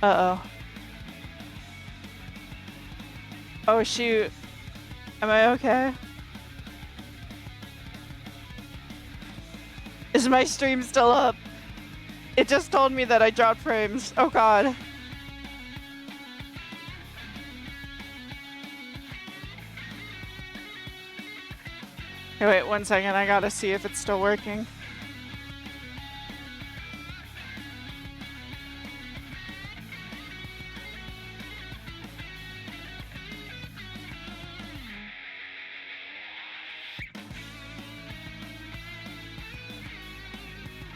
Uh-oh. Oh, shoot. Am I okay? Is my stream still up? It just told me that I dropped frames. Oh, God. Hey, wait 1 second. I gotta see if it's still working.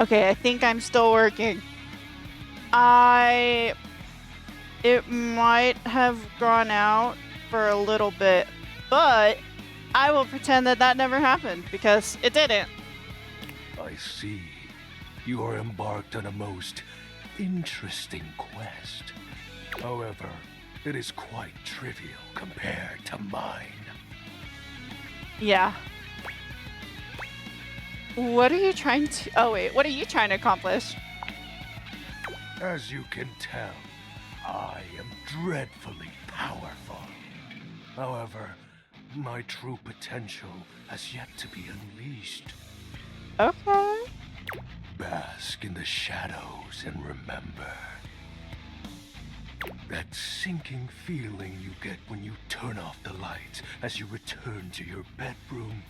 Okay, I think I'm still working. It might have gone out for a little bit, but I will pretend that that never happened because it didn't. I see. You are embarked on a most interesting quest. However, it is quite trivial compared to mine. Yeah. What are you trying to... Oh, wait. What are you trying to accomplish? As you can tell, I am dreadfully powerful. However, my true potential has yet to be unleashed. Okay. Bask in the shadows and remember. That sinking feeling you get when you turn off the lights as you return to your bedroom.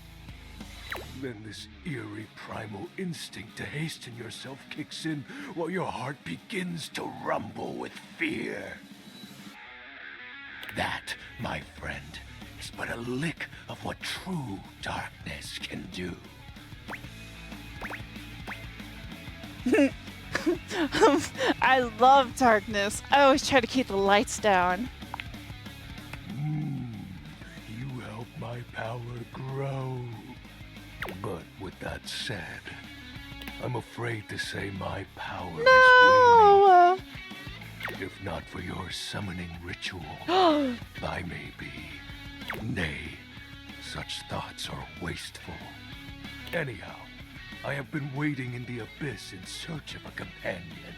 Then this eerie primal instinct to hasten yourself kicks in while your heart begins to rumble with fear. That, my friend, is but a lick of what true darkness can do. I love darkness. I always try to keep the lights down. You help my power grow. But with that said, I'm afraid to say my power is waning. If not for your summoning ritual, I may be. Nay, such thoughts are wasteful. Anyhow, I have been waiting in the abyss in search of a companion.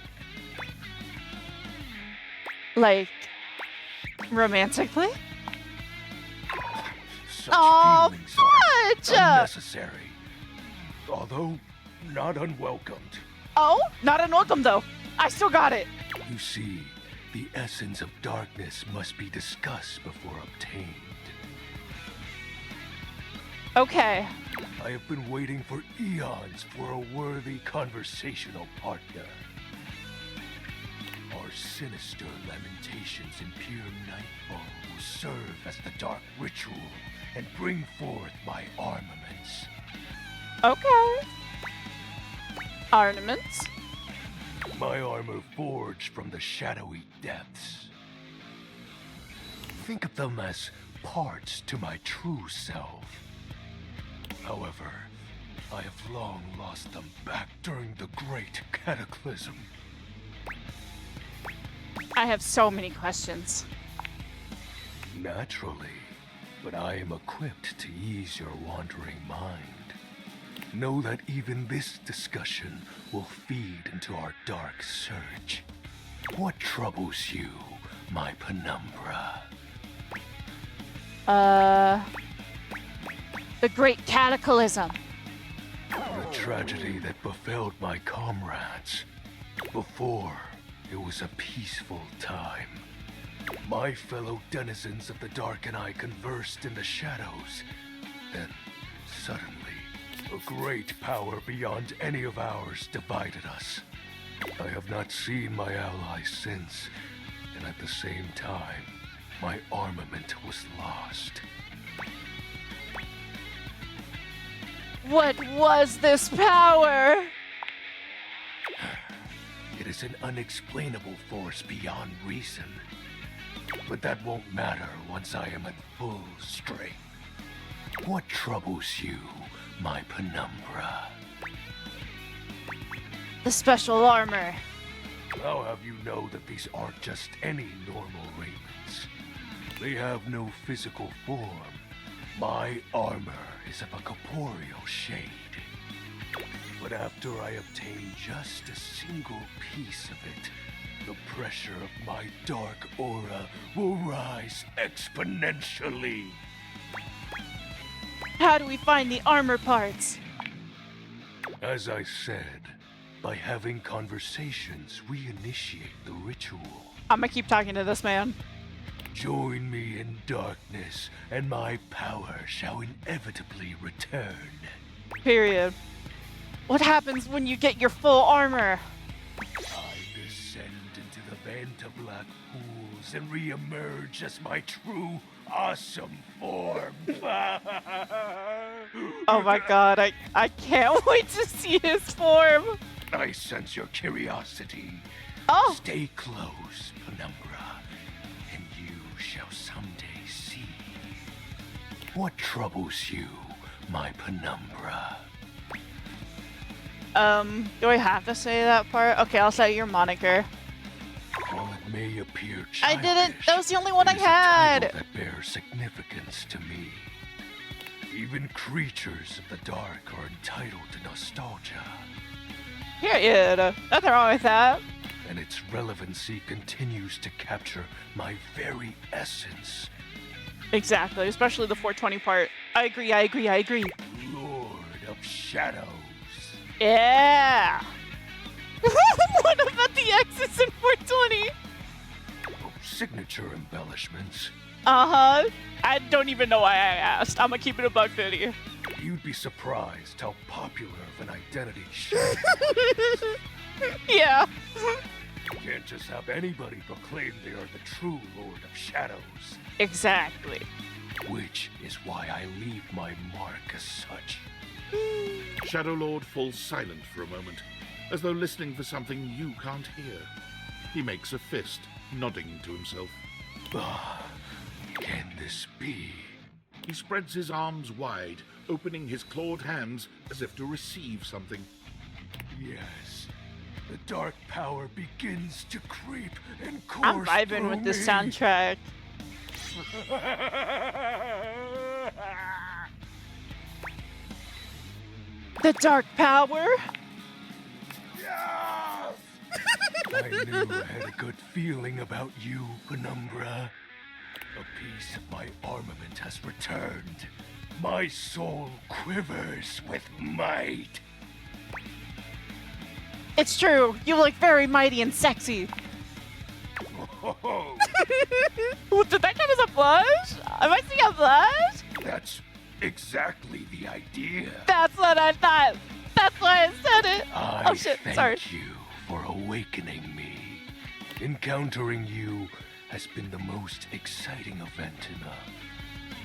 Like, romantically? Such Oh, feelings are fudge! unnecessary, although not unwelcomed. Oh, not unwelcome though. I still got it. You see, the essence of darkness must be discussed before obtained. Okay. I have been waiting for eons for a worthy conversational partner. Our sinister lamentations in pure nightfall will serve as the dark ritual and bring forth my armaments. Okay. Ornaments? My armor forged from the shadowy depths. Think of them as parts to my true self. However, I have long lost them back during the Great Cataclysm. I have so many questions. Naturally, but I am equipped to ease your wandering mind. Know that even this discussion will feed into our dark search. What troubles you, my penumbra? The Great Cataclysm. The tragedy that befell my comrades. Before, it was a peaceful time. My fellow denizens of the dark and I conversed in the shadows. Then, suddenly, a great power beyond any of ours divided us. I have not seen my allies since, and at the same time, my armament was lost. What was this power? It is an unexplainable force beyond reason. But that won't matter once I am at full strength. What troubles you, my penumbra? The special armor. I'll have you know that these aren't just any normal raiments. They have no physical form. My armor is of a corporeal shade. But after I obtain just a single piece of it, the pressure of my dark aura will rise exponentially. How do we find the armor parts? As I said, by having conversations, we initiate the ritual. I'm gonna keep talking to this man. Join me in darkness, and my power shall inevitably return. Period. What happens when you get your full armor? I descend into the Vantablack pools and re-emerge as my true, awesome form. Oh my god, I can't wait to see his form. I sense your curiosity. Oh, Stay close, Penumbra, and you shall someday see. What troubles you, my Penumbra? Do I have to say that part? Okay, I'll say your moniker. While it may appear I childish, didn't. That was the only one I it is a had. title that bears significance to me. Even creatures of the dark are entitled to nostalgia, Period. Nothing wrong with that. and its relevancy continues to capture my very essence. Exactly, especially the 420 part. I agree. Lord of Shadows. Yeah. What about the X's in 420? Signature embellishments. Uh-huh. I don't even know why I asked. I'm gonna keep it a buck 50. You'd be surprised how popular of an identity Shadow. Yeah. You can't just have anybody proclaim they are the true Lord of Shadows. Exactly. Which is why I leave my mark as such. Shadow Lord falls silent for a moment, as though listening for something you can't hear. He makes a fist, nodding to himself. Can this be? He spreads his arms wide, opening his clawed hands as if to receive something. Yes. The dark power begins to creep and course I'm vibing through with this me. soundtrack. The dark power? Yes! I knew I had a good feeling about you, Penumbra. A piece of my armament has returned. My soul quivers with might. It's true. You look very mighty and sexy. Oh, Did that come as a blush? Am I seeing a blush? that's exactly the idea. That's what I thought. That's why I said it. I Oh shit, thank sorry. you for awakening me. Encountering you has been the most exciting event in a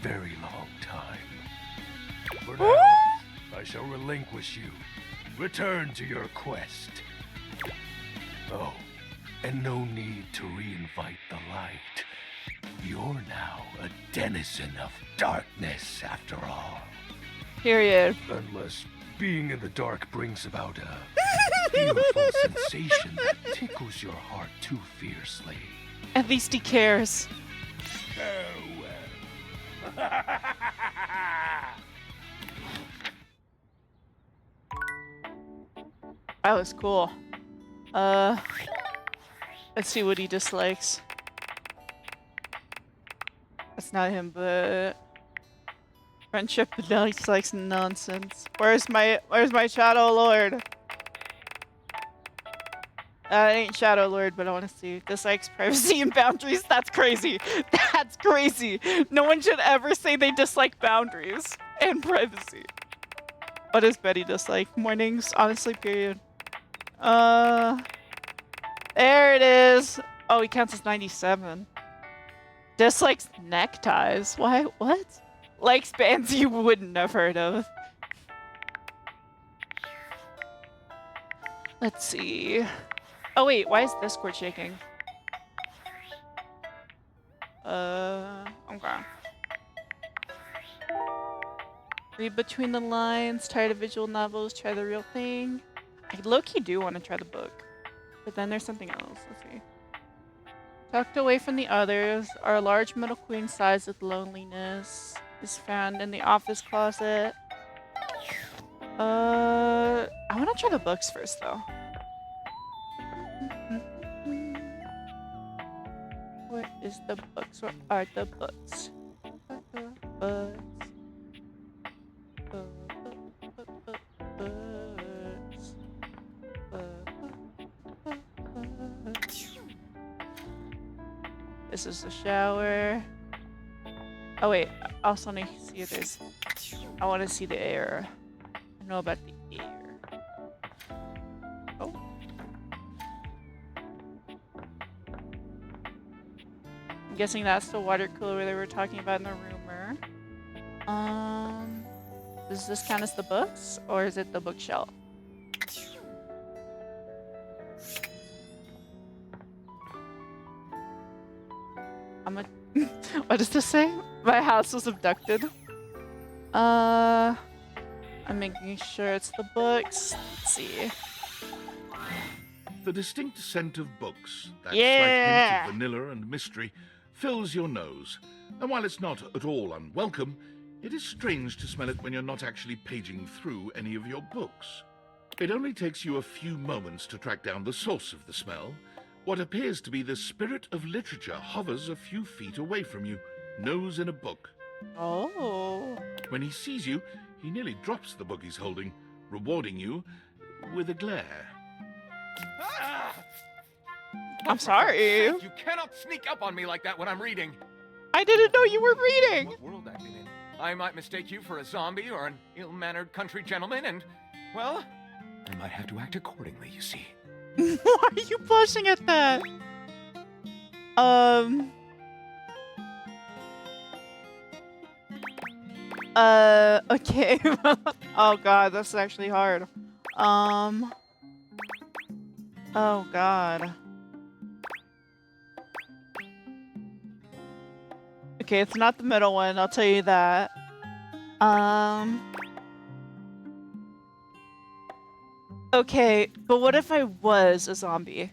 very long time. For now, I shall relinquish you. Return to your quest. Oh, and no need to reinvite the light. You're now a denizen of darkness, after all. Period. Unless being in the dark brings about a beautiful sensation that tickles your heart too fiercely. At least he cares. Farewell. That was cool. Let's see what he dislikes. That's not him, but friendship dislikes nonsense. Where's my Shadow Lord? It ain't Shadow Lord, but I want to see. Dislikes privacy and boundaries. That's crazy. That's crazy. No one should ever say they dislike boundaries and privacy. What does Betty dislike? Mornings, honestly, period. There it is. Oh, he counts as 97. Dislikes neckties. Why? What? Likes bands you wouldn't have heard of. Let's see. Oh wait, why is Discord shaking? Okay. Read between the lines, tired of visual novels, try the real thing. I low-key do want to try the book. But then there's something else. Let's see. Tucked away from the others, our large middle queen sighs with loneliness is found in the office closet. I want to try the books first, though. is the books? Where are the books? Books. This is the shower. Oh wait, I also need to see if there's... I want to see the air. I know about the air. Oh. I'm guessing that's the water cooler they were talking about in the rumor. Does this count as the books, or is it the bookshelf? What does this say? My house was abducted. I'm making sure it's the books. Let's see. The distinct scent of books, that Yeah! slight hint of vanilla and mystery, fills your nose. And while it's not at all unwelcome, it is strange to smell it when you're not actually paging through any of your books. It only takes you a few moments to track down the source of the smell. What appears to be the spirit of literature hovers a few feet away from you, nose in a book. Oh. When he sees you, he nearly drops the book he's holding, rewarding you with a glare. I'm sorry. You cannot sneak up on me like that when I'm reading. I didn't know you were reading. What world I've been in? I might mistake you for a zombie or an ill-mannered country gentleman, and, well, I might have to act accordingly, you see. Why are you blushing at that? Okay. Oh god, that's actually hard. Oh god. Okay, it's not the middle one, I'll tell you that. Okay, but what if I was a zombie?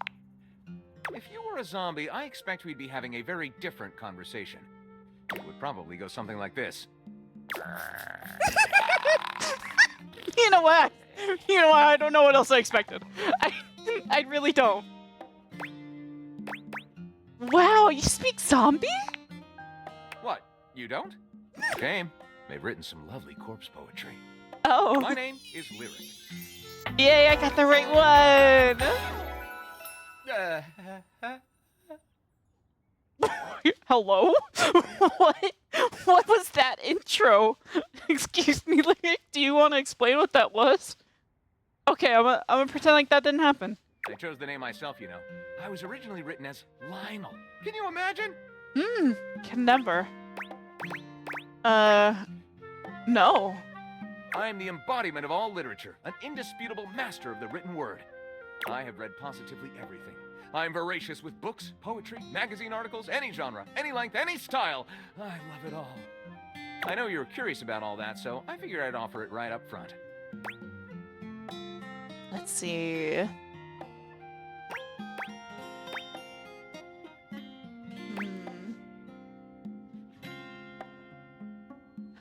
If you were a zombie, I expect we'd be having a very different conversation. It would probably go something like this. You know what? You know what? I don't know what else I expected. I really don't. Wow, you speak zombie? What? You don't? Shame. They've written some lovely corpse poetry. Oh. My name is Lyric. Yay, I got the right one! Hello? What? What was that intro? Excuse me, Lyric, do you want to explain what that was? Okay, I'm gonna pretend like that didn't happen. I chose the name myself, you know. I was originally written as Lionel. Can you imagine? Can never. No. I am the embodiment of all literature, an indisputable master of the written word. I have read positively everything. I am voracious with books, poetry, magazine articles, any genre, any length, any style. I love it all. I know you're curious about all that, so I figured I'd offer it right up front. Let's see.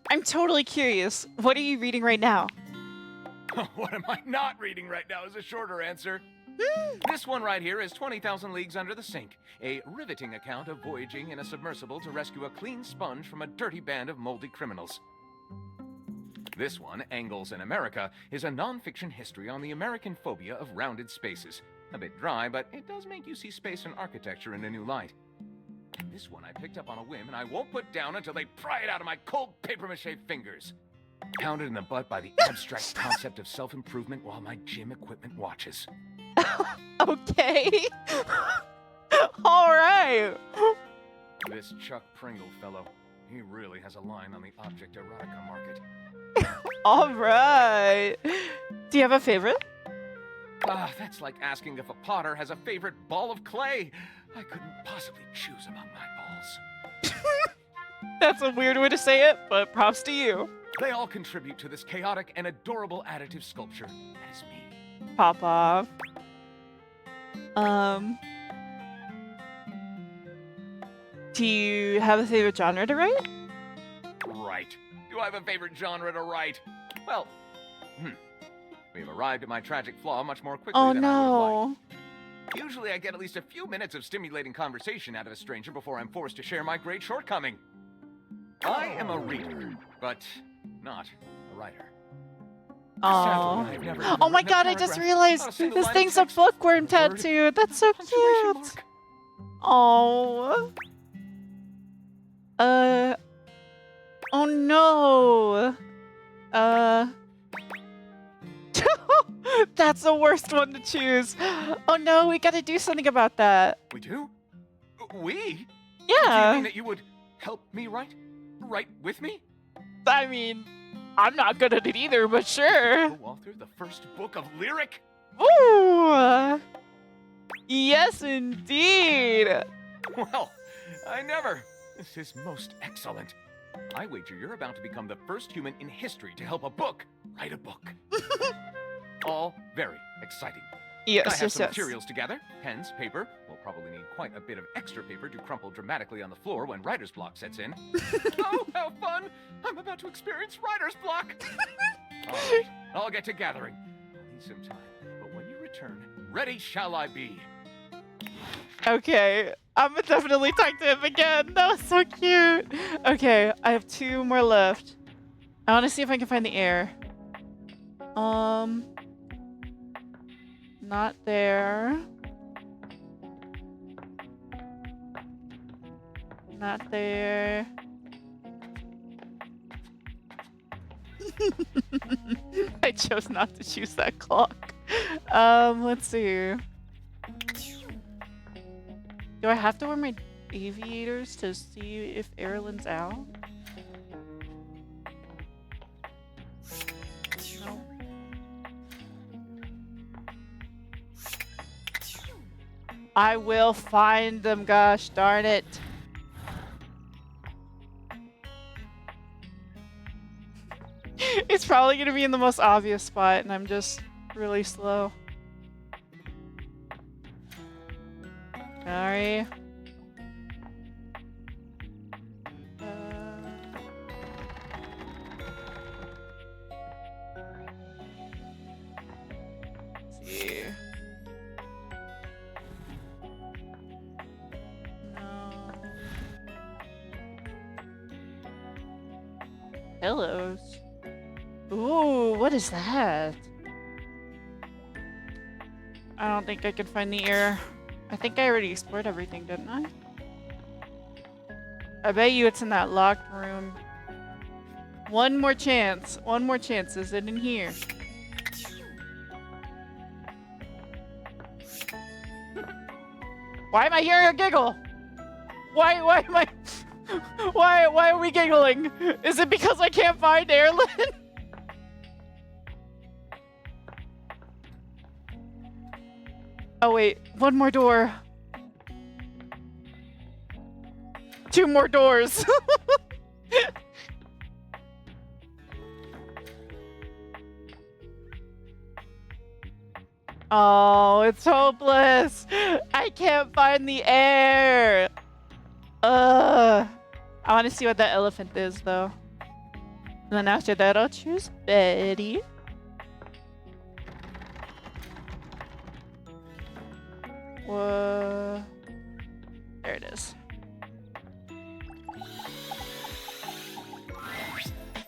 I'm totally curious. What are you reading right now? What am I not reading right now is a shorter answer. This one right here is 20,000 Leagues Under the Sink, a riveting account of voyaging in a submersible to rescue a clean sponge from a dirty band of moldy criminals. This one, Angles in America, is a non-fiction history on the American phobia of rounded spaces. A bit dry, but it does make you see space and architecture in a new light. This one I picked up on a whim, and I won't put down until they pry it out of my cold papier-mâché fingers. Pounded in the butt by the abstract concept of self-improvement while my gym equipment watches. Okay. All right. This Chuck Pringle fellow, he really has a line on the object erotica market. All right. Do you have a favorite? Ah, that's like asking if a potter has a favorite ball of clay. I couldn't possibly choose among my balls. That's a weird way to say it, but props to you. They all contribute to this chaotic and adorable additive sculpture. That is me. Pop off. Do you have a favorite genre to write? Right. Do I have a favorite genre to write? Well, we've arrived at my tragic flaw much more quickly Oh than I would have liked. no. Usually I get at least a few minutes of stimulating conversation out of a stranger before I'm forced to share my great shortcoming. I am a reader, but not a writer. Oh. Sadly, I've never Oh even my written a god, I just paragraph, realized not a single this line of thing's a text, bookworm word, tattoo. That's so punctuation cute. mark. Oh. Oh no. That's the worst one to choose. Oh no, we gotta do something about that. We do? We? Do you Yeah. mean that you would help me write? Write with me? I mean, I'm not good at it either, but sure. Co-author the first book of lyric? Ooh. Yes, indeed. Well, I never. This is most excellent. I wager you're about to become the first human in history to help a book write a book. All very exciting. I Yes, have yes, some yes. materials to gather. Pens, paper. We'll probably need quite a bit of extra paper to crumple dramatically on the floor when writer's block sets in. Oh, how fun! I'm about to experience writer's block! All right, I'll get to gathering. I'll need some time, but when you return, ready shall I be. Okay, I'm gonna definitely talk to him again. That was so cute. Okay, I have 2 more left. I want to see if I can find the air. Not there. Not there. I chose not to choose that clock. Let's see. Do I have to wear my aviators to see if Erlen's out? No. I will find them, gosh darn it. It's probably gonna be in the most obvious spot, and I'm just really slow. Sorry. Let's see. No. Pillows. Ooh, what is that? I don't think I can find the air. I think I already explored everything, didn't I? I bet you it's in that locked room. One more chance. One more chance. Is it in here? Why am I hearing a giggle? Why am I... Why are we giggling? Is it because I can't find Erlen? Oh wait, one more door. 2 more doors. Oh, it's hopeless. I can't find the air. I want to see what that elephant is though. And then after that, I'll choose Betty. Whoa. There it is.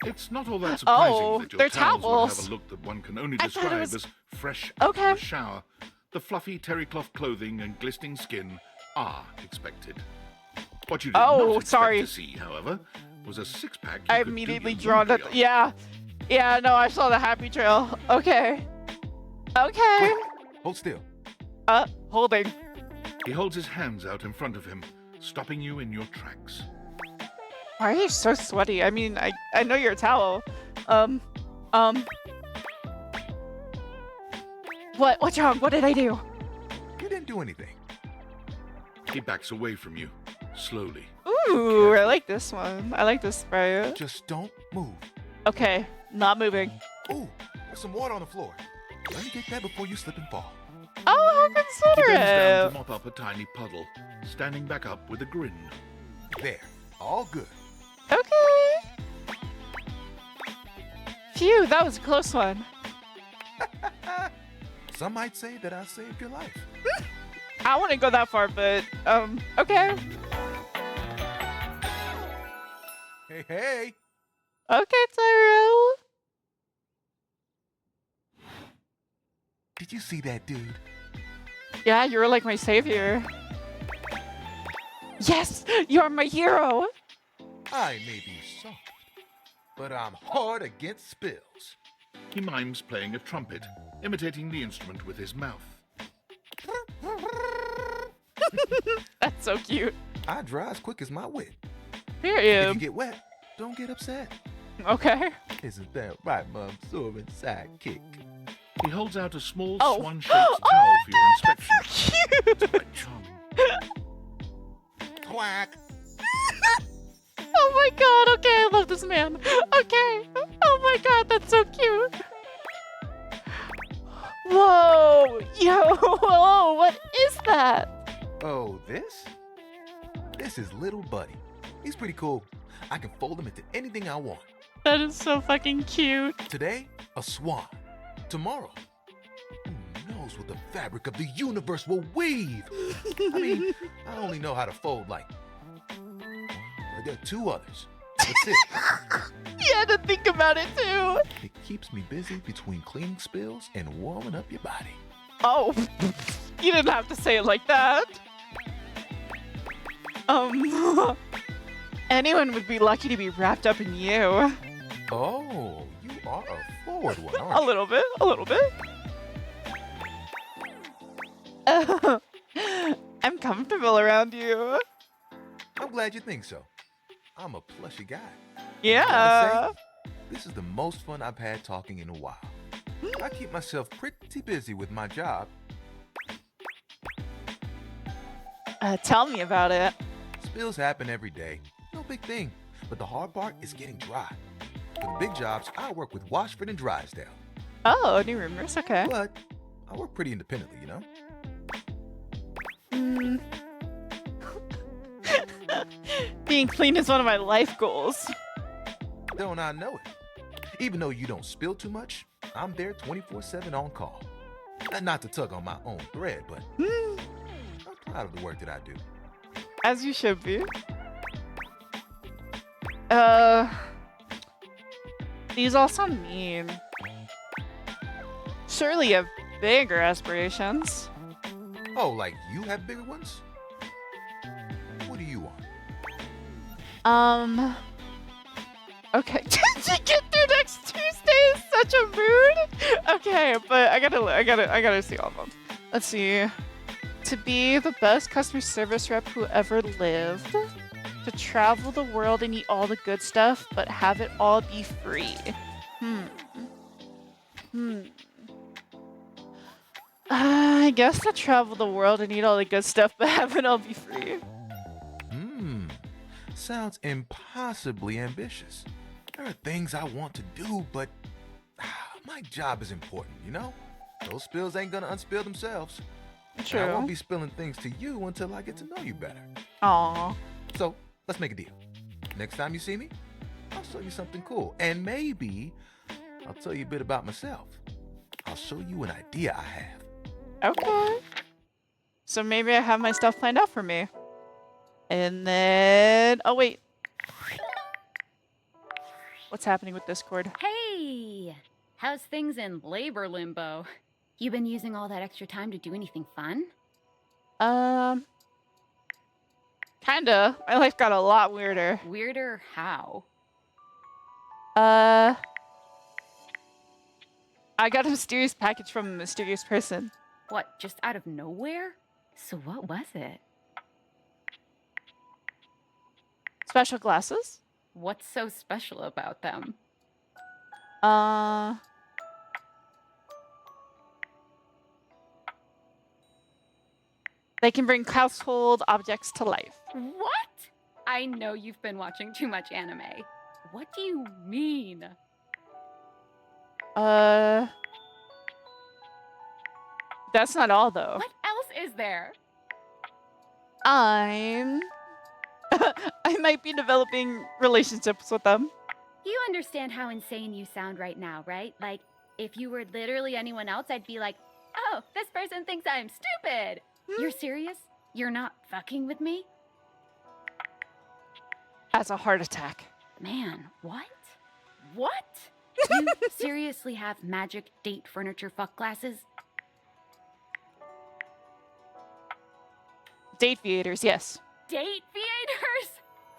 It's not all that surprising Oh, that your they're towels would towels. have a look that one can only I thought it describe was- as fresh Okay. out of the shower. The fluffy terry cloth clothing and glistening skin are expected. What you did Oh, not expect sorry. to see, however, was a six-pack. I immediately drawn it. Yeah. Yeah, no, I saw the happy trail. Okay. Okay. Wait, hold still. Holding. He holds his hands out in front of him, stopping you in your tracks. Why are you so sweaty? I mean, I know you're a towel. What's wrong? What did I do? You didn't do anything. He backs away from you, slowly. Ooh, I like this one. I like this spray. Just don't move. Okay, not moving. Ooh, there's some water on the floor. Let me get that before you slip and fall. Oh, how He bends down considerate. to mop up a tiny puddle, standing back up with a grin. There, all good. Okay. Phew, that was a close one. Some might say that I saved your life. I wouldn't go that far, but okay. Hey, hey. Okay, Tyro. Did you see that dude? Yeah, you're like my savior. Yes, you're my hero. I may be soft, but I'm hard against spills. He mimes playing a trumpet, imitating the instrument with his mouth. That's so cute. I dry as quick as my wit. If Period. you get wet, don't get upset. Okay. Isn't that right, Mom? Soaring sidekick. He holds out a small Oh. swan-shaped towel for your inspection. That's so cute. Quite charming. Quack. Oh my god, okay, I love this man. Okay. Oh my god, that's so cute. Whoa. Yo, whoa, what is that? Oh, this? This is Little Buddy. He's pretty cool. I can fold him into anything I want. That is so fucking cute. Today, a swan. Tomorrow, who knows what the fabric of the universe will weave? I mean, I only know how to fold like. There are 2 others. That's it. You had to think about it too. It keeps me busy between cleaning spills and warming up your body. Oh, you didn't have to say it like that. Anyone would be lucky to be wrapped up in you. Oh, you are a forward one, A aren't you? little bit, a little bit. I'm comfortable around you. I'm glad you think so. I'm a plushy guy. Yeah. Gotta say, this is the most fun I've had talking in a while. I keep myself pretty busy with my job. Tell me about it. Spills happen every day. No big thing. But the hard part is getting dry. For the big jobs, I work with Washford and Drysdale. Oh, new rumors. Okay. But I work pretty independently, you know? Mm. Being clean is one of my life goals. Don't I know it? Even though you don't spill too much, I'm there 24/7 on call. Not to tug on my own thread, but I'm proud of the work that I do. As you should be. These all sound mean. Surely you have bigger aspirations. Oh, like you have bigger ones? What do you want? Okay. To get through next Tuesday is such a mood. Okay, but I gotta see all of them. Let's see. To be the best customer service rep who ever lived. To travel the world and eat all the good stuff, but have it all be free. I guess to travel the world and eat all the good stuff, but have it all be free. Sounds impossibly ambitious. There are things I want to do, but my job is important, you know? Those spills ain't gonna unspill themselves. And I won't True. be spilling things to you until I get to know you better. Aw. So, let's make a deal. Next time you see me, I'll show you something cool. And maybe I'll tell you a bit about myself. I'll show you an idea I have. Okay. So maybe I have my stuff planned out for me. And then... Oh, wait. What's happening with Discord? Hey! How's things in labor limbo? You been using all that extra time to do anything fun? Kinda. My life got a lot weirder. Weirder how? I got a mysterious package from a mysterious person. What, just out of nowhere? So what was it? Special glasses? What's so special about them? They can bring household objects to life. What? I know you've been watching too much anime. What do you mean? That's not all, though. What else is there? I might be developing relationships with them. You understand how insane you sound right now, right? Like, if you were literally anyone else, I'd be like, oh, this person thinks I'm stupid. You're serious? You're not fucking with me? Has a heart attack. Man, what? What? You seriously have magic date furniture fuck glasses? Date theaters, yes. Date theaters?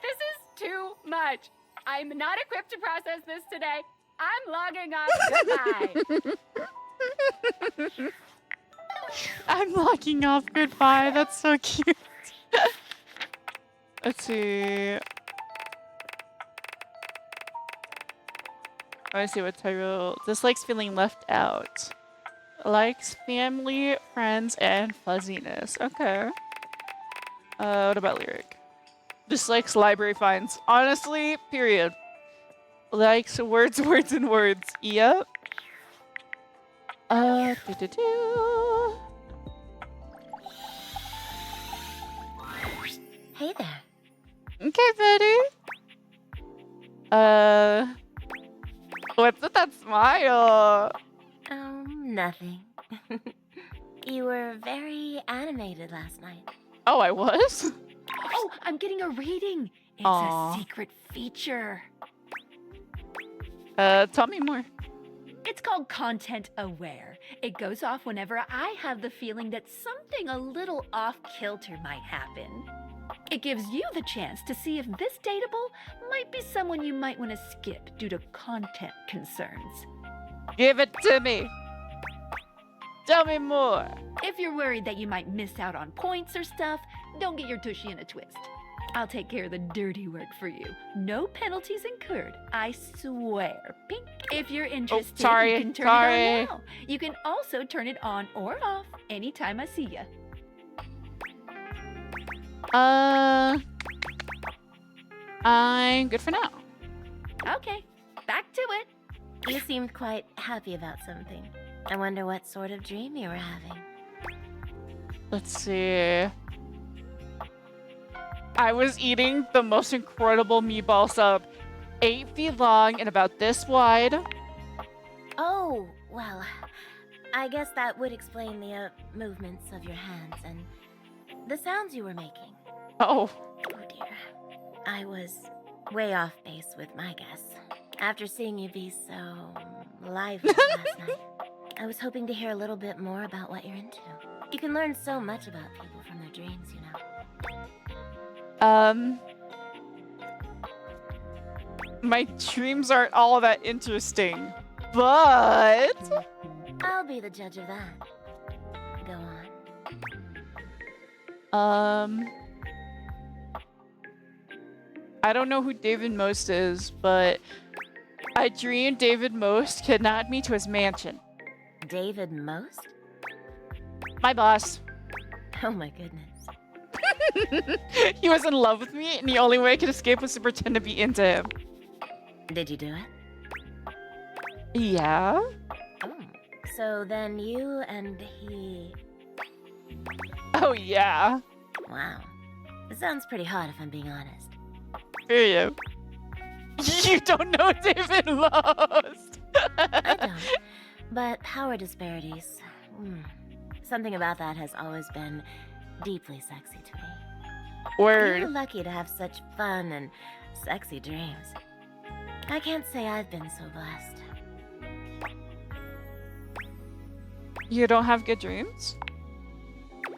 This is too much. I'm not equipped to process this today. I'm logging off. Goodbye. I'm locking off. Goodbye. That's so cute. Let's see. I see what Tyrell dislikes feeling left out. Likes family, friends, and fuzziness. Okay. What about Lyric? Dislikes library finds. Honestly, period. Likes words, words, and words. Yep. Do-do-do. Hey there. Okay, Betty. What's with that smile? Oh, nothing. You were very animated last night. Oh, I was? Oh, I'm getting a reading. It's Aw. a secret feature. Tell me more. It's called Content Aware. It goes off whenever I have the feeling that something a little off kilter might happen. It gives you the chance to see if this dateable might be someone you might want to skip due to content concerns. Give it to me. Tell me more. If you're worried that you might miss out on points or stuff, don't get your tushy in a twist. I'll take care of the dirty work for you. No penalties incurred, I swear. Pink. If you're interested, sorry, you can turn sorry. it on now. You can also turn it on or off anytime I see ya. I'm good for now. Okay, back to it. You seemed quite happy about something. I wonder what sort of dream you were having. Let's see. I was eating the most incredible meatball sub, 8 feet long and about this wide. Oh, well, I guess that would explain the movements of your hands and the sounds you were making. Oh, Oh dear. I was way off base with my guess. After seeing you be so lively last night, I was hoping to hear a little bit more about what you're into. You can learn so much about people from their dreams, you know. my dreams aren't all that interesting, but I'll be the judge of that. Go on. I don't know who David Most is, but I dreamed David Most kidnapped me to his mansion. David Most? My boss. Oh my goodness. He was in love with me, and the only way I could escape was to pretend to be into him. Did you do it? Yeah? Oh. So then you and he... Oh, yeah. Wow. It sounds pretty hot if I'm being honest. For you. You don't know David Most. I don't. But power disparities. Something about that has always been deeply sexy to me. Word. You're lucky to have such fun and sexy dreams. I can't say I've been so blessed. You don't have good dreams?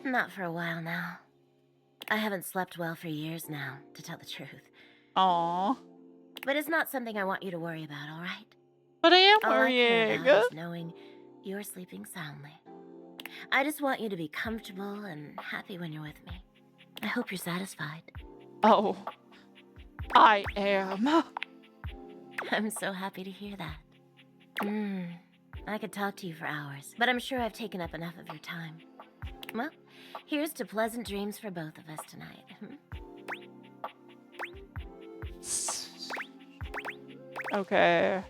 Not for a while now. I haven't slept well for years now, to tell the truth. Aww. But it's not something I want you to worry about, all right? But I am All I care worrying. about is knowing you're sleeping soundly. I just want you to be comfortable and happy when you're with me. I hope you're satisfied. Oh. I am. I'm so happy to hear that. I could talk to you for hours, but I'm sure I've taken up enough of your time. Well, here's to pleasant dreams for both of us tonight. Okay.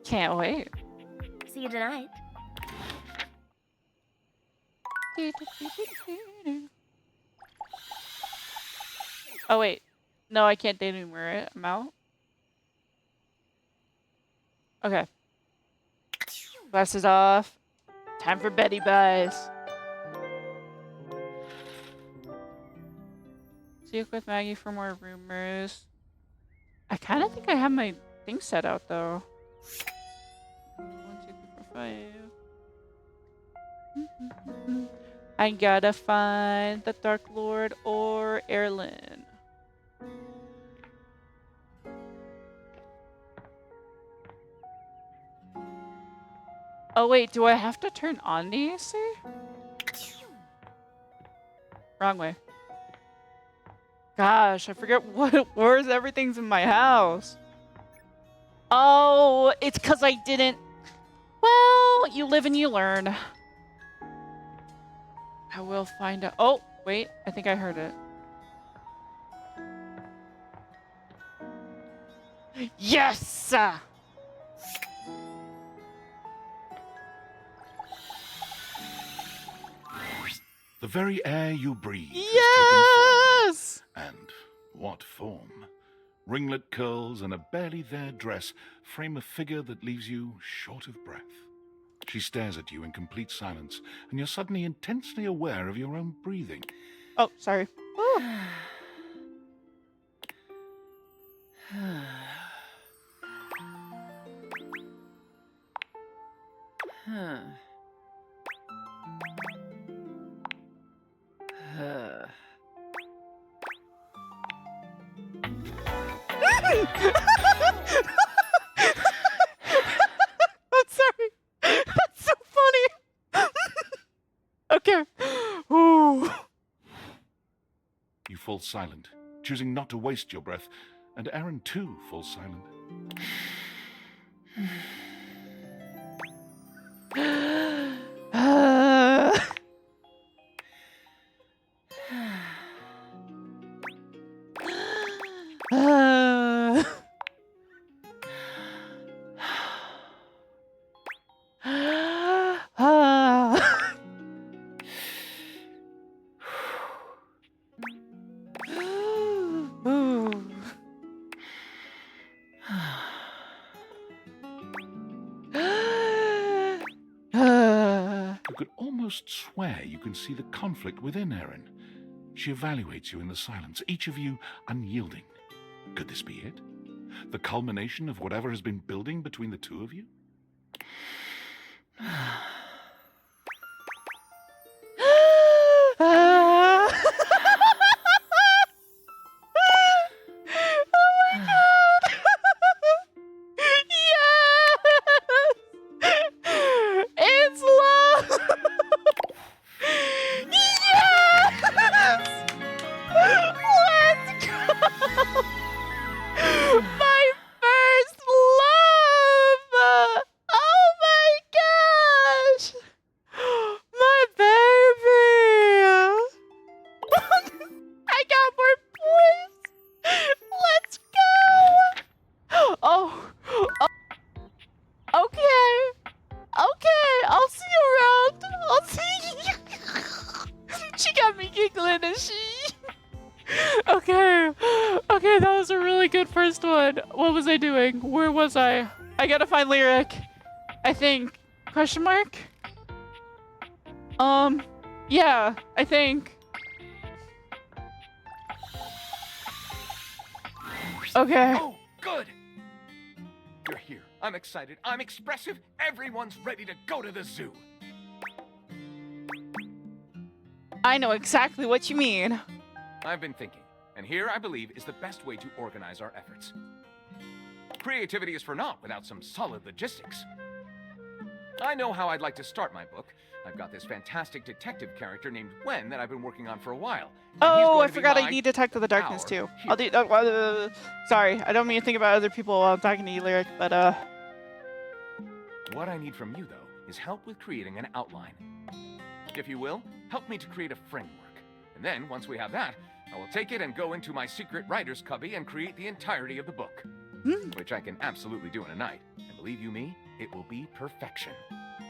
Can't wait. See you tonight. Oh, wait. No, I can't date anymore, right? I'm out? Okay. Glasses off. Time for Betty Buys. Speak with Maggie for more rumors. I kind of think I have my thing set out though. 1, 2, 3, 4, 5. I gotta find the Dark Lord or Erlyn. Oh wait, do I have to turn on the AC? Wrong way. Gosh, I forget where's everything's in my house. Oh, it's because I didn't. Well, you live and you learn. I will find out. Oh, wait, I think I heard it. Yes! The very air you breathe has Yes! taken form. And what form? Ringlet curls and a barely there dress frame a figure that leaves you short of breath. She stares at you in complete silence, and you're suddenly intensely aware of your own breathing. Oh, sorry. Ooh. I'm sorry. That's so funny. Okay. Ooh. You fall silent, choosing not to waste your breath, and Aaron too falls silent. You could almost swear you can see the conflict within Erin. She evaluates you in the silence, each of you unyielding. Could this be it? The culmination of whatever has been building between the two of you? It's love! Yes! Let's go! My first love! Oh my gosh! My baby! I got more points! Let's go! Oh, okay. Okay, I'll see you around. I'll see you. She got me giggling, and she. Okay. Okay, that was a really good first one. What was I doing? Where was I? I gotta find Lyric. I think. Question mark? Yeah, I think. Okay. Oh, good! You're here. I'm excited. I'm expressive. Everyone's ready to go to the zoo. I know exactly what you mean. I've been thinking, and here I believe is the best way to organize our efforts. Creativity is for naught without some solid logistics. I know how I'd like to start my book. I've got this fantastic detective character named Gwen that I've been working on for a while. And he's Oh, going I to be forgot I my- need Detect of the Darkness too. our I'll do. Sorry, I don't mean to think about other people while I'm talking to you, Lyric, but What I need from you, though, is help with creating an outline. If you will, help me to create a framework. And then, once we have that, I will take it and go into my secret writer's cubby and create the entirety of the book. Which I can absolutely do in a night. And believe you me, it will be perfection.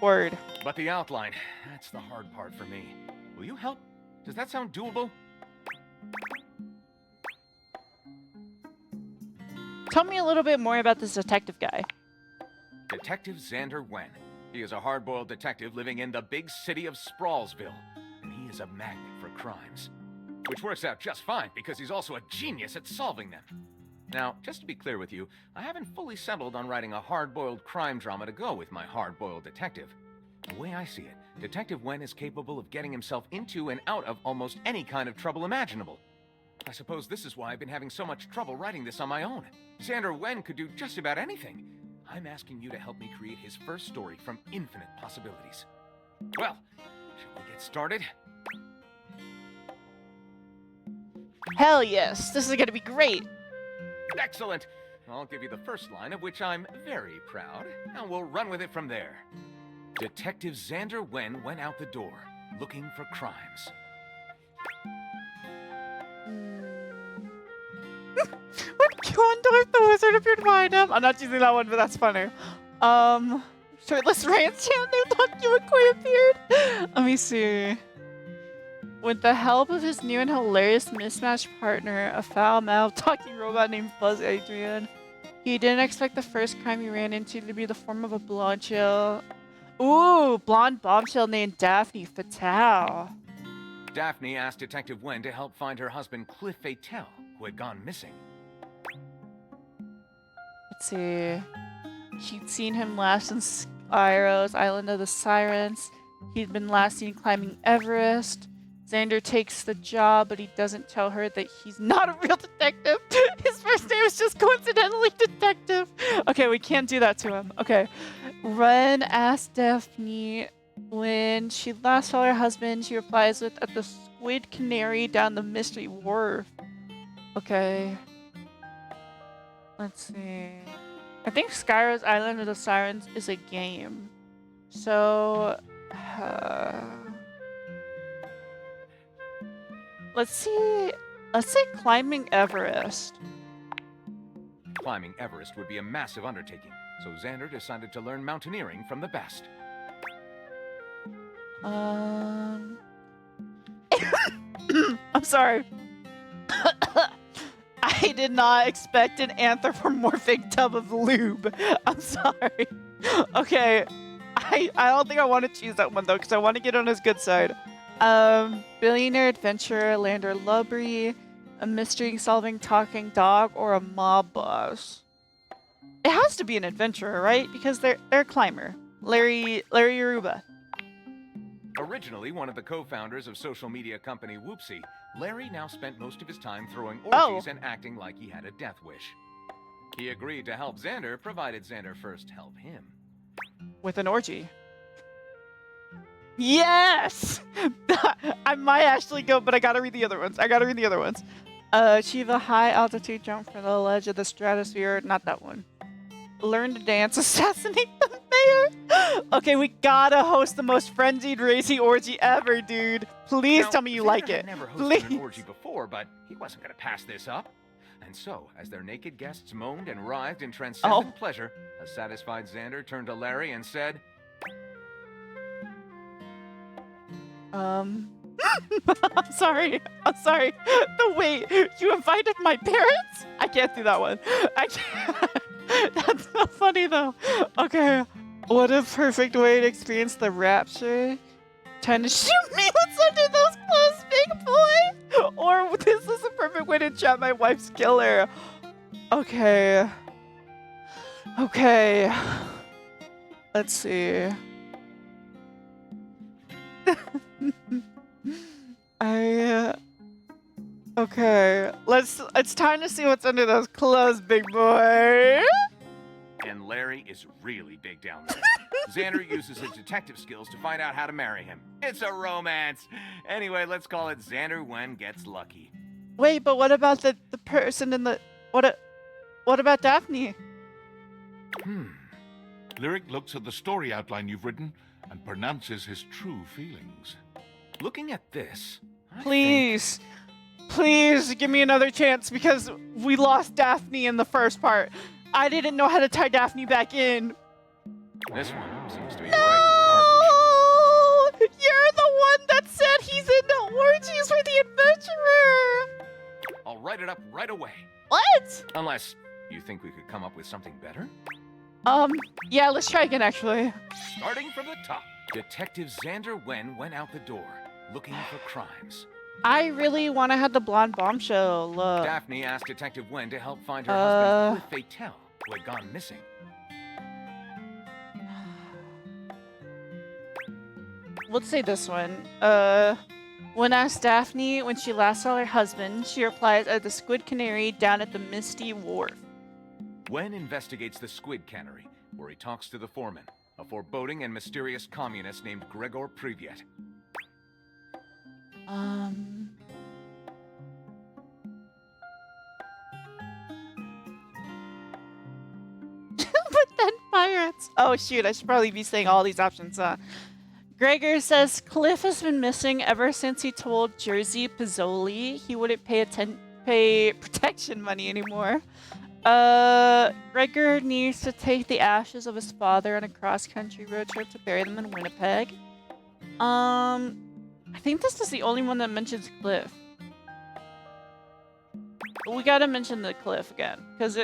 word. But the outline, that's the hard part for me. Will you help? Does that sound doable? Tell me a little bit more about this detective guy. Detective Xander Wen. He is a hard-boiled detective living in the big city of Sprawlsville, and he is a magnet for crimes. Which works out just fine, because he's also a genius at solving them. Now, just to be clear with you, I haven't fully settled on writing a hard-boiled crime drama to go with my hard-boiled detective. The way I see it, Detective Wen is capable of getting himself into and out of almost any kind of trouble imaginable. I suppose this is why I've been having so much trouble writing this on my own. Xander Wen could do just about anything. I'm asking you to help me create his first story from infinite possibilities. Well, shall we get started? Hell yes, this is gonna be great. Excellent! I'll give you the first line, of which I'm very proud, and we'll run with it from there. Detective Xander Wen went out the door, looking for crimes. When Gondorf the Wizard appeared behind him. I'm not using that one, but that's funny. Shirtless Ranshan named Donkey McCoy appeared. Let me see. With the help of his new and hilarious mismatched partner, a foul-mouthed talking robot named Buzz Adrian, he didn't expect the first crime he ran into to be the form of a blonde bombshell named Daphne Fatale. Daphne asked Detective Wen to help find her husband Cliff Fatale, who had gone missing. Let's see. She'd seen him last in Spyro's Island of the Sirens. He'd been last seen climbing Everest. Xander takes the job, but he doesn't tell her that he's not a real detective. His first name is just coincidentally Detective. Okay, we can't do that to him. Okay. Ren asked Daphne when she last saw her husband. She replies with, at the Squid Canary down the Mystery Wharf. Okay. Let's see. I think Skyro's Island of the Sirens is a game. So, let's see. Let's say climbing Everest. Climbing Everest would be a massive undertaking, so Xander decided to learn mountaineering from the best. I'm sorry. I did not expect an anthropomorphic tub of lube. I'm sorry. Okay. I don't think I want to choose that one though, because I want to get on his good side. Billionaire adventurer, Lander Lubry, a mystery-solving talking dog, or a mob boss. It has to be an adventurer, right? Because they're a climber. Larry Yoruba. Originally one of the co-founders of social media company Whoopsie, Larry now spent most of his time throwing Oh. orgies and acting like he had a death wish. He agreed to help Xander, provided Xander first help him. With an orgy. Yes! I might actually go, but I gotta read the other ones. Achieve a high altitude jump from the ledge of the stratosphere. Not that one. Learn to dance, assassinate the mayor. Okay, we gotta host the most frenzied racy orgy ever, dude. Please Now, tell me you Xander like had it. never hosted Please. an orgy before, but he wasn't going to pass this up. And so, as their naked guests moaned and writhed in transcendent pleasure, a satisfied Xander turned to Larry and said, I'm sorry. Wait, you invited my parents? I can't do that one. I can't. That's so funny though. Okay. What a perfect way to experience the rapture. Trying to shoot me what's under those clothes, big boy? Or this is a perfect way to trap my wife's killer. Okay. Let's see. Okay. It's time to see what's under those clothes, big boy. and Larry is really big down there. Xander uses his detective skills to find out how to marry him. It's a romance. Anyway, let's call it Xander Wen Gets Lucky. Wait, but what about the person in the... What about Daphne? Lyric looks at the story outline you've written and pronounces his true feelings. Looking at this, I think- Please. Please give me another chance because we lost Daphne in the first part. I didn't know how to tie Daphne back in. This one seems to be No! right in You're the one that said he's into orgies for the adventurer. the garbage. I'll write it up right away. What? Unless you think we could come up with something better? Yeah, let's try again, actually. Starting from the top, Detective Xander Wen went out the door, looking for crimes. I really want to have the blonde bombshell. Daphne asked Detective Wen to help find her husband, Cliff Fatel, who had gone missing. Let's say this one. When asked Daphne when she last saw her husband, she replies at the Squid Canary down at the Misty Wharf. Wen investigates the Squid Cannery, where he talks to the foreman, a foreboding and mysterious communist named Gregor Privyet. But then pirates. Oh shoot, I should probably be saying all these options, huh? Gregor says Cliff has been missing ever since he told Jersey Pizzoli he wouldn't pay protection money anymore. Gregor needs to take the ashes of his father on a cross-country road trip to bury them in Winnipeg. I think this is the only one that mentions Cliff. We gotta mention the Cliff again, because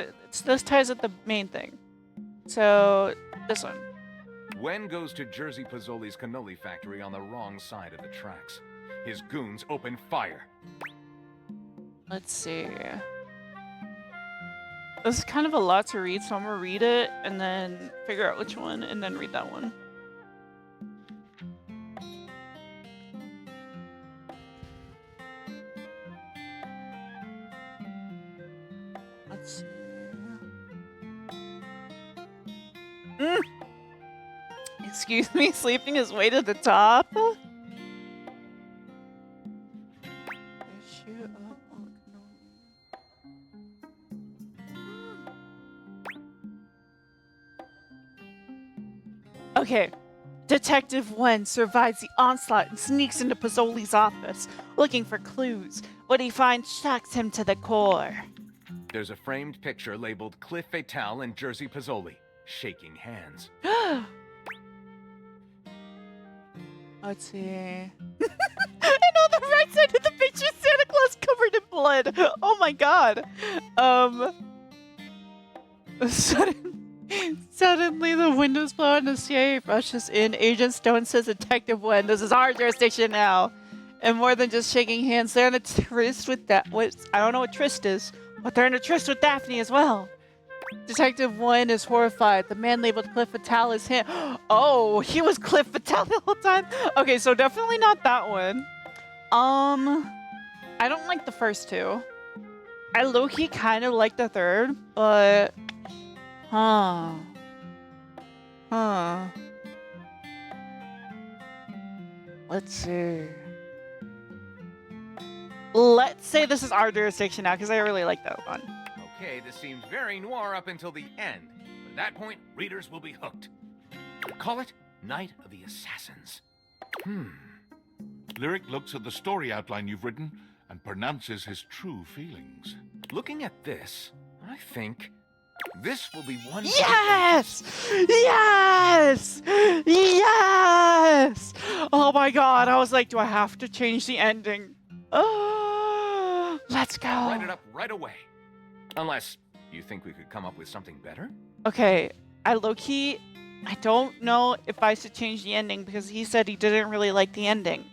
this ties with the main thing. So, this one. Wen goes to Jersey Pizzoli's cannoli factory on the wrong side of the tracks. His goons open fire. Let's see. This is kind of a lot to read, so I'm gonna read it and then figure out which one and then read that one. Let's see. Excuse me, sleeping is way to the top. Okay. Detective Wen survives the onslaught and sneaks into Pizzoli's office, looking for clues. What he finds shocks him to the core. There's a framed picture labeled Cliff Fatel and Jersey Pizzoli, shaking hands. Let's see. And on the right side of the picture, Santa Claus covered in blood. Oh my god. Suddenly the windows blow and the CIA rushes in. Agent Stone says, Detective Wen, this is our jurisdiction now. And more than just shaking hands, they're in a tryst with that. I don't know what tryst is, but they're in a tryst with Daphne as well. Detective Wen is horrified. The man labeled Cliff Fatel is him. Oh, he was Cliff Fatel the whole time? Okay, so definitely not that one. I don't like the first two. I low-key kind of like the third, but... Let's see. Let's say this is our jurisdiction now, because I really like that one. Okay, this seems very noir up until the end. But at that point, readers will be hooked. Call it Night of the Assassins. Lyric looks at the story outline you've written and pronounces his true feelings. Looking at this, I think this will be one. Yes! Yes! Yes! Oh my god, I was like, do I have to change the ending? Oh, let's go. Write it up right away. Unless you think we could come up with something better? Okay, I don't know if I should change the ending because he said he didn't really like the ending.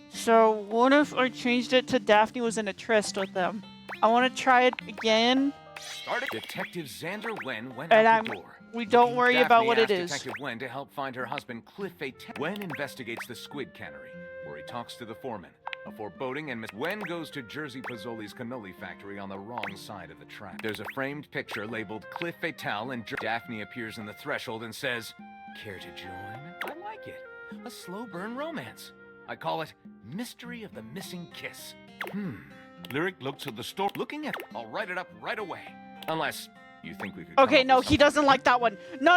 So what if I changed it to Daphne was in a tryst with them? I want to try it again. Started. Detective Xander Wen went And out the door. We don't worry Daphne about what it asked is. Detective Wen to help find her husband Cliff Fatel. Wen investigates the Squid Cannery, where he talks to the foreman. A foreboding and Wen goes to Jersey Pizzoli's cannoli factory on the wrong side of the track. There's a framed picture labeled Cliff Fatel and Daphne appears in the threshold and says, "Care to join? I like it. A slow burn romance. I call it Mystery of the Missing Kiss." Lyric looks at the story. Looking at I'll write it up right away. Unless you think we could Okay, come up no, with he doesn't like that one. No,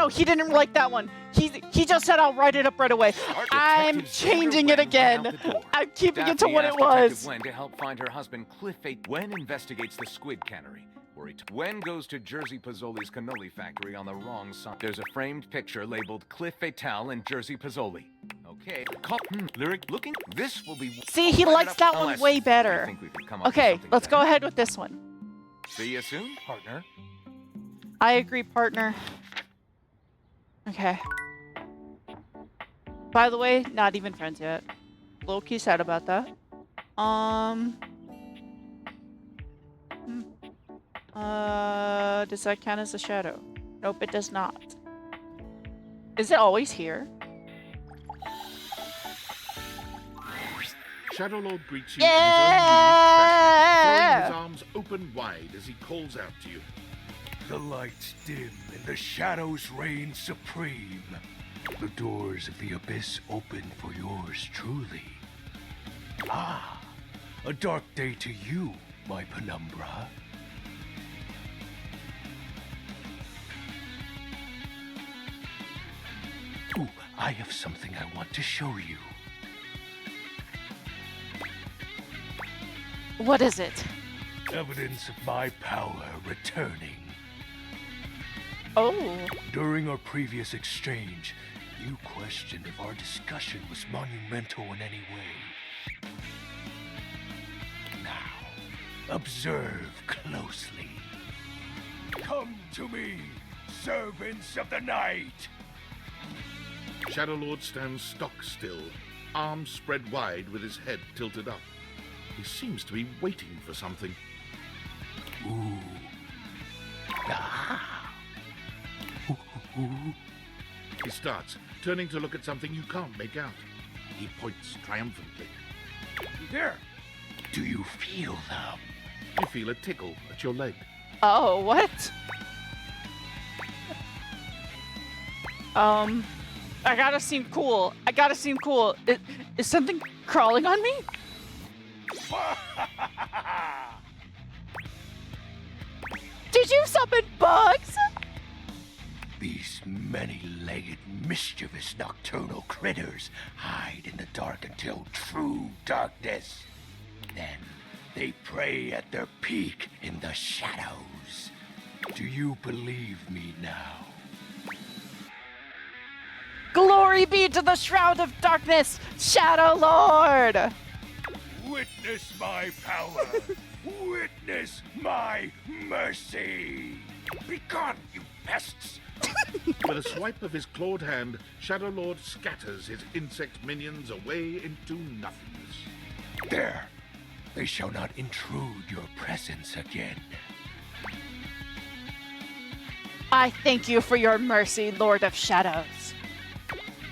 he didn't like that one. He just said I'll write it up right away. I'm changing it again. I'm keeping it to what it was. Wen to help find her husband Cliff Fatel. Wen investigates the Squid Cannery, where Wen goes to Jersey Pizzoli's cannoli factory on the wrong side. There's a framed picture labeled Cliff Fatel and Jersey Pizzoli. Okay, Lyric looking. This will be. See, he likes that one way better. You think we could come up with Okay, something let's go better? ahead with this one. See you soon, partner. I agree, partner. Okay. By the way, not even friends yet. Low-key sad about that. Does that count as a shadow? Nope, it does not. Is it always here? Shadow Lord greets you in his own unique fashion, throwing his arms open wide as he calls out to you. The lights dim and the shadows reign supreme. The doors of the abyss open for yours truly. Ah, a dark day to you, my penumbra. Ooh, I have something I want to show you. What is it? Evidence of my power returning. Oh. During our previous exchange, you questioned if our discussion was monumental in any way. Now, observe closely. Come to me, servants of the night! Shadow Lord stands stock still, arms spread wide with his head tilted up. He seems to be waiting for something. Ooh. Ah. Ooh. He starts, turning to look at something you can't make out. He points triumphantly. There! Do you feel them? You feel a tickle at your leg. Oh, what? I gotta seem cool. I gotta seem cool. Is something crawling on me? Did you summon bugs? These many-legged, mischievous nocturnal critters hide in the dark until true darkness. Then they prey at their peak in the shadows. Do you believe me now? Glory be to the Shroud of Darkness, Shadow Lord! Witness my power! Witness my mercy! Begone, you pests! With a swipe of his clawed hand, Shadow Lord scatters his insect minions away into nothingness. There! They shall not intrude your presence again. I thank you for your mercy, Lord of Shadows.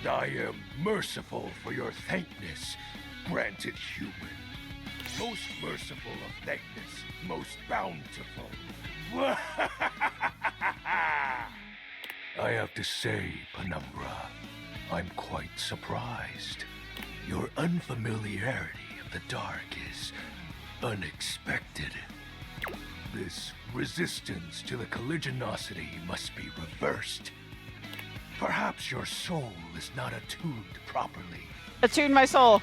I am merciful for your thankness, granted human. Most merciful of thankness, most bountiful. I have to say, Penumbra, I'm quite surprised. Your unfamiliarity of the dark is unexpected. This resistance to the colligiosity must be reversed. Perhaps your soul is not attuned properly. Attune my soul.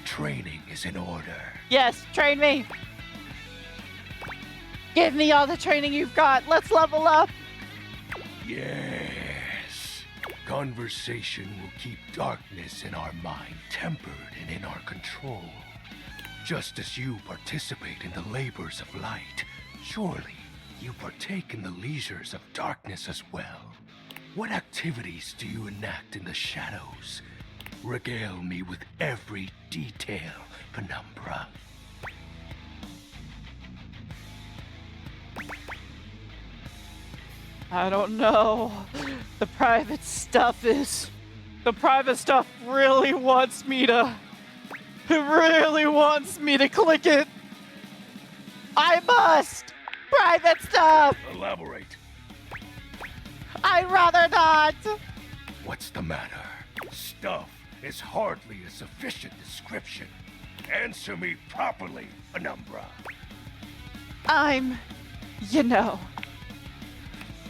Training is in order. Yes, train me. Give me all the training you've got. Let's level up. Yes. Conversation will keep darkness in our mind tempered and in our control. Just as you participate in the labors of light, surely you partake in the leisures of darkness as well. What activities do you enact in the shadows? Regale me with every detail, Penumbra. I don't know. The private stuff really wants me to... It really wants me to click it. I must! Private stuff! Elaborate. I'd rather not! What's the matter? Stuff is hardly a sufficient description. Answer me properly, Penumbra. You know.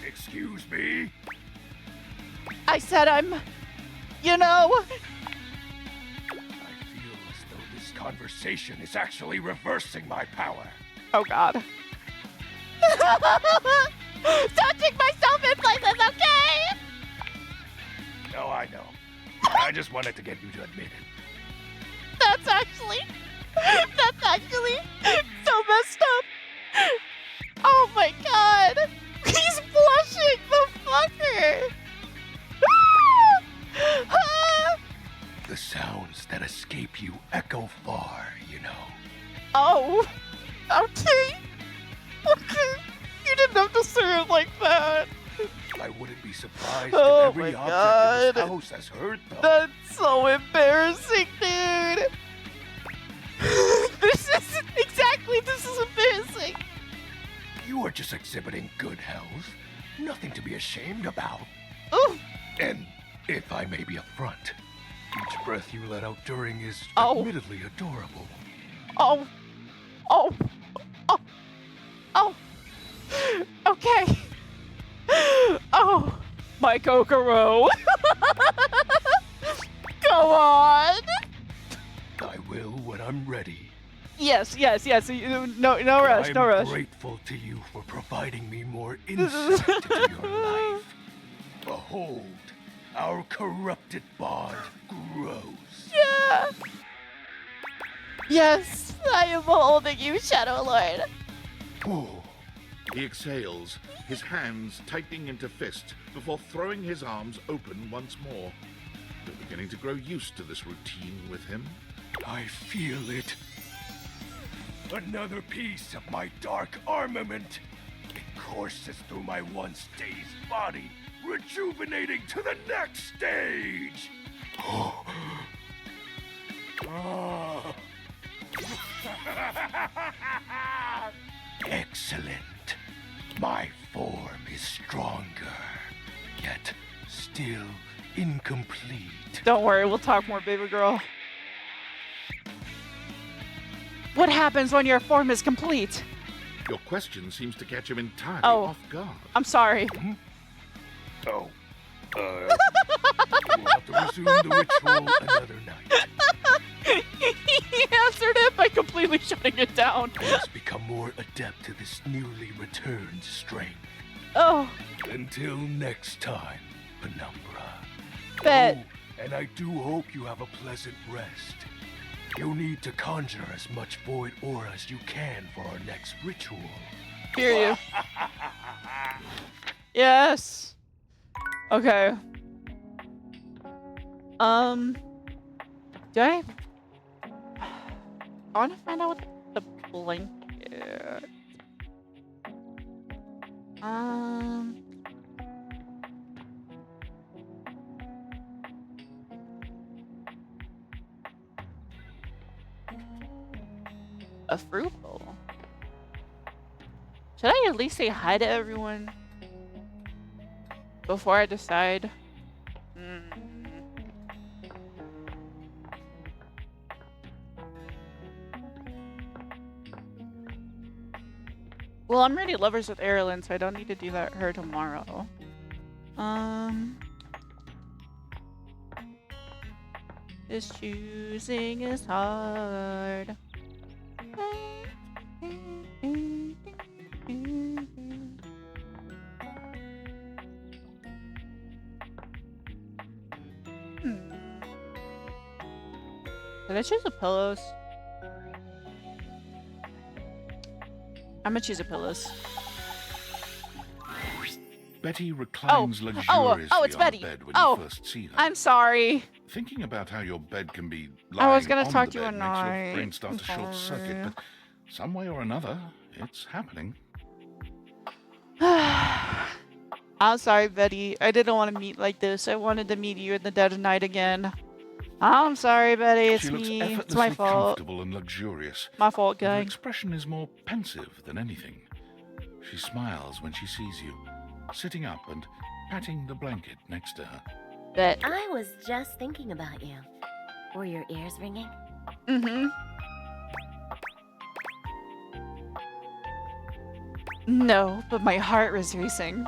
Excuse me? I said you know. I feel as though this conversation is actually reversing my power. Oh God. Touching myself in places, okay? No, I know. I just wanted to get you to admit it. That's actually so messed up. Oh my God. He's The sounds that escape you echo far, you know. Oh, okay. Okay. You didn't have to say it like that. I wouldn't be surprised Oh if every my object in God. this house has heard them. That's so embarrassing, dude. This is embarrassing. You are just exhibiting good health. Nothing to be ashamed about. Ooh. And if I may be upfront, each breath you let out during is Oh. admittedly adorable. Oh. Oh. Oh. Oh. Okay. Oh. My Kokoro. Go on. I will when I'm ready. Yes. No rush. I'm No rush. grateful to you for providing me more insight into your life. Behold, our corrupted bond grows. Yeah. Yes, I am beholding you, Shadow Lord. Oh, He exhales, his hands tightening into fist before throwing his arms open once more. You're beginning to grow used to this routine with him. I feel it. Another piece of my dark armament. It courses through my once dazed body, rejuvenating to the next stage. Ah. Excellent. My form is stronger, yet still incomplete. Don't worry, we'll talk more, baby girl. What happens when your form is complete? Your question seems to catch him entirely Oh. off guard. I'm sorry. Oh, we'll have to resume the ritual another night. He answered it by completely shutting it down. I must become more adept to this newly returned strength. Oh, Until next time, Penumbra. Bet. Oh, and I do hope you have a pleasant rest. You'll need to conjure as much void aura as you can for our next ritual. hear you. Yes. Okay. Do I want to find out what the blanket. A fruit bowl. Should I at least say hi to everyone before I decide? Well, I'm already lovers with Erilyn, so I don't need to do that her tomorrow. This choosing is hard. Did I choose the pillows? I'm gonna choose the pillows. Betty reclines oh, luxuriously it's on Betty. the bed when Oh, you first see her. I'm sorry. Thinking about how your bed can be I was lying gonna on talk the to you bed at makes your night. brain start to short circuit, Sorry. but some way or another, it's happening. I'm sorry, Betty. I didn't want to meet like this. I wanted to meet you in the dead of night again. I'm sorry, Betty. It's She looks me. effortlessly It's my fault. comfortable and luxurious. My fault, But her gang. expression is more pensive than anything. She smiles when she sees you, sitting up and patting the blanket next to her. Bet. I was just thinking about you. Were your ears ringing? Mm-hmm. No, but my heart was racing.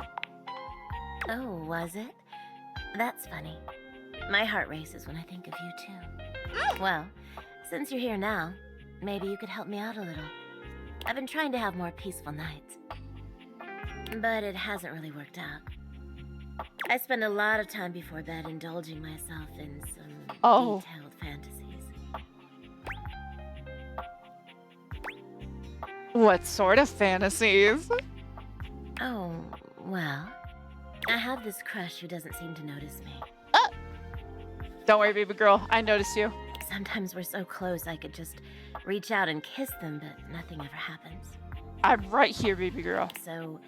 Oh, was it? That's funny. My heart races when I think of you, too. Well, since you're here now, maybe you could help me out a little. I've been trying to have more peaceful nights, but it hasn't really worked out. I spend a lot of time before bed indulging myself in some detailed fantasies. What sort of fantasies? Oh, well, I have this crush who doesn't seem to notice me. Don't worry, baby girl. I noticed you. Sometimes we're so close I could just reach out and kiss them, but nothing ever happens. I'm right here, baby girl. So,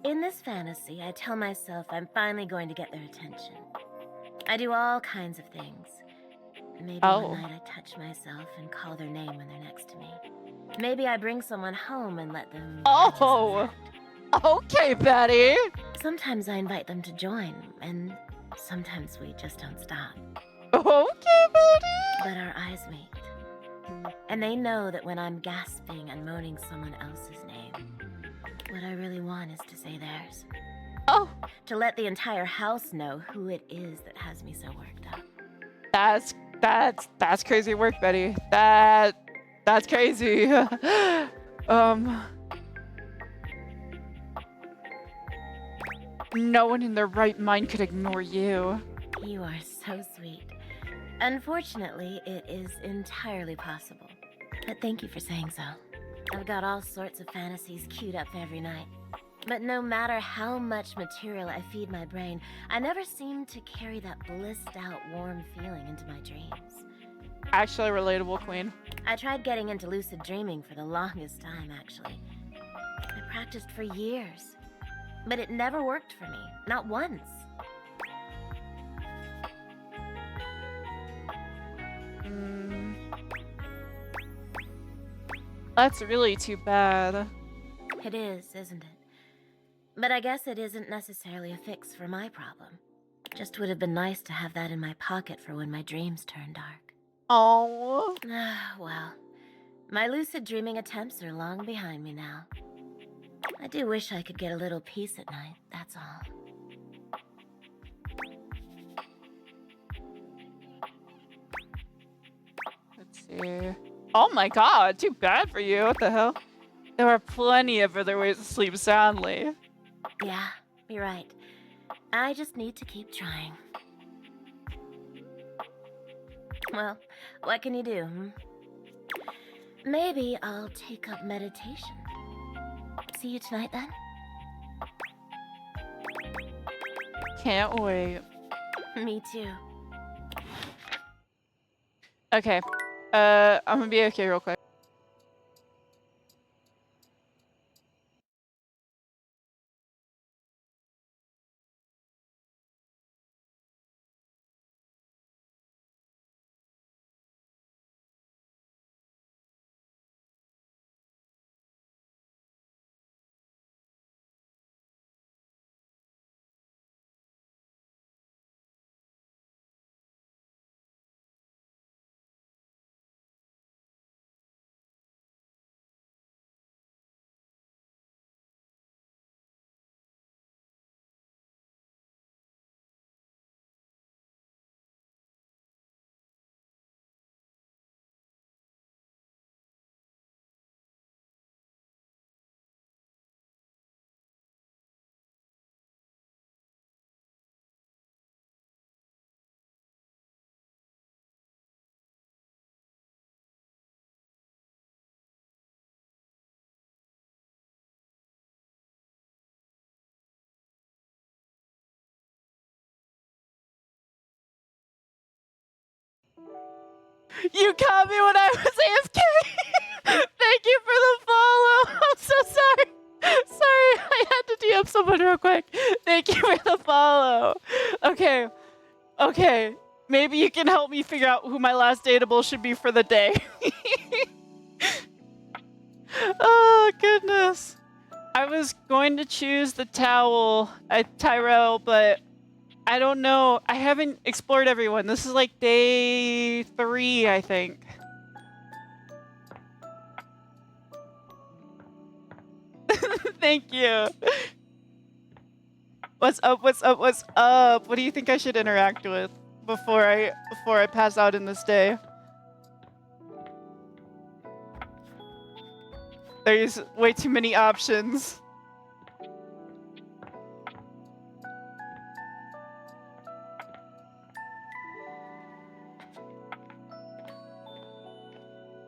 in this fantasy, I tell myself I'm finally going to get their attention. I do all kinds of things. Maybe one night I touch myself and call their name when they're next to me. Maybe I bring someone home and let them... Oh! Okay, Betty. Sometimes I invite them to join, and sometimes we just don't stop. Okay, Betty. But our eyes meet. And they know that when I'm gasping and moaning someone else's name, what I really want is to say theirs. Oh. To let the entire house know who it is that has me so worked up. That's crazy work, Betty. That's crazy. No one in their right mind could ignore you. You are so sweet. Unfortunately, it is entirely possible. But thank you for saying so. I've got all sorts of fantasies queued up every night. But no matter how much material I feed my brain, I never seem to carry that blissed out warm feeling into my dreams. Actually relatable, Queen. I tried getting into lucid dreaming for the longest time, actually. I practiced for years. But it never worked for me. Not once. That's really too bad. It is, isn't it? But I guess it isn't necessarily a fix for my problem. Just would have been nice to have that in my pocket for when my dreams turn dark. Oh. Well, my lucid dreaming attempts are long behind me now. I do wish I could get a little peace at night, that's all. Let's see. Oh my god, too bad for you. What the hell? There are plenty of other ways to sleep soundly. Yeah, you're right. I just need to keep trying. Well, what can you do, hmm? Maybe I'll take up meditation. See you tonight, then? Can't wait. Me too. Okay. I'm gonna be okay real quick. You caught me when I was AFK. Thank you for the follow. I'm so sorry. Sorry, I had to DM someone real quick. Thank you for the follow. Okay. Okay. Maybe you can help me figure out who my last dateable should be for the day. Oh, goodness. I was going to choose the towel at Tyrell, but I don't know. I haven't explored everyone. This is like day 3, I think. Thank you. What's up? What's up? What's up? What do you think I should interact with before I pass out in this day? There's way too many options.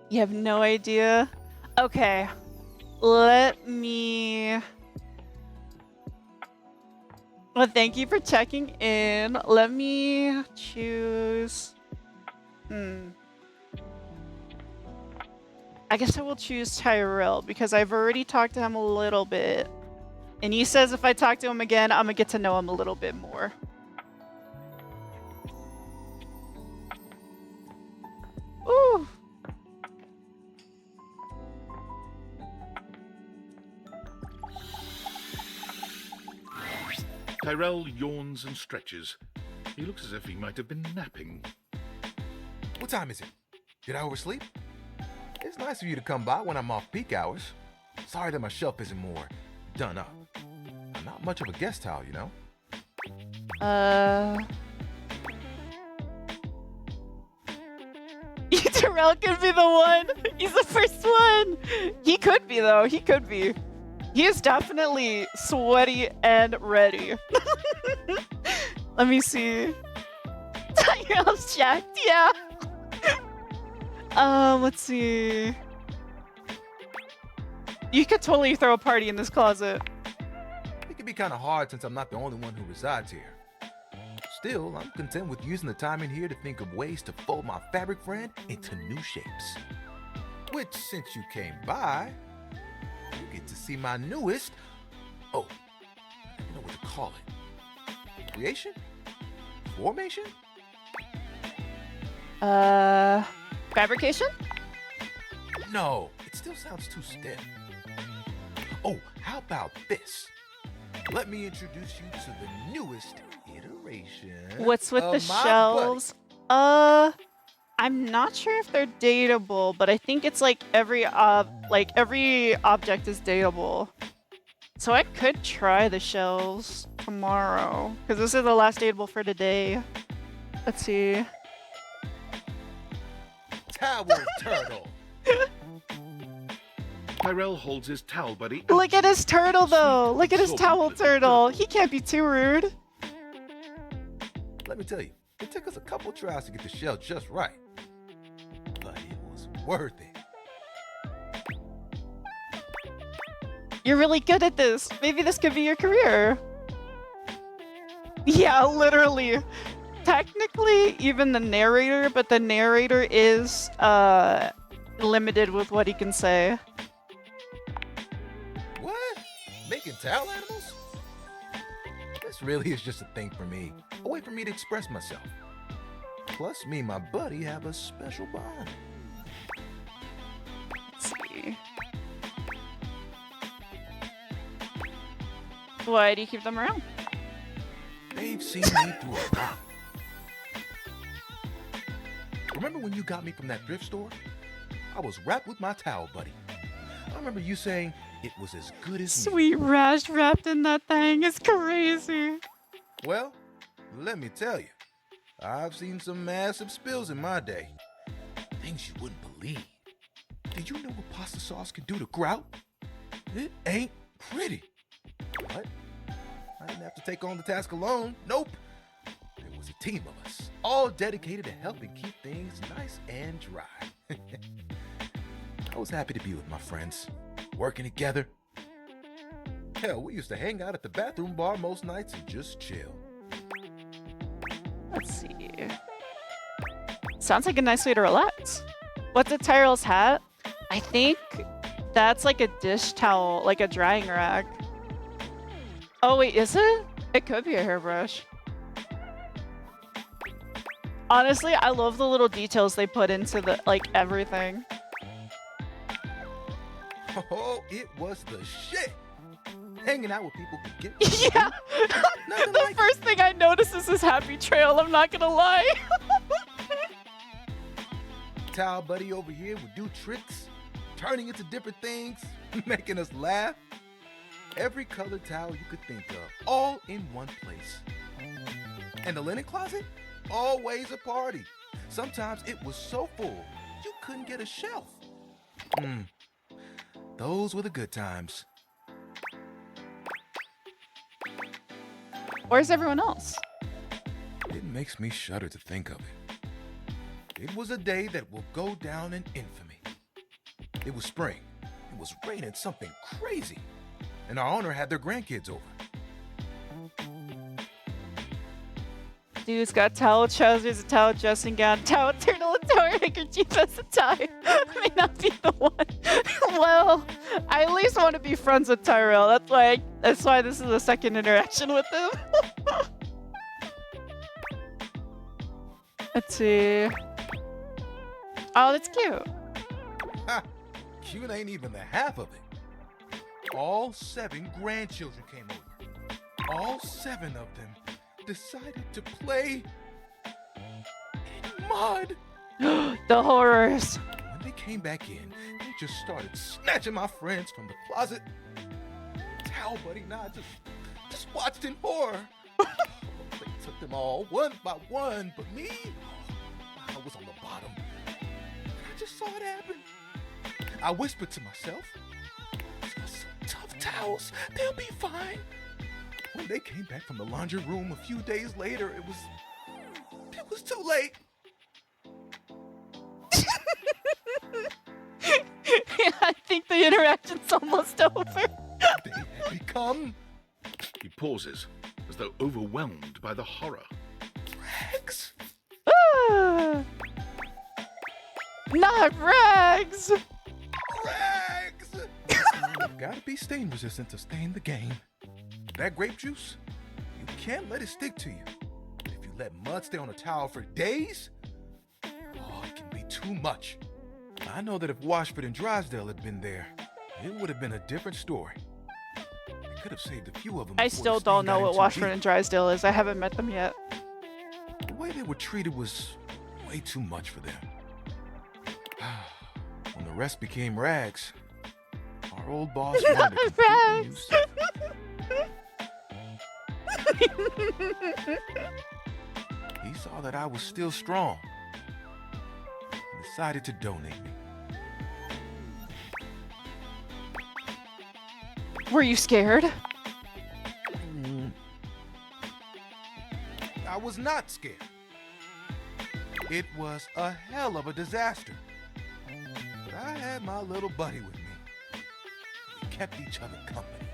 You have no idea? Okay. Let me... Well, thank you for checking in. Let me choose. I guess I will choose Tyrell because I've already talked to him a little bit. And he says if I talk to him again, I'm gonna get to know him a little bit more. Ooh. Tyrell yawns and stretches. He looks as if he might have been napping. What time is it? Did I oversleep? It's nice of you to come by when I'm off peak hours. Sorry that my shelf isn't more done up. I'm not much of a guest towel, you know? Tyrell could be the one. He's the first one. He could be, though. He could be. He is definitely sweaty and ready. Let me see. Tyrell's jacked, yeah. Let's see. You could totally throw a party in this closet. It can be kind of hard since I'm not the only one who resides here. Still, I'm content with using the time in here to think of ways to fold my fabric friend into new shapes. Which, since you came by, you get to see my newest... Oh, I don't know what to call it. Creation? Formation? Fabrication? No, it still sounds too stiff. Oh, how about this? Let me introduce you to the newest iteration. What's with the of my shelves? I'm not sure if they're dateable, but I think it's like every object is dateable. So I could try the shelves tomorrow because this is the last dateable for today. Let's see. Towel turtle. Tyrell holds his towel buddy out. Look at his turtle though. Look at his Absorbent towel little turtle. He can't be too rude. Let me tell you, it took us a couple tries to get the shell just right. But it was worth it. You're really good at this. Maybe this could be your career. Yeah, literally. Technically, even the narrator, but the narrator is limited with what he can say. What? Making towel animals? This really is just a thing for me. A way for me to express myself. Plus, me and my buddy have a special bond. Let's see. Why do you keep them around? They've seen me through a lot. Remember when you got me from that thrift store? I was wrapped with my towel buddy. I remember you saying it was as good as new. Sweet Rash wrapped in that thing. It's crazy. Well, let me tell you, I've seen some massive spills in my day. Things you wouldn't believe. Did you know what pasta sauce can do to grout? It ain't pretty. But I didn't have to take on the task alone. Nope. There was a team of us, all dedicated to helping keep things nice and dry. I was happy to be with my friends, working together. Hell, we used to hang out at the bathroom bar most nights and just chill. Let's see. Sounds like a nice way to relax. What's a Tyrell's hat? I think that's like a dish towel, like a drying rack. Oh wait, is it? It could be a hairbrush. Honestly, I love the little details they put into the everything. Oh, it was the shit. Hanging out with people who get Yeah. Nothing The like first thing I noticed is his happy trail, I'm not gonna lie. Towel buddy over here would do tricks, turning into different things, making us laugh. Every colored towel you could think of, all in one place. And the linen closet? Always a party. Sometimes it was so full, you couldn't get a shelf. Those were the good times. Where's everyone else? It makes me shudder to think of it. It was a day that will go down in infamy. It was spring. It was raining something crazy. And our owner had their grandkids over. Dude's got towel trousers, a towel dressing gown, towel turtle, and towel handkerchief as a tie. May not be the one. Well, I at least want to be friends with Tyrell. That's why this is a second interaction with him. Let's see. Oh, that's cute. Ha! Cute ain't even the half of it. All 7 grandchildren came over. All 7 of them decided to play in mud. The horrors. When they came back in, they just started snatching my friends from the closet. Towel Buddy and I just watched in horror. They took them all one by one, but me, I was on the bottom. I just saw it happen. I whispered to myself, some tough towels, they'll be fine. When they came back from the laundry room a few days later, it was too late. I think the interaction's almost over. They had become He pauses, as though overwhelmed by the horror. rags. Ah. Not rags. Rags! Gotta be stain resistant to stain the game. That grape juice, you can't let it stick to you. If you let mud stay on a towel for days, oh, it can be too much. I know that if Washford and Drysdale had been there, it would have been a different story. They could have saved a few of them. I before the still stain don't got know in what too Washford deep. and Drysdale is. I haven't met them yet. The way they were treated was way too much for them. When the rest became rags, our old boss wanted a completely new set. He saw that I was still strong and decided to donate me. Were you scared? I was not scared. It was a hell of a disaster. But I had my little buddy with me. We kept each other company.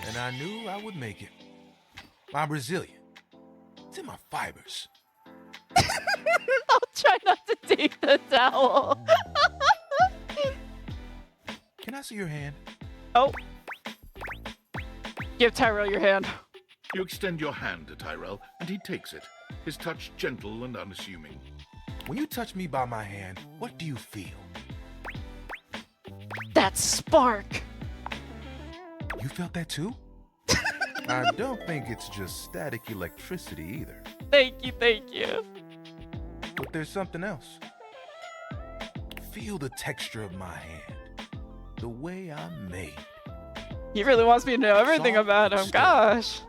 And I knew I would make it. I'm Brazilian. It's in my fibers. I'll try not to take the towel. Can I see your hand? Oh. Give Tyrell your hand. You extend your hand to Tyrell, and he takes it, his touch gentle and unassuming. When you touch me by my hand, what do you feel? That spark. You felt that too? I don't think it's just static electricity either. Thank you, thank you. But there's something else. Feel the texture of my hand. The way I'm made. He really wants me to know everything Soft about him. still. Gosh.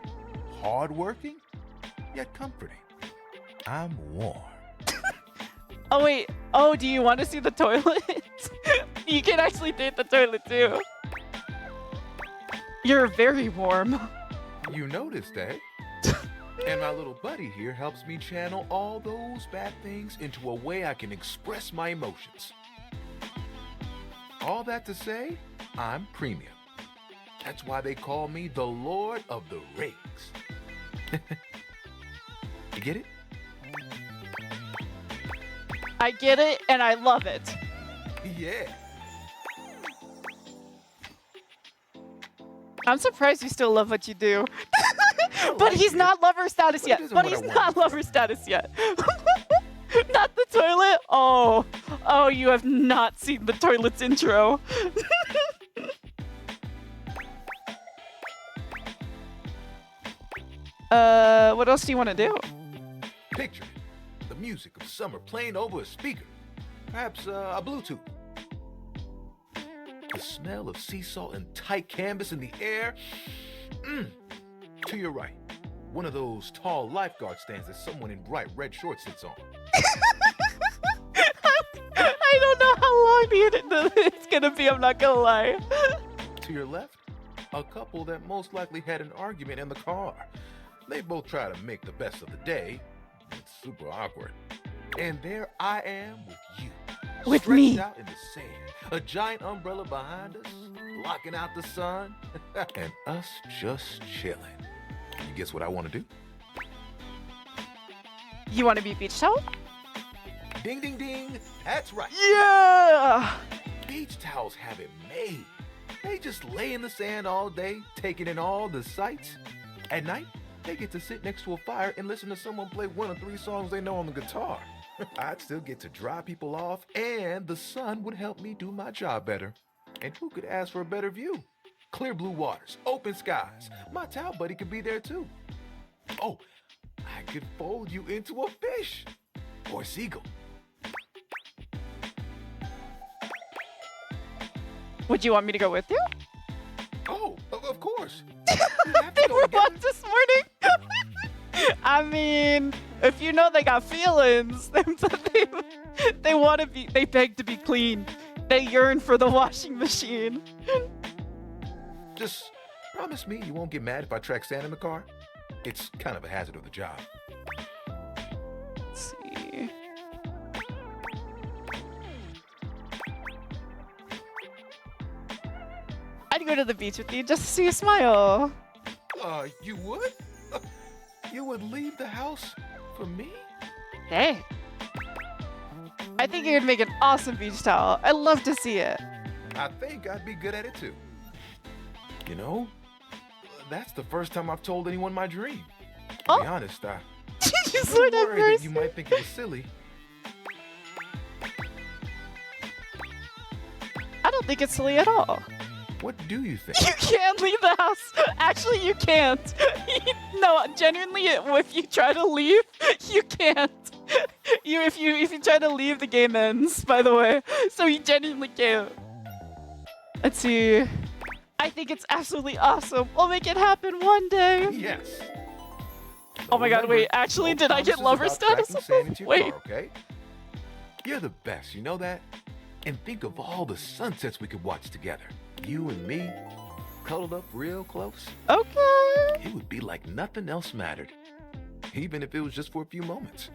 Hardworking, yet comforting. I'm warm. Oh, wait. Oh, do you want to see the toilet? You can actually date the toilet, too. You're very warm. You noticed, eh? And my little buddy here helps me channel all those bad things into a way I can express my emotions. All that to say, I'm premium. That's why they call me the Lord of the Rings. You get it? I get it, and I love it. Yeah. I'm surprised you still love what you do. But like he's it. not lover status But it yet. isn't But what I he's wanted not it lover status yet. Not the toilet? Oh. Oh, you have not seen the toilet's intro. What else do you want to do? Picture it. The music of summer playing over a speaker. Perhaps a Bluetooth. The smell of sea salt and tight canvas in the air. To your right. One of those tall lifeguard stands that someone in bright red shorts sits on. I don't know how long it's gonna be, I'm not gonna lie. To your left, a couple that most likely had an argument in the car. They both try to make the best of the day. It's super awkward. And there I am with you. With stretched me. out in the sand. A giant umbrella behind us, blocking out the sun. And us just chilling. You guess what I want to do? You want to be beach towel? Ding, ding, ding. That's right. Yeah! Beach towels have it made. They just lay in the sand all day, taking in all the sights. At night, they get to sit next to a fire and listen to someone play one of 3 songs they know on the guitar. I'd still get to dry people off, and the sun would help me do my job better. And who could ask for a better view? Clear blue waters, open skies. My towel buddy could be there too. Oh, I could fold you into a fish or a seagull. Would you want me to go with you? Oh, of course. They were one this morning. I mean, if you know they got feelings, they want to be, they beg to be clean. They yearn for the washing machine. Just promise me you won't get mad if I track sand in the car. It's kind of a hazard of the job. Let's see. I'd go to the beach with you just to see you smile. You would? You would leave the house for me? Hey. I think you'd make an awesome beach towel. I'd love to see it. I think I'd be good at it too. You know, that's the first time I've told anyone my dream. To be honest, I You swear that worried that first? you might think it was silly. I don't think it's silly at all. What do you think? You can't leave the house. Actually, you can't. No, genuinely, if you try to leave, you can't. If you try to leave, the game ends. By the way, so you genuinely can't. Let's see. I think it's absolutely awesome. We'll make it happen one day. Yes. Oh my God! Remember, Wait, actually, no did I get promises lover about status? tracking sand into your Wait. car, okay? You're the best, you know that? And think of all the sunsets we could watch together. You and me, cuddled up real close. Okay. It would be like nothing else mattered. Even if it was just for a few moments.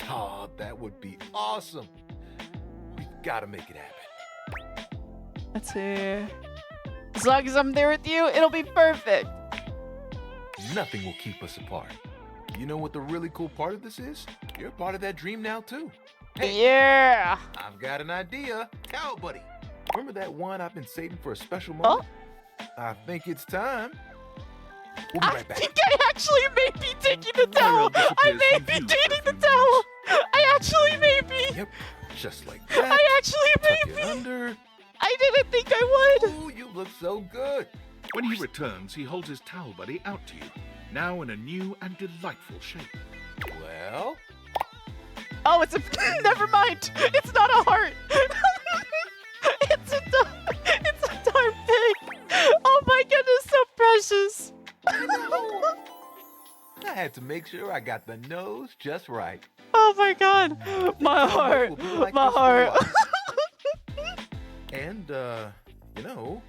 Oh, that would be awesome. We've got to make it happen. Let's see. As long as I'm there with you, it'll be perfect. Nothing will keep us apart. You know what the really cool part of this is? You're part of that dream now, too. Hey, Yeah. I've got an idea. Towel buddy. Remember that one I've been saving for a special moment? I think it's time. We'll be I right back. think I actually may be taking the towel. disappears I may from be view dating for the a few towel. I actually may be. Yep, just like that. I actually Tuck may it be. under. I didn't think I would. Oh, you look so good. When he returns, he holds his towel buddy out to you, now in a new and delightful shape. Well, Oh, it's a. Never mind. It's not a heart. It's a darn pig. Oh my goodness, so precious. I had to make sure I got the nose just right. Oh my God, my heart, Will be like my this for a heart. while. And, you know,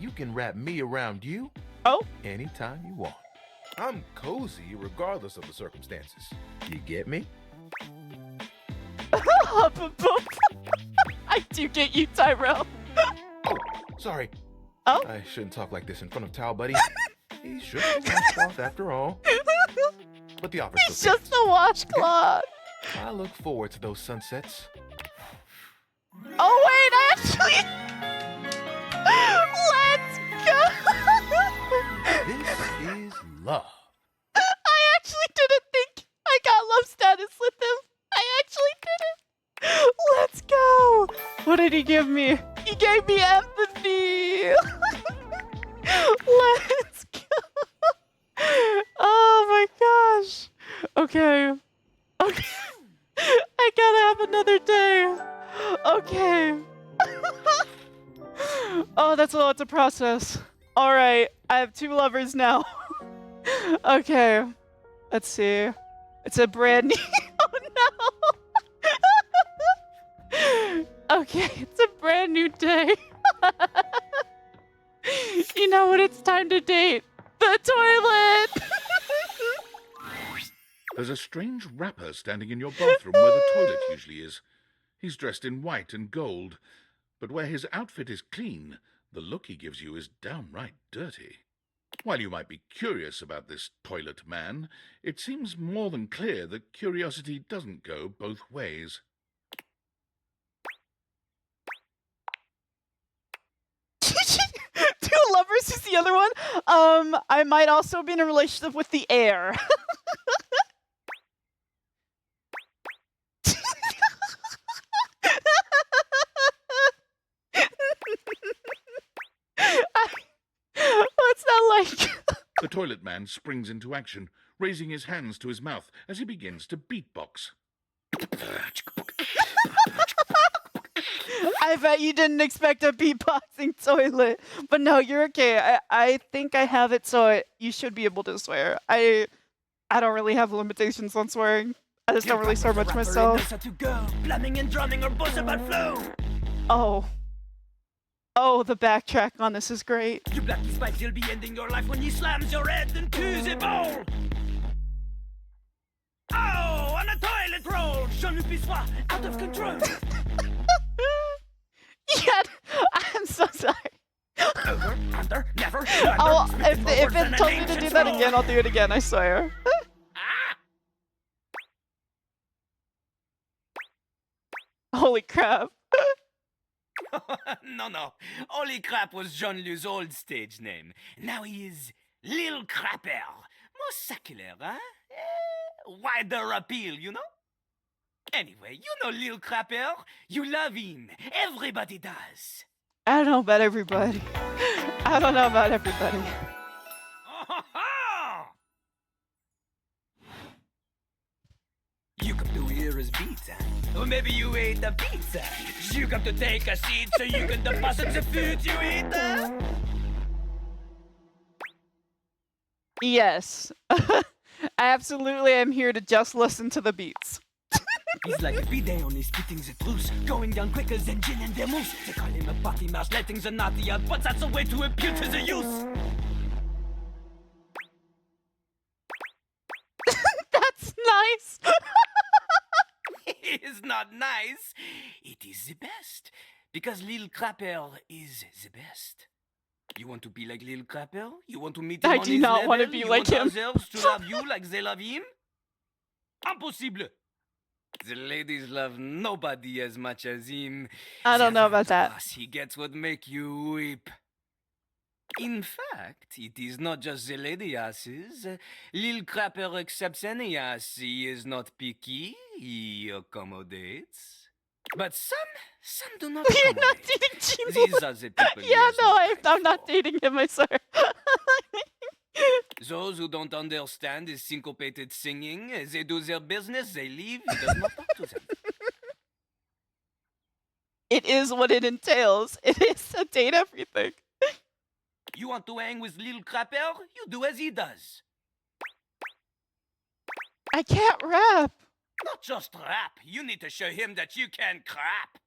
you can wrap me around you Oh, anytime you want. I'm cozy regardless of the circumstances. You get me? hop and bump. I do get you, Tyrell. Oh, sorry. Oh. I shouldn't talk like this in front of Towel Buddy. He's just a washcloth after all. But the offer He's still just a washcloth. stands. I look forward to those sunsets. Oh wait, actually, let's go. This is love. I actually didn't think I got love status with him. I actually didn't. Let's go. What did he give me? He gave me empathy. Let's go. Oh my gosh. Okay. Okay. I gotta have another day. Okay. Oh, that's a lot to process. All right, I have 2 lovers now. Okay, let's see. It's a brand new. Oh no. Okay, it's a brand new day. You know what? It's time to date. The toilet. There's a strange rapper standing in your bathroom where the toilet usually is. He's dressed in white and gold, but where his outfit is clean, the look he gives you is downright dirty. While you might be curious about this toilet man, it seems more than clear that curiosity doesn't go both ways. Two lovers is the other one. I might also be in a relationship with the air. What's that like? The toilet man springs into action, raising his hands to his mouth as he begins to beatbox. I bet you didn't expect a beatboxing toilet. But no, you're okay. I think I have it, so you should be able to swear. I don't really have limitations on swearing. I just don't really swear much myself. Oh. Oh, the backtrack on this is great. You blacky spikes, you'll be ending your life when he slams your head into the bowl. Oh, on a toilet roll, Jean-Luc Bissois, out of control. Yeah, I'm so sorry. Over, under, never. If it tells me to do that again, I'll do it again, I swear. Holy crap. No. Holy crap was Jean-Luc's old stage name. Now he is Lil Crapper. More secular, huh? Wider appeal, you know? Anyway, you know Lil Crapper. You love him. Everybody does. I don't know about everybody. I don't know about everybody. You come to hear his pizza. Or maybe you ate the pizza. You come to take a seat so you can deposit the food you eat. Yes. I absolutely am here to just listen to the beats. He's like a bidet, only spitting the truth. Going down quicker than gin and vermouth. They call him a potty mouse, letting the naughty out. But that's a way to appeal to the youth. That's nice. It is not nice. It is the best. Because Lil Crapper is the best. You want to be like Lil Crapper? You want to meet him I on do his not level? want to be You like want him. others to love you like they love him? Impossible. The ladies love nobody as much as him. I don't know about that. Yes, he gets what make you weep. In fact, it is not just the lady asses. Lil Crapper accepts any ass. He is not picky. He accommodates. But some do not You're not accommodate. dating Gene These are the people he Yeah, has no, time I'm not for. dating him, I swear. Those who don't understand his syncopated singing, they do their business, they leave, he does not talk to them. It is what it entails. It is to date everything. You want to hang with Lil Crapper? You do as he does. I can't rap. Not just rap, you need to show him that you can crap.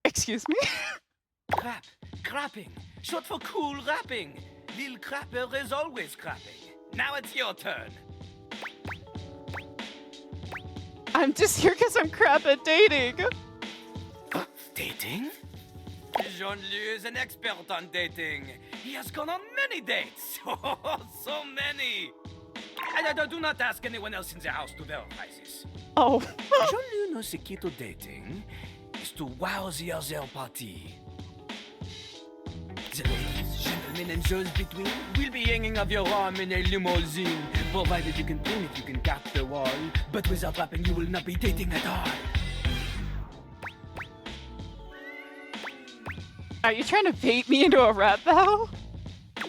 Excuse me? Crap, crapping, short for cool rapping. Lil Crapper is always crapping. Now it's your turn. I'm just here because I'm crap at dating. Dating? Jean-Luc is an expert on dating. He has gone on many dates. Oh, so many. And do not ask anyone else in the house to verify this. Oh. Jean-Luc knows the key to dating is to wow the other party. The ladies, gentlemen, and those between will be hanging off your arm in a limousine. Provided you can clean it, you can cut the wall. But without rapping, you will not be dating at all. Are you trying to bait me into a rap battle?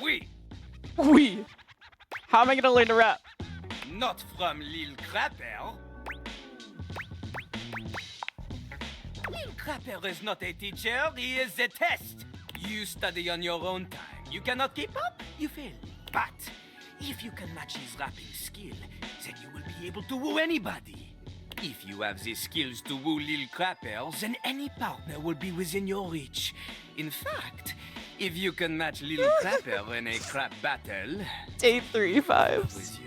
Oui, We. How am I gonna learn to rap? not from Lil Crapper. Lil Crapper is not a teacher, he is a test. You study on your own time. You cannot keep up, you fail. But if you can match his rapping skill, then you will be able to woo anybody. If you have the skills to woo Lil Crapper, then any partner will be within your reach. In fact, if you can match Lil Crapper in a crap battle, Day 3 vibes. with you.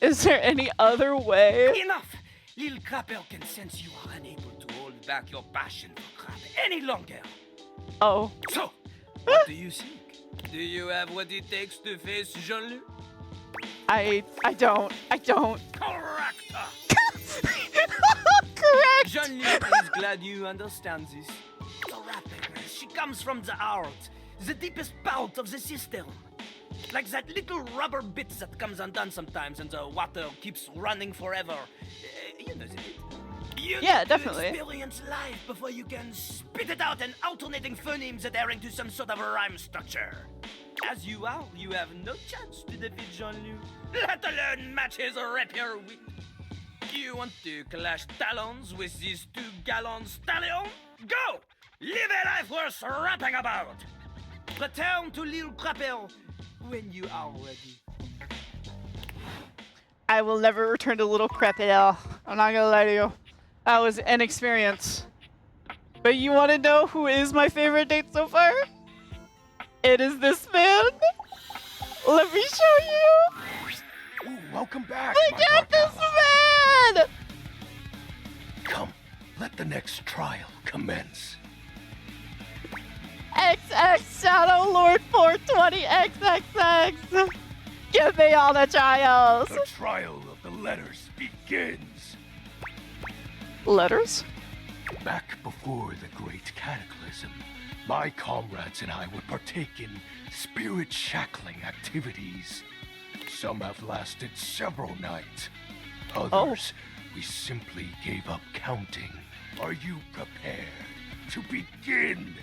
Is there any other way? Enough! Lil Crapper can sense you are unable to hold back your passion for crap any longer. Oh. So, what do you think? Do you have what it takes to face Jean-Luc? I don't. Correct! Correct! Jean-Luc is glad you understand this. The rapper, she comes from the heart, the deepest part of the system. Like that little rubber bit that comes undone sometimes and the water keeps running forever. You know the bit. You Yeah, need definitely. to experience life before you can spit it out in alternating phonemes adhering to some sort of a rhyme structure. As you are, you have no chance to defeat Jean-Luc, let alone match his rapier wit. You want to clash talons with these 2 gallon stallions? Go! Live a life worth rapping about! Return to Lil Crapper when you are ready. I will never return to Little Crapel. I'm not gonna lie to you. That was an experience. But you want to know who is my favorite date so far? It is this man. Let me show you. Ooh, welcome back. Look my at this Dark man! Come, let the next trial commence. XX Shadow Lord 420 XXX. Give me all the trials. The trial of the letters begins. Letters? Back before the Great Cataclysm, my comrades and I would partake in spirit-shackling activities. Some have lasted several nights. Others, we simply gave up counting. Are you prepared to begin?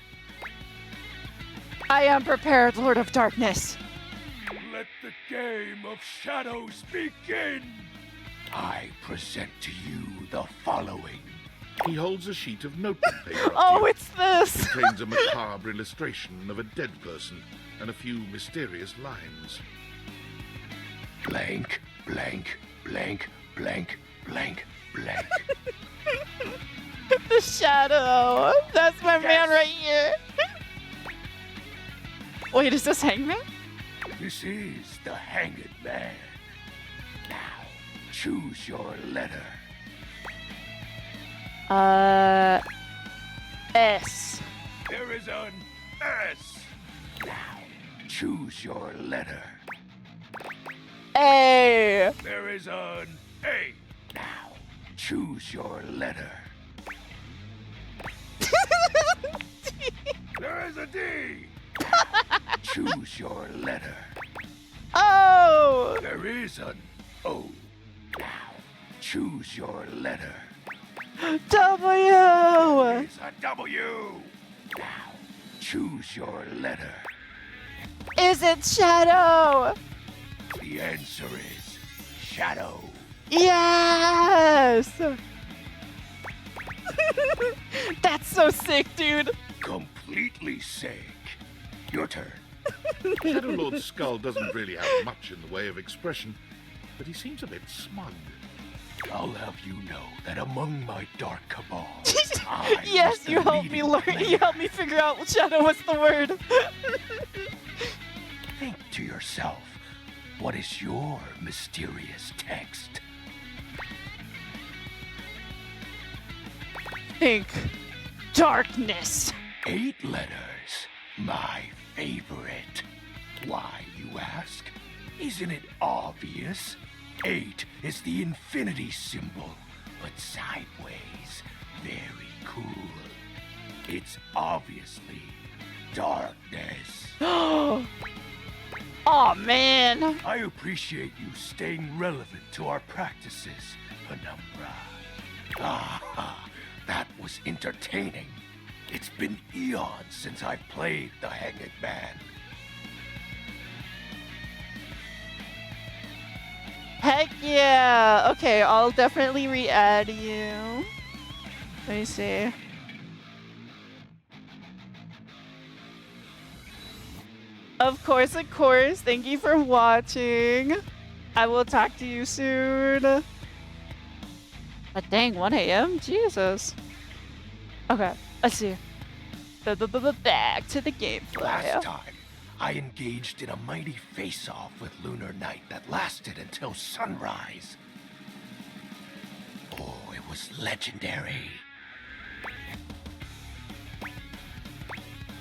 I am prepared, Lord of Darkness. Let the game of shadows begin! I present to you the following. He holds a sheet of notebook paper. up to Oh, you. it's this. Contains a macabre illustration of a dead person and a few mysterious lines. Blank, blank, blank, blank, blank, blank. The Shadow. That's my man right here. Wait, is this Hangman? This is the Hanged Man. Now, choose your letter. S. There is an S. Now, choose your letter. A. There is an A. Now, choose your letter. There is a D. Choose your letter. Oh. There is an O. Now, choose your letter. W. It's a W. Now, choose your letter. Is it Shadow? The answer is Shadow. Yes. That's so sick, dude. Completely sick. Your turn. Shadow Lord's skull doesn't really have much in the way of expression, but he seems a bit smug. I'll have you know that among my dark cabal, I was Yes, the you helped me leading learn. player. You helped me figure out what Shadow was the word. Think to yourself, what is your mysterious text? Think. Darkness. 8 letters, my favorite. Why, you ask? Isn't it obvious? 8 is the infinity symbol, but sideways. Very cool. It's obviously darkness. Oh man. I appreciate you staying relevant to our practices, Penumbra. Ah, that was entertaining. It's been eons since I played the Hanged Man. Heck yeah. Okay, I'll definitely re-add you. Let me see. Of course, of course. Thank you for watching. I will talk to you soon. But dang, 1 a.m.? Jesus. Okay, let's see. Back to the gameplay. Last time, I engaged in a mighty face-off with Lunar Knight that lasted until sunrise. Oh, it was legendary.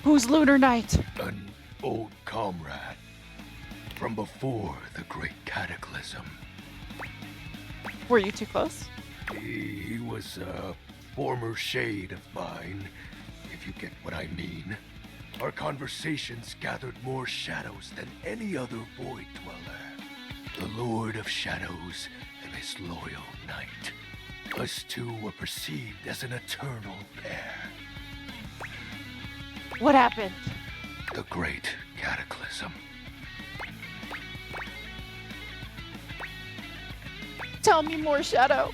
Who's Lunar Knight? An old comrade from before the Great Cataclysm. Were you too close? He was a former shade of mine, if you get what I mean. Our conversations gathered more shadows than any other Void Dweller. The Lord of Shadows and his loyal knight. Us two were perceived as an eternal pair. What happened? The Great Cataclysm. Tell me more, Shadow.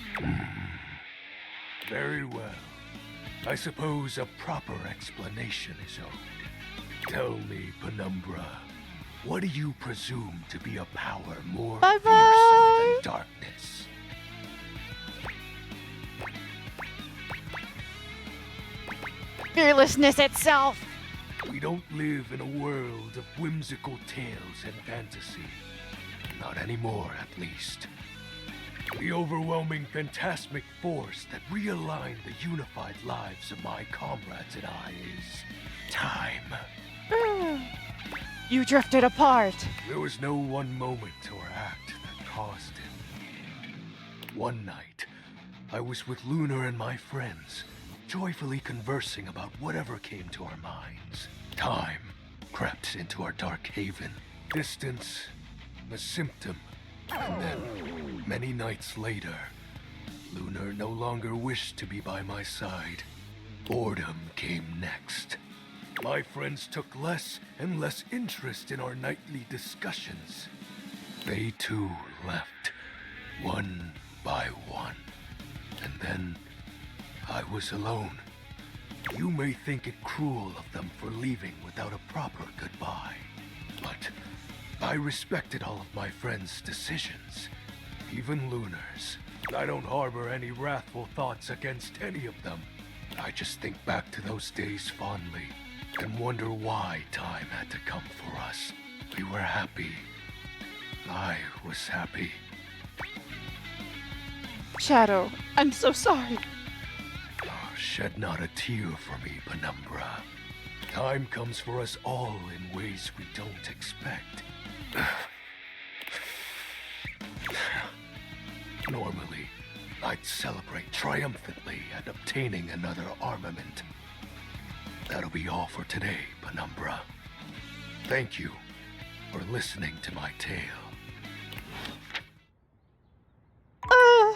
Very well. I suppose a proper explanation is owed. Tell me, Penumbra, what do you presume to be a power more fearsome than darkness? Fearlessness itself. We don't live in a world of whimsical tales and fantasy. Not anymore, at least. The overwhelming phantasmic force that realigned the unified lives of my comrades and I is time. You drifted apart. There was no one moment or act that caused it. One night, I was with Lunar and my friends, joyfully conversing about whatever came to our minds. Time crept into our dark haven. Distance, a symptom. And then, many nights later, Lunar no longer wished to be by my side. Boredom came next. My friends took less and less interest in our nightly discussions. They too left, one by one. And then, I was alone. You may think it cruel of them for leaving without a proper goodbye, but I respected all of my friends' decisions, even Lunar's. I don't harbor any wrathful thoughts against any of them. I just think back to those days fondly and wonder why time had to come for us. We were happy. I was happy. Shadow, I'm so sorry. Oh, shed not a tear for me, Penumbra. Time comes for us all in ways we don't expect. Normally, I'd celebrate triumphantly at obtaining another armament. That'll be all for today, Penumbra. Thank you for listening to my tale.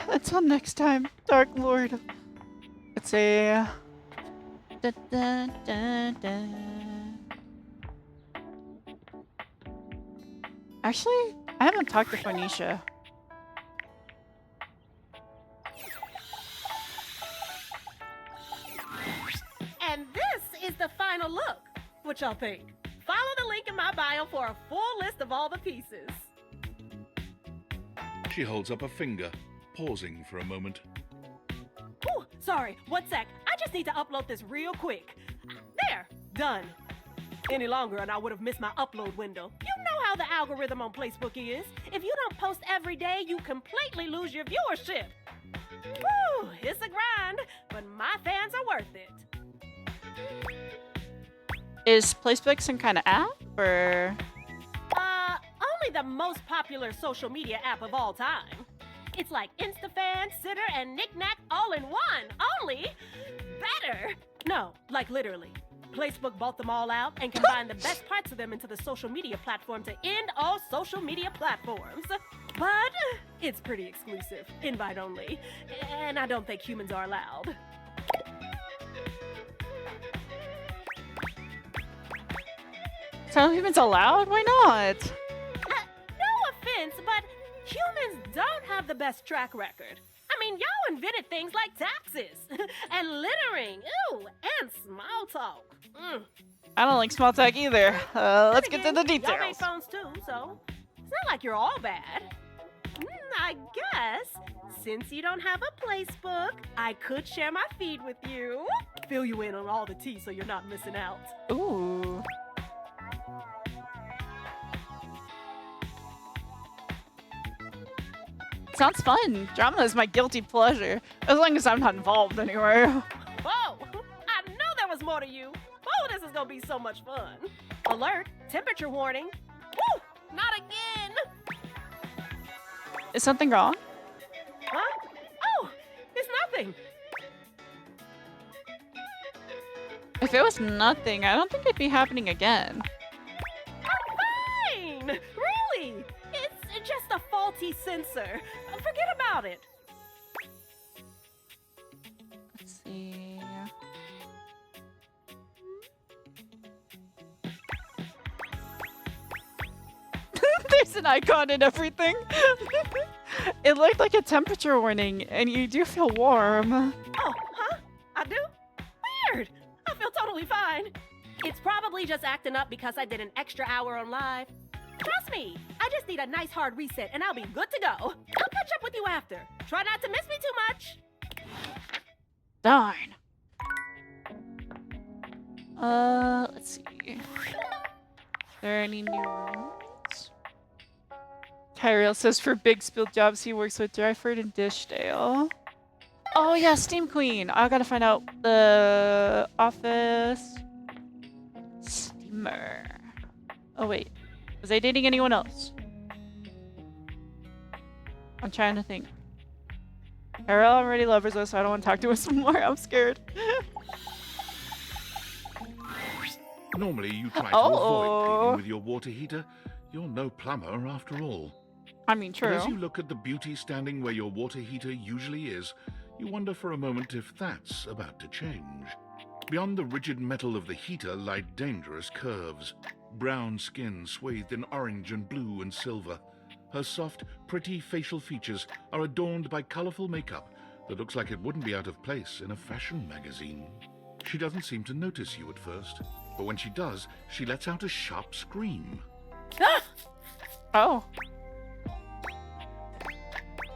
Until next time, Dark Lord. Let's see. Dun, dun, dun, dun. Actually, I haven't talked to Phoenicia. And this is the final look. What y'all think? Follow the link in my bio for a full list of all the pieces. She holds up a finger, pausing for a moment. Ooh, sorry, 1 sec. I just need to upload this real quick. There, done. Any longer and I would have missed my upload window. You know how the algorithm on Facebook is. If you don't post every day, you completely lose your viewership. Woo, it's a grind, but my fans are worth it. Is Facebook some kind of app, or? Only the most popular social media app of all time. It's like InstaFan, Sitter, and Knickknack all in one. Only better. No, like literally. Facebook bought them all out and combined the best parts of them into the social media platform to end all social media platforms. But it's pretty exclusive, invite only, and I don't think humans are allowed. Some humans allowed? Why not? No offense, but humans don't have the best track record. I mean, y'all invented things like taxes and littering, ew, and small talk. I don't like small talk either. Let's get to the Y'all made details. phones too, so it's not like you're all bad. I guess, since you don't have a placebook, I could share my feed with you. Fill you in on all the tea so you're not missing out. Ooh. Sounds fun. Drama is my guilty pleasure, as long as I'm not involved anywhere. Whoa! I knew there was more to you. Oh, this is gonna be so much fun. Alert! Temperature warning. Woo! Not again! Is something wrong? Huh? Oh, it's nothing. If it was nothing, I don't think it'd be happening again. Fine! Really? It's just a faulty sensor. Forget about it. Let's see. There's an icon and everything. It looked like a temperature warning, and you do feel warm. Oh, huh? I do? Weird. I feel totally fine. It's probably just acting up because I did an extra hour on live. Trust me, I just need a nice hard reset and I'll be good to go. I'll catch up with you after. Try not to miss me too much. Darn. Let's see. Are there any new rules? Tyrell says for big spill jobs he works with Dryford and Dishdale. Oh yeah, Steam Queen. I gotta find out the office. Steamer. Oh wait. Was I dating anyone else? I'm trying to think. Tyrell already loves us, so I don't want to talk to us more. I'm scared. Normally, you try to avoid cleaning with your water heater. You're no plumber after all. I mean, true. But as you look at the beauty standing where your water heater usually is, you wonder for a moment if that's about to change. Beyond the rigid metal of the heater lie dangerous curves. Brown skin swathed in orange and blue and silver. Her soft, pretty facial features are adorned by colorful makeup that looks like it wouldn't be out of place in a fashion magazine. She doesn't seem to notice you at first, but when she does, she lets out a sharp scream. Ah! Oh.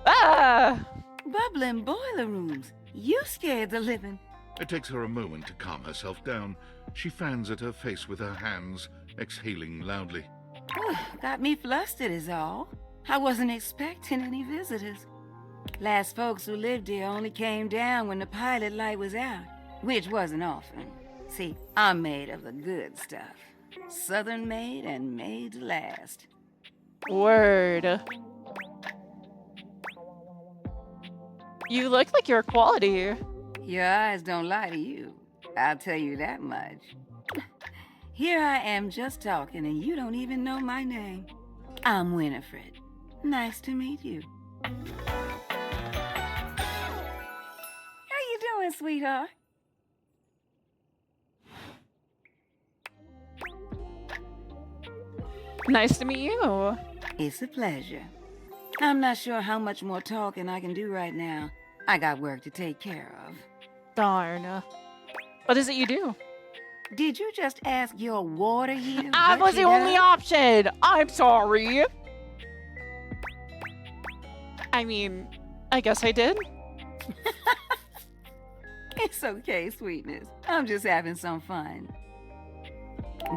Ah! Bubbling boiler rooms. You scared the living. It takes her a moment to calm herself down. She fans at her face with her hands, exhaling loudly. Got me flustered is all. I wasn't expecting any visitors. Last folks who lived here only came down when the pilot light was out, which wasn't often. See, I'm made of the good stuff. Southern made and made to last. Word. You look like you're quality. Your eyes don't lie to you. I'll tell you that much. Here I am just talking and you don't even know my name. I'm Winifred. Nice to meet you. How you doing, sweetheart? Nice to meet you. It's a pleasure. I'm not sure how much more talking I can do right now. I got work to take care of. Darn. What is it you do? Did you just ask your water heater? I was the only option. I'm sorry. I mean, I guess I did. It's okay, sweetness. I'm just having some fun.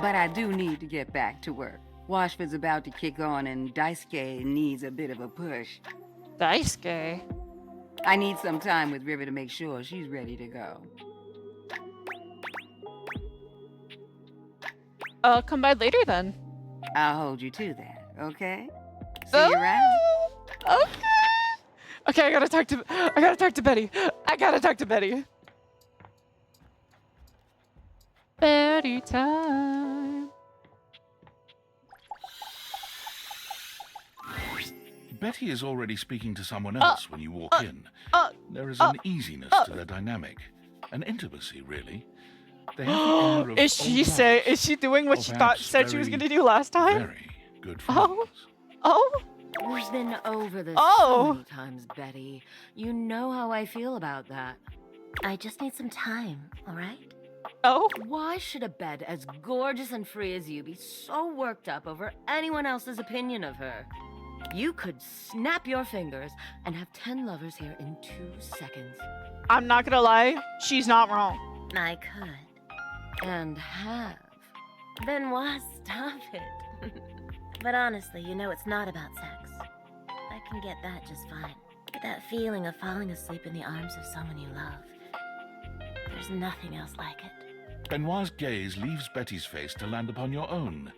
But I do need to get back to work. Washford's about to kick on and Daisuke needs a bit of a push. Daisuke? I need some time with River to make sure she's ready to go. I'll come by later then. I'll hold you to that, okay? See you around. Okay. Okay, I gotta talk to Betty. I gotta talk to Betty. Betty time. Betty is already speaking to someone else when you walk in. There is an easiness to their dynamic, an intimacy, really. They have the air of Is she doing what she said she was gonna do last time? Very good friends. We've been over this so many times, Betty. You know how I feel about that. I just need some time, all right? Oh? Why should a bed as gorgeous and free as you be so worked up over anyone else's opinion of her? You could snap your fingers and have 10 lovers here in 2 seconds. I'm not gonna lie, she's not wrong. I could. And have. Benoit, stop it. But honestly, you know it's not about sex. I can get that just fine. But that feeling of falling asleep in the arms of someone you love, there's nothing else like it. Benoit's gaze leaves Betty's face to land upon your own.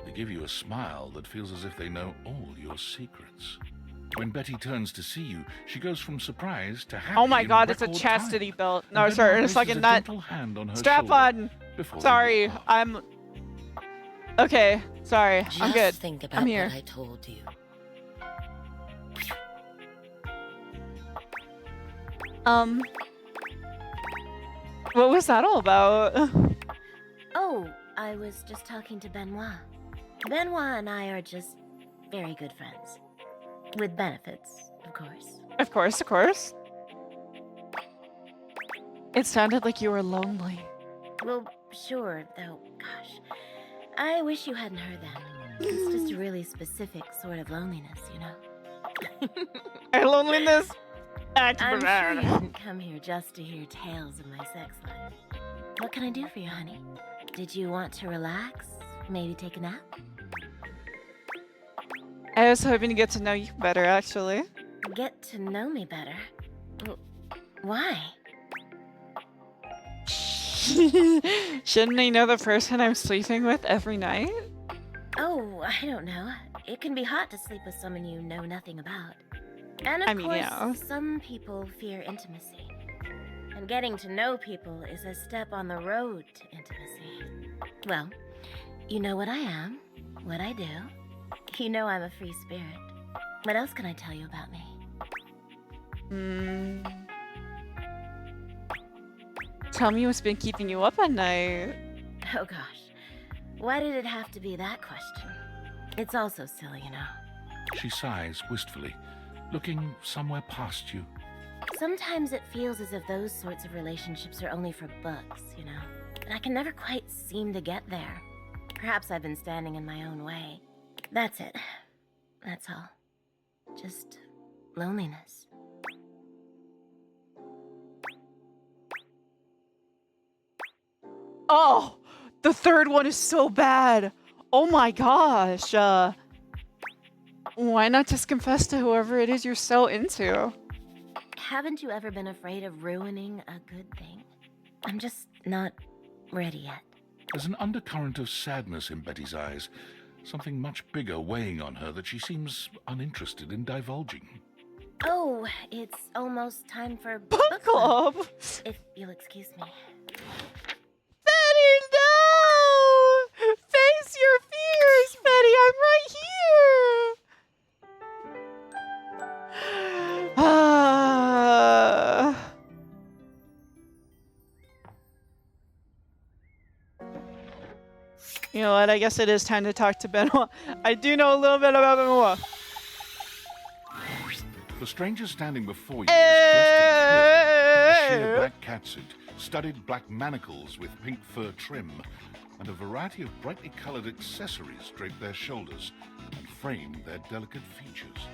They give you a smile that feels as if they know all your secrets. When Betty turns to see you, she goes from surprise to happy. Oh my in god, it's a record chastity time. belt. And No, Benoit sorry, places it's like a a nut. gentle hand on her Strap shoulder on. before they Sorry, walk off. I'm... Okay, sorry, Just I'm good. think about I'm here. what I told you. What was that all about? Oh, I was just talking to Benoit. Benoit and I are just very good friends. With benefits, of course. Of course, of course. It sounded like you were lonely. Well, sure, though, gosh. I wish you hadn't heard that. It's just a really specific sort of loneliness, you know? Our loneliness. I'm sure you didn't come here just to hear tales of my sex life. What can I do for you, honey? Did you want to relax? Maybe take a nap? I was hoping to get to know you better, actually. Get to know me better? Why? Shouldn't I know the person I'm sleeping with every night? Oh, I don't know. It can be hot to sleep with someone you know nothing about. And of I mean, course, yeah. some people fear intimacy. And getting to know people is a step on the road to intimacy. Well, you know what I am, what I do. You know I'm a free spirit. What else can I tell you about me? Tell me what's been keeping you up at night. Oh gosh. Why did it have to be that question? It's all so silly, you know. She sighs wistfully, looking somewhere past you. Sometimes it feels as if those sorts of relationships are only for books, you know. And I can never quite seem to get there. Perhaps I've been standing in my own way. That's it. That's all. Just loneliness. Oh, the third one is so bad. Oh my gosh. Why not just confess to whoever it is you're so into? Haven't you ever been afraid of ruining a good thing? I'm just not ready yet. There's an undercurrent of sadness in Betty's eyes, something much bigger weighing on her that she seems uninterested in divulging. Oh, it's almost time for Book club. If you'll excuse me. Betty, no! Face your fears, Betty. I'm right here. You know what? I guess it is time to talk to Benoit. I do know a little bit about Benoit. The stranger standing before you is dressed in clear, a sheer black catsuit, studded black manacles with pink fur trim, and a variety of brightly colored accessories drape their shoulders and frame their delicate features.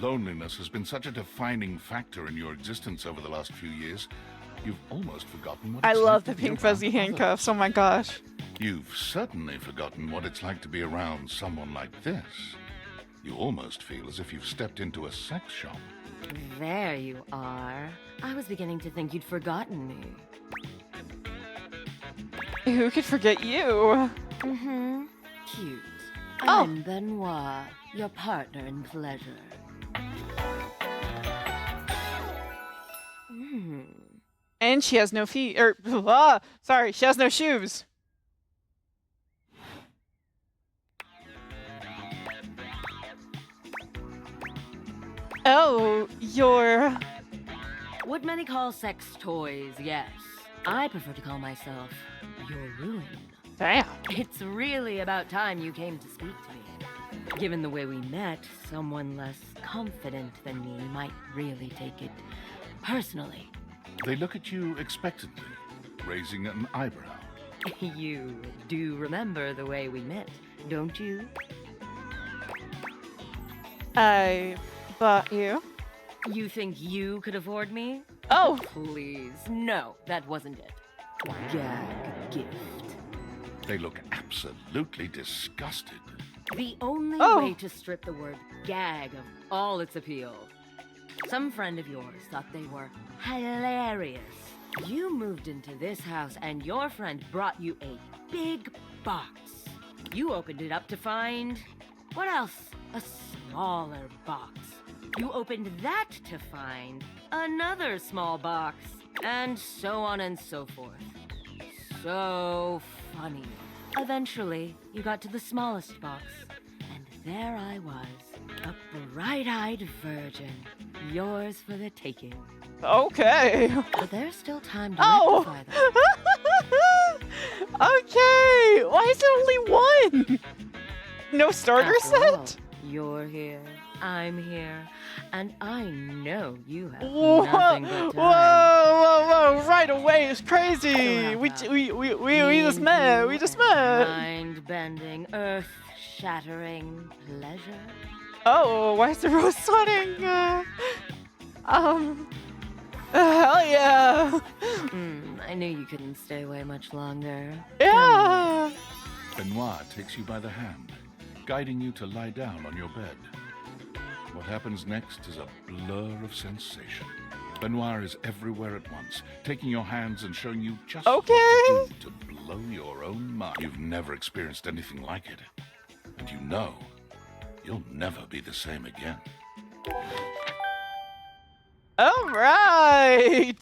Loneliness has been such a defining factor in your existence over the last few years, you've almost forgotten what I it's love like the to be pink around fuzzy others. handcuffs. Oh my gosh. You've certainly forgotten what it's like to be around someone like this. You almost feel as if you've stepped into a sex shop. There you are. I was beginning to think you'd forgotten me. Who could forget you? Mm-hmm. Cute. Oh. I'm Benoit, your partner in pleasure. And she has no feet. Sorry, she has no shoes. Oh, you're... What many call sex toys, yes. I prefer to call myself your ruin. Damn. It's really about time you came to speak to me. Given the way we met, someone less confident than me might really take it personally. They look at you expectantly, raising an eyebrow. You do remember the way we met, don't you? I bought you. You think you could afford me? Oh! Please, no, that wasn't it. Gag gift. They look absolutely disgusted. The only Oh. way to strip the word gag of all its appeal. Some friend of yours thought they were hilarious. You moved into this house and your friend brought you a big box. You opened it up to find... what else? A smaller box. You opened that to find another small box. And so on and so forth. So funny. Eventually, you got to the smallest box. And there I was, a bright-eyed virgin. Yours for the taking. Okay. But there's still time to Oh. rectify that. Okay. Why is it only one? No starter After all, set? you're here, I'm here, and I know you have Whoa, nothing whoa, but time. whoa! Right away is crazy. We just met. We just met. Mind-bending, earth-shattering pleasure. Oh, why is the rose sweating? Hell yeah. I knew you couldn't stay away much longer. Yeah. Benoit takes you by the hand, guiding you to lie down on your bed. What happens next is a blur of sensation. Benoit is everywhere at once, taking your hands and showing you just what to do to blow your own mind. You've never experienced anything like it. And you know, you'll never be the same again. All right.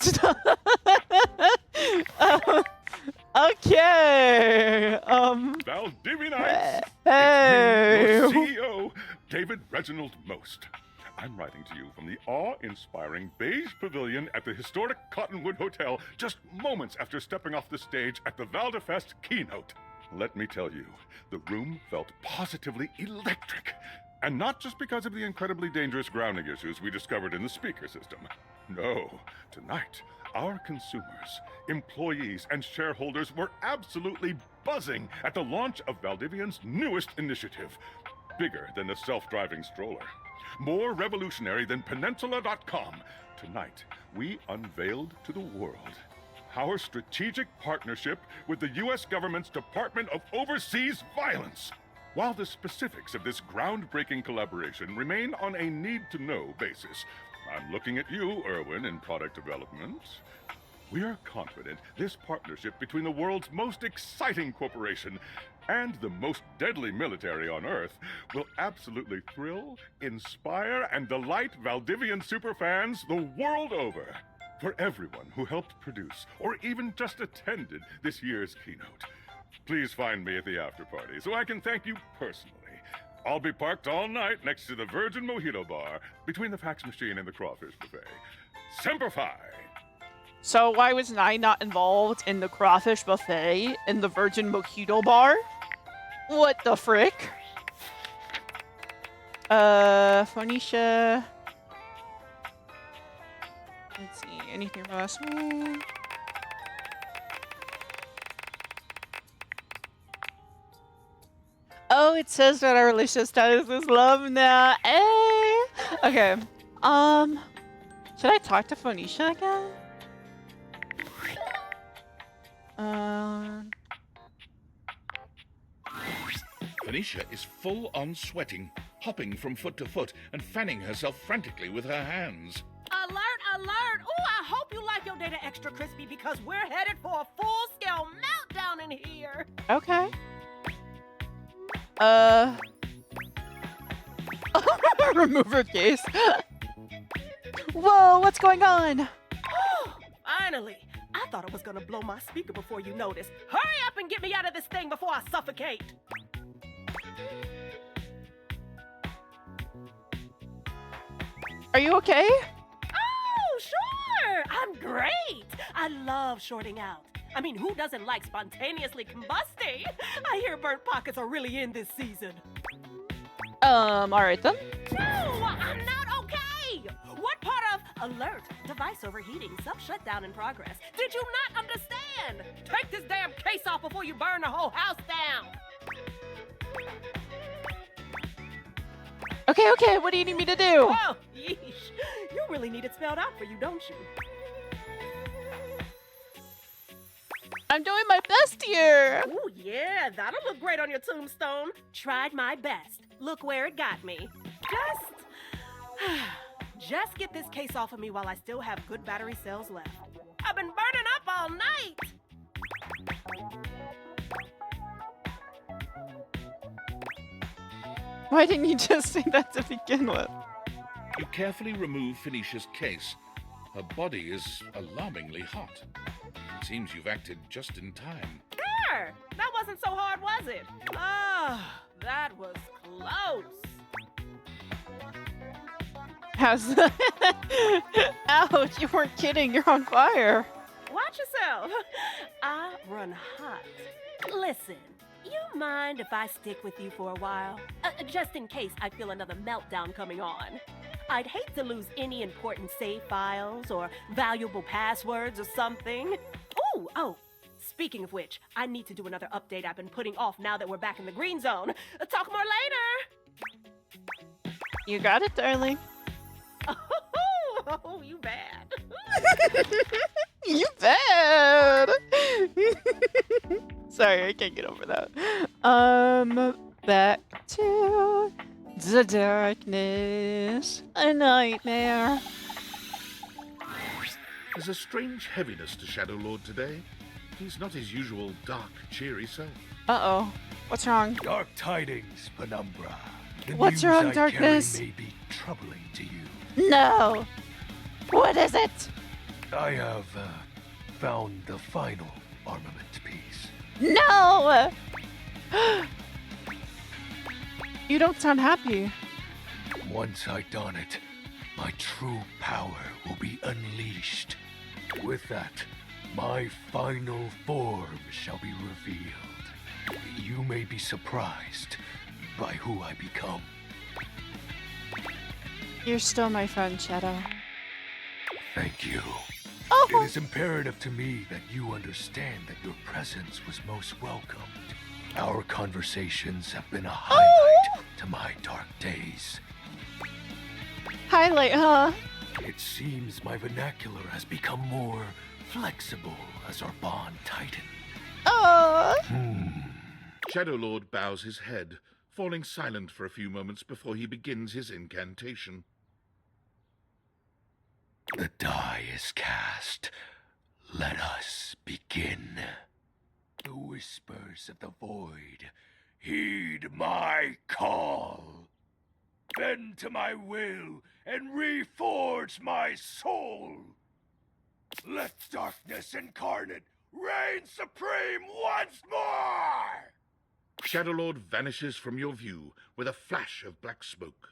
Okay. Valdivinites! Hey. It's me, your CEO, David Reginald Most. I'm writing to you from the awe-inspiring beige pavilion at the historic Cottonwood Hotel just moments after stepping off the stage at the Valdefest keynote. Let me tell you, the room felt positively electric. And not just because of the incredibly dangerous grounding issues we discovered in the speaker system. No, tonight, our consumers, employees, and shareholders were absolutely buzzing at the launch of Valdivian's newest initiative. Bigger than the self-driving stroller. More revolutionary than Peninsula.com. Tonight, we unveiled to the world our strategic partnership with the U.S. government's Department of Overseas Violence. While the specifics of this groundbreaking collaboration remain on a need-to-know basis, I'm looking at you, Erwin, in product development. We are confident this partnership between the world's most exciting corporation and the most deadly military on Earth will absolutely thrill, inspire, and delight Valdivian superfans the world over. For everyone who helped produce or even just attended this year's keynote, please find me at the after party so I can thank you personally. I'll be parked all night next to the Virgin Mojito Bar between the fax machine and the crawfish buffet. Semper Fi! So why was I not involved in the crawfish buffet in the Virgin Mojito Bar? What the frick? Phoenicia. Let's see, anything from last week? Oh, it says that our relationship status is love now. Hey! Okay. Should I talk to Phoenicia again? Phoenicia is full on sweating, hopping from foot to foot, and fanning herself frantically with her hands. Alert, alert! Ooh, I hope you like your data extra crispy because we're headed for a full-scale meltdown in here. Okay. Remove her case. Whoa, what's going on? Finally! I thought I was gonna blow my speaker before you noticed. Hurry up and get me out of this thing before I suffocate! Are you okay? Oh, sure! I'm great! I love shorting out. I mean, who doesn't like spontaneously combusting? I hear burnt pockets are really in this season. Alright then. No, I'm not okay! What part of alert, device overheating, self-shutdown in progress did you not understand? Take this damn case off before you burn the whole house down! Okay, okay, what do you need me to do? Oh, yeesh. You really need it spelled out for you, don't you? I'm doing my best here. Oh, yeah, that'll look great on your tombstone. Tried my best. Look where it got me. Just get this case off of me while I still have good battery cells left. I've been burning up all night. Why didn't you just say that to begin with? You carefully remove Phoenicia's case. Her body is alarmingly hot. It seems you've acted just in time. Sure, that wasn't so hard, was it? Ah, that was close. How's that? Ouch, you weren't kidding. You're on fire. Watch yourself. I run hot. Listen, you mind if I stick with you for a while? Just in case I feel another meltdown coming on. I'd hate to lose any important save files or valuable passwords or something. Ooh, oh, speaking of which, I need to do another update I've been putting off now that we're back in the green zone. Talk more later. You got it, darling. Oh, you bad. You bad. Sorry, I can't get over that. Back to the darkness. A nightmare. There's a strange heaviness to Shadow Lord today. He's not his usual dark, cheery self. Uh-oh. What's wrong? Dark tidings, Penumbra. The What's news wrong, I darkness? carry may be troubling to you. No! What is it? I have found the final armament piece. No! You don't sound happy. Once I don it, my true power will be unleashed. With that, my final form shall be revealed. You may be surprised by who I become. You're still my friend, Shadow. Thank you. Oh! It is imperative to me that you understand that your presence was most welcomed. Our conversations have been a highlight to my dark days. Highlight, huh? It seems my vernacular has become more flexible as our bond tightened. Oh! Shadow Lord bows his head, falling silent for a few moments before he begins his incantation. The die is cast. Let us begin. The whispers of the void, heed my call. Bend to my will and reforge my soul. Let darkness incarnate reign supreme once more! Shadow Lord vanishes from your view with a flash of black smoke.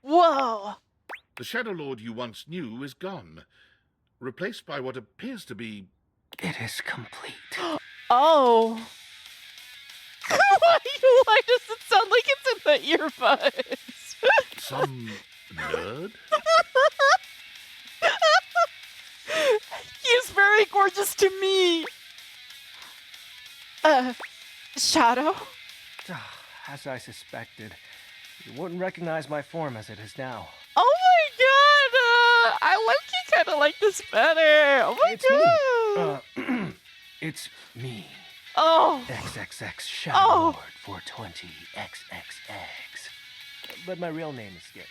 Whoa! The Shadow Lord you once knew is gone, replaced by what appears to be... It is complete. Oh. Why does it sound like it's in the earbuds? Some nerd? He's very gorgeous to me. Shadow? As I suspected, you wouldn't recognize my form as it is now. Oh my god! I kind of like this better. Oh my god! It's me. Oh. XXX Shadow Lord 420 XXX. But my real name is Skips.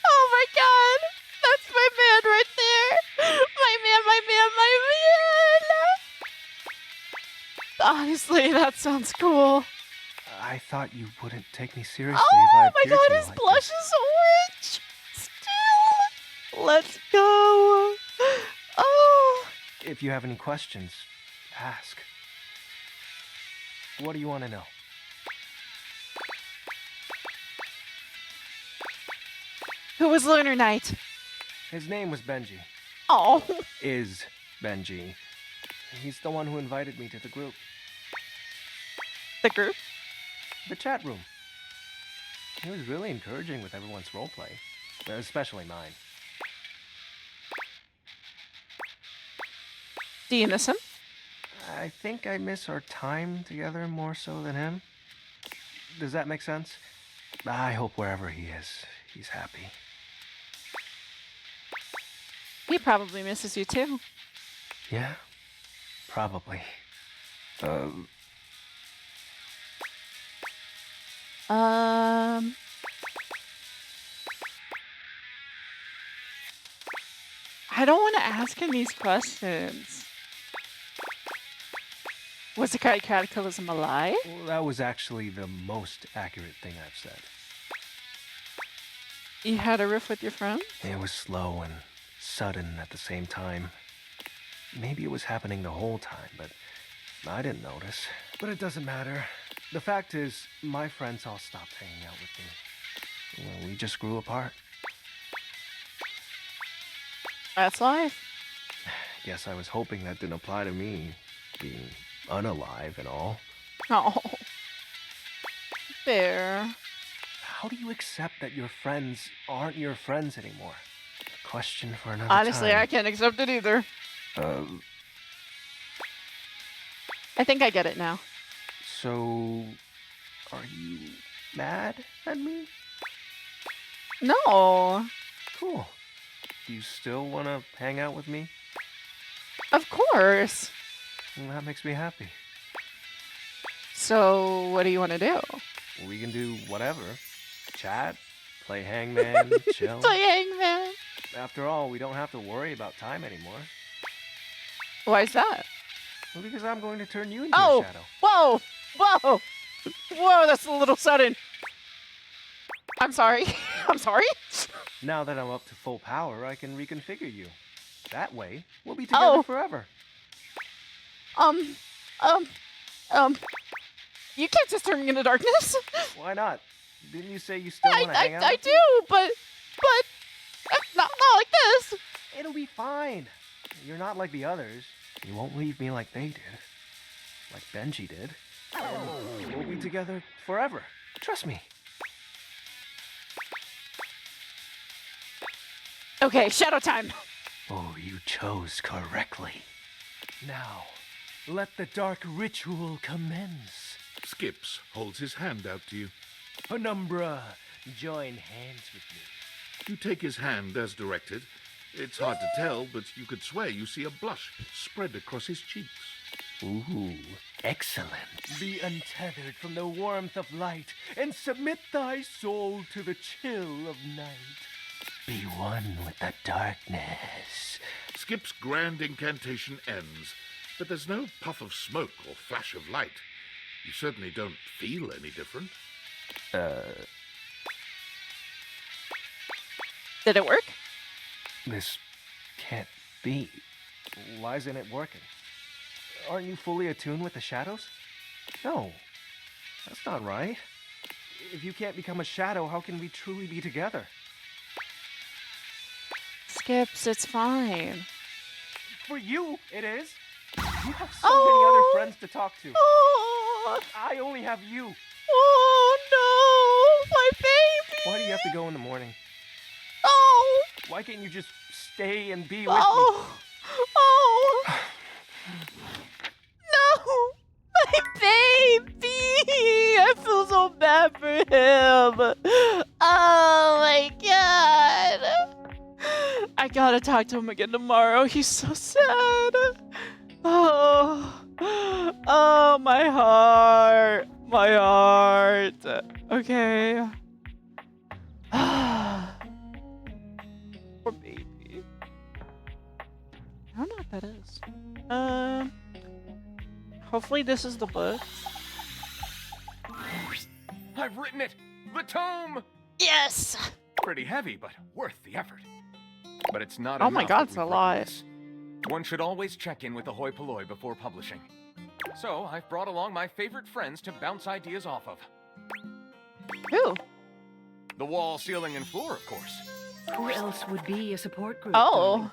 Oh my god! That's my man right there! My man! Honestly, that sounds cool. I thought you wouldn't take me seriously if I Oh my appeared god, to you his like blush this. is orange! Still! Let's go! Oh! If you have any questions, ask. What do you want to know? Who was Lunar Knight? His name was Benji. Oh. Is Benji. He's the one who invited me to the group. The group? The chat room. He was really encouraging with everyone's roleplay, especially mine. Do you miss him? I think I miss our time together more so than him. Does that make sense? I hope wherever he is, he's happy. He probably misses you too. Yeah, probably. I don't want to ask him these questions. Was the cataclysm alive? Well, that was actually the most accurate thing I've said. You had a riff with your friend? It was slow and sudden at the same time. Maybe it was happening the whole time, but I didn't notice. But it doesn't matter. The fact is, my friends all stopped hanging out with me. Well, we just grew apart. That's life. Guess I was hoping that didn't apply to me, being unalive and all. Oh. Fair. How do you accept that your friends aren't your friends anymore? A question for another Honestly, time. I can't accept it either. I think I get it now. So, are you mad at me? No. Cool. Do you still want to hang out with me? Of course. Well, that makes me happy. So, what do you want to do? We can do whatever. Chat, play hangman, chill. Play hangman. After all, we don't have to worry about time anymore. Why is that? Well, because I'm going to turn you into Oh! a shadow. Whoa! Whoa! Whoa, that's a little sudden. I'm sorry. I'm sorry. Now that I'm up to full power, I can reconfigure you. That way, we'll be together forever. You can't just turn me into darkness. Why not? Didn't you say you still want to hang out? I with me? do, but not like this. It'll be fine. You're not like the others. You won't leave me like they did. Like Benji did. And we'll be together forever. Trust me. Okay, shadow time. Oh, you chose correctly. Now, let the dark ritual commence. Skips holds his hand out to you. Penumbra, join hands with me. You take his hand as directed. It's hard to tell, but you could swear you see a blush spread across his cheeks. Ooh, excellent. Be untethered from the warmth of light and submit thy soul to the chill of night. Be one with the darkness. Skip's grand incantation ends, but there's no puff of smoke or flash of light. You certainly don't feel any different. Did it work? This can't be. Why isn't it working? Aren't you fully attuned with the shadows? No, that's not right. If you can't become a shadow, how can we truly be together? Skips, it's fine. For you, it is. You have so many other friends to talk to. Oh, I only have you. oh no, my baby. Why do you have to go in the morning? Oh, Why can't you just stay and be with oh, no, my baby. I feel so bad for him. Oh my god. I gotta talk to him again tomorrow. He's so sad. Oh, my heart. My heart. Okay. Poor baby. I don't know what that is. Hopefully this is the book. I've written it! The tome! Yes! Pretty heavy, but worth the effort. But it's not Oh my enough god, that it's a we've lot. written this. One should always check in with the hoi polloi before publishing. So I've brought along my favorite friends to bounce ideas off of. Who? The wall, ceiling, and floor, of course. Who else would be a support group? Oh.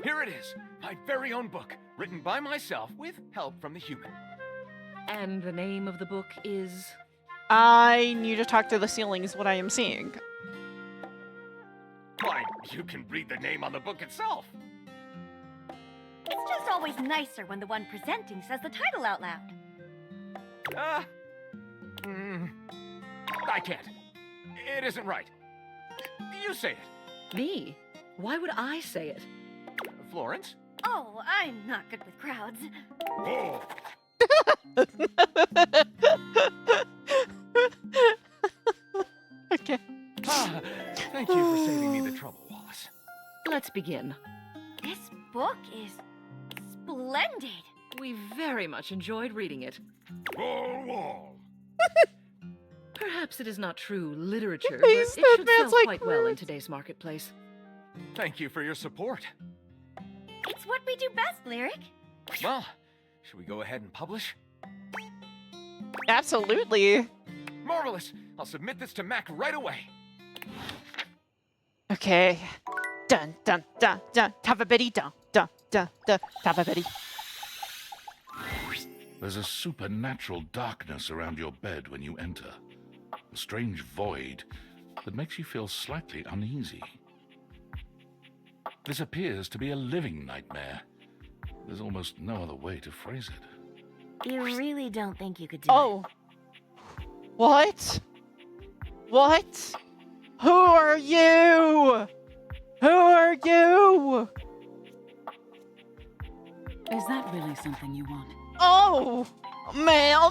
Here it is, my very own book, written by myself with help from the human. And the name of the book is? I need to talk to the ceiling is what I am seeing. Why, you can read the name on the book itself. It's just always nicer when the one presenting says the title out loud. I can't. It isn't right. You say it. Me? Why would I say it? Florence? Oh, I'm not good with crowds. Oh, Okay. Ah, thank you for saving me the trouble, Wallace. Let's begin. This book is splendid. We very much enjoyed reading it. wall, wall. Perhaps it is not true literature, but Please, it that should man's sell like quite well in words. today's marketplace. Thank you for your support. It's what we do best, Lyric. Well, should we go ahead and publish? Absolutely. Marvelous! I'll submit this to Mac right away. Okay. Dun dun dun dun. Tavabitty dun dun dun dun. Tavabitty. There's a supernatural darkness around your bed when you enter. A strange void that makes you feel slightly uneasy. This appears to be a living nightmare. There's almost no other way to phrase it. You really don't think you could do Oh. What? What? Who are you? Who are you? Is that really something you want? Oh, ma'am?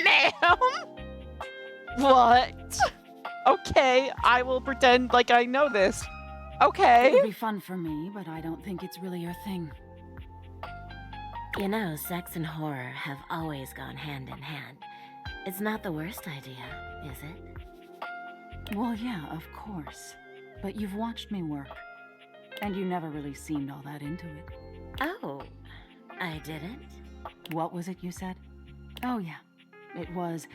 Ma'am? What? Okay, I will pretend like I know this. It Okay. would be fun for me, but I don't think it's really your thing. You know, sex and horror have always gone hand in hand. It's not the worst idea, is it? Well, yeah, of course. But you've watched me work. And you never really seemed all that into it. Oh, I didn't? What was it you said? Oh, yeah. It was,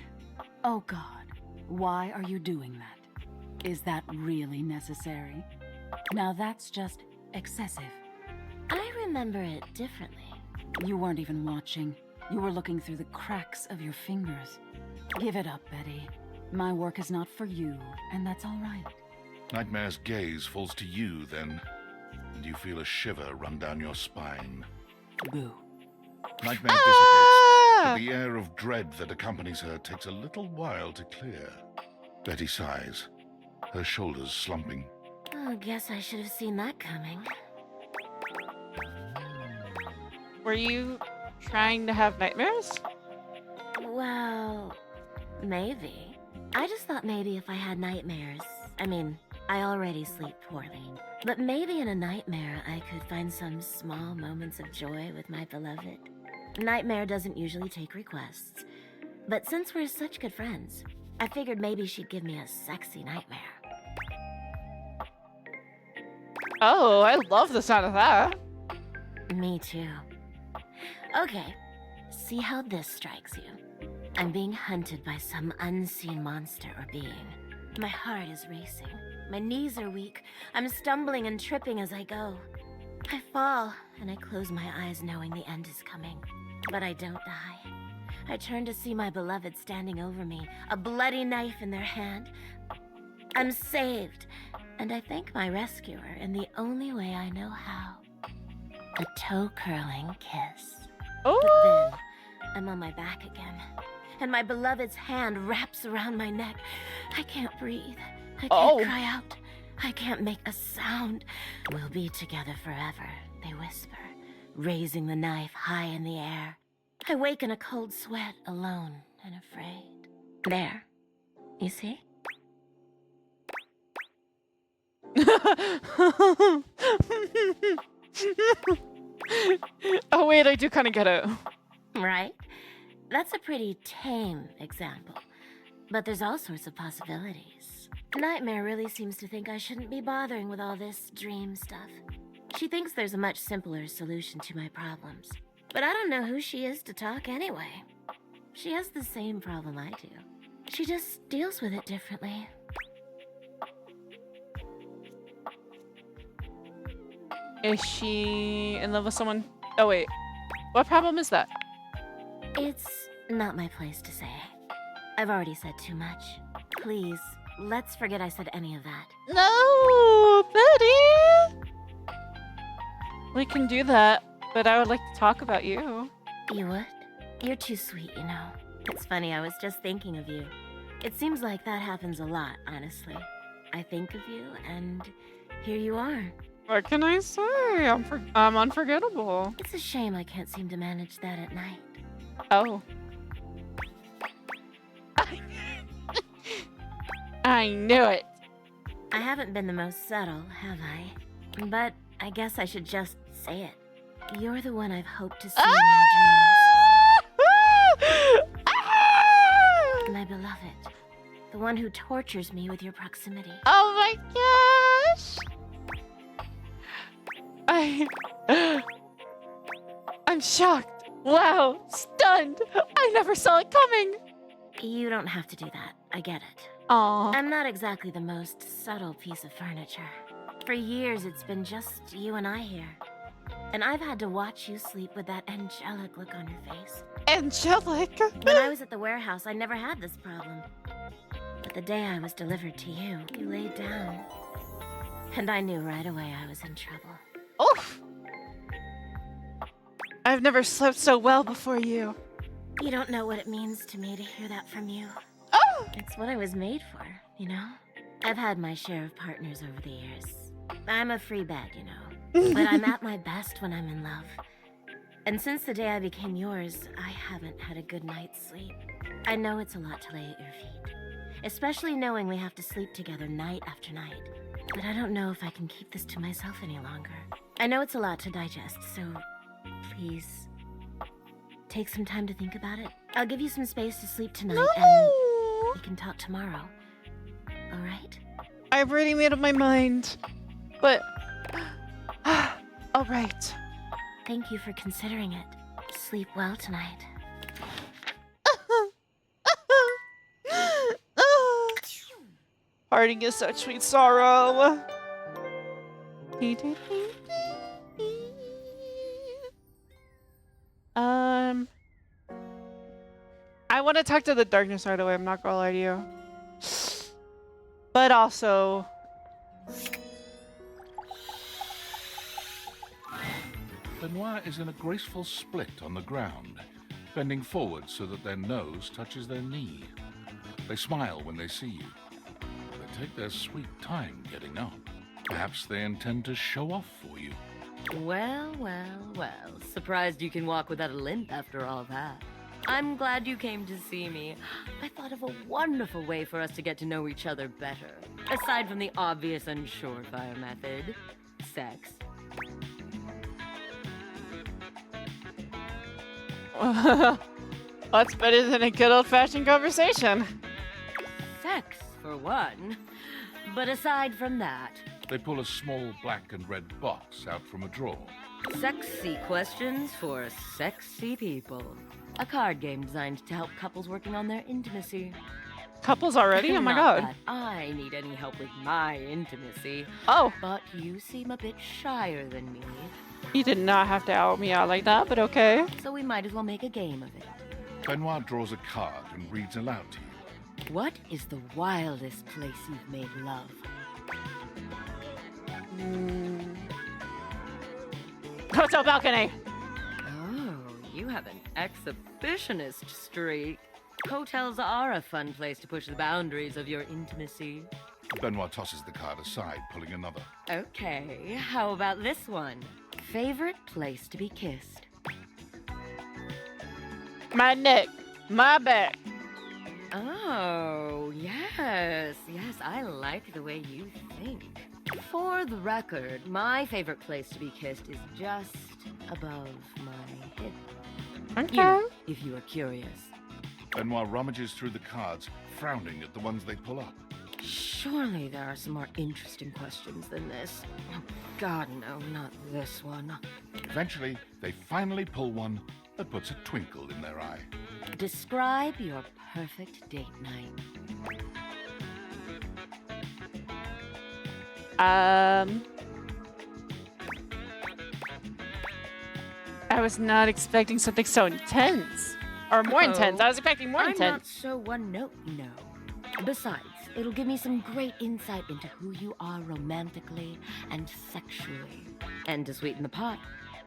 oh God, why are you doing that? Is that really necessary? Now that's just excessive. I remember it differently. You weren't even watching. You were looking through the cracks of your fingers. Give it up, Betty. My work is not for you, and that's all right. Nightmare's gaze falls to you then, and you feel a shiver run down your spine. Boo. Nightmare dissipates, Ah! but the air of dread that accompanies her takes a little while to clear. Betty sighs, her shoulders slumping. Oh, guess I should have seen that coming. Were you trying to have nightmares? Well, maybe. I just thought maybe if I had nightmares. I mean, I already sleep poorly. But maybe in a nightmare I could find some small moments of joy with my beloved. Nightmare doesn't usually take requests. But since we're such good friends, I figured maybe she'd give me a sexy nightmare. Oh, I love the sound of that. Me too. Okay, see how this strikes you. I'm being hunted by some unseen monster or being. My heart is racing. My knees are weak. I'm stumbling and tripping as I go. I fall, and I close my eyes knowing the end is coming. But I don't die. I turn to see my beloved standing over me, a bloody knife in their hand. I'm saved, and I thank my rescuer in the only way I know how. A toe-curling kiss. Oh. But then, I'm on my back again, and my beloved's hand wraps around my neck. I can't breathe. I can't cry out. I can't make a sound. We'll be together forever, they whisper, raising the knife high in the air. I wake in a cold sweat, alone and afraid. There. You see? Oh wait, I do kind of get it. Right? That's a pretty tame example. But there's all sorts of possibilities. Nightmare really seems to think I shouldn't be bothering with all this dream stuff. She thinks there's a much simpler solution to my problems. But I don't know who she is to talk anyway. She has the same problem I do. She just deals with it differently. Is she in love with someone? Oh wait, what problem is that? It's not my place to say. I've already said too much. Please, let's forget I said any of that. No, Betty! We can do that, but I would like to talk about you. You would? You're too sweet, you know. It's funny, I was just thinking of you. It seems like that happens a lot, honestly. I think of you, and here you are. What can I say? I'm unforgettable. It's a shame I can't seem to manage that at night. Oh. I knew it. I haven't been the most subtle, have I? But I guess I should just say it. You're the one I've hoped to see in my dreams. My beloved. The one who tortures me with your proximity. Oh my gosh! I'm shocked. Wow, stunned. I never saw it coming. You don't have to do that. I get it. Aww. I'm not exactly the most subtle piece of furniture. For years, it's been just you and I here. And I've had to watch you sleep with that angelic look on your face. Angelic? When I was at the warehouse, I never had this problem. But the day I was delivered to you, you laid down. And I knew right away I was in trouble. Oof! I've never slept so well before you. You don't know what it means to me to hear that from you. Oh! It's what I was made for, you know? I've had my share of partners over the years. I'm a free bed, you know. But I'm at my best when I'm in love. And since the day I became yours, I haven't had a good night's sleep. I know it's a lot to lay at your feet. Especially knowing we have to sleep together night after night. But I don't know if I can keep this to myself any longer. I know it's a lot to digest, so please take some time to think about it. I'll give you some space to sleep tonight, and we can talk tomorrow. All right? I've already made up my mind. But... all right. Thank you for considering it. Sleep well tonight. Parting is such sweet sorrow. I want to talk to the darkness right away, I'm not gonna lie to you. But also... Benoit is in a graceful split on the ground, bending forward so that their nose touches their knee. They smile when they see you. They take their sweet time getting up. Perhaps they intend to show off for you. Well, well, well. Surprised you can walk without a limp after all that. I'm glad you came to see me. I thought of a wonderful way for us to get to know each other better. Aside from the obvious and surefire method, sex. What's better than a good old-fashioned conversation? Sex, for one. But aside from that... They pull a small black and red box out from a drawer. Sexy questions for sexy people. A card game designed to help couples working on their intimacy. Couples already? Oh my Not god. that I need any help with my intimacy. Oh. But you seem a bit shyer than me. You did not have to out me out like that, but okay. So we might as well make a game of it. Benoit draws a card and reads aloud to you. What is the wildest place you've made love? Hotel balcony. Oh, you have an exhibitionist streak. Hotels are a fun place to push the boundaries of your intimacy. Benoit tosses the card aside, pulling another. Okay, how about this one? Favorite place to be kissed? My neck. My back. Oh, yes. Yes, I like the way you think. For the record, my favorite place to be kissed is just above my hip. Okay. You know, if you are curious. Benoit rummages through the cards, frowning at the ones they pull up. Surely there are some more interesting questions than this. Oh, God, no, not this one. Eventually, they finally pull one that puts a twinkle in their eye. Describe your perfect date night. I was not expecting something so intense. Or more intense. I was expecting more intense. I'm not so one note, no. Besides, it'll give me some great insight into who you are romantically and sexually. And to sweeten the pot,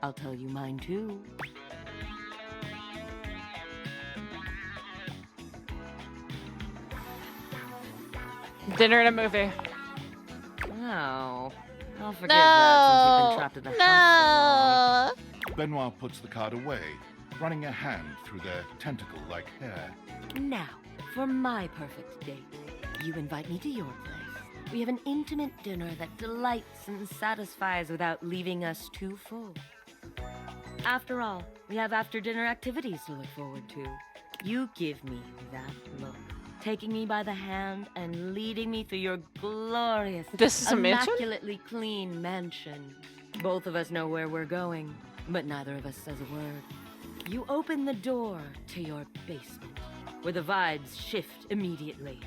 I'll tell you mine too. Dinner and a movie. Oh, I'll forgive that since you've been trapped in the house so long. Benoit puts the card away, running a hand through their tentacle-like hair. Now, for my perfect date, you invite me to your place. We have an intimate dinner that delights and satisfies without leaving us too full. After all, we have after-dinner activities to look forward to. You give me that look, taking me by the hand and leading me through your glorious, This is a mansion? immaculately clean mansion. Both of us know where we're going, but neither of us says a word. You open the door to your basement, where the vibes shift immediately.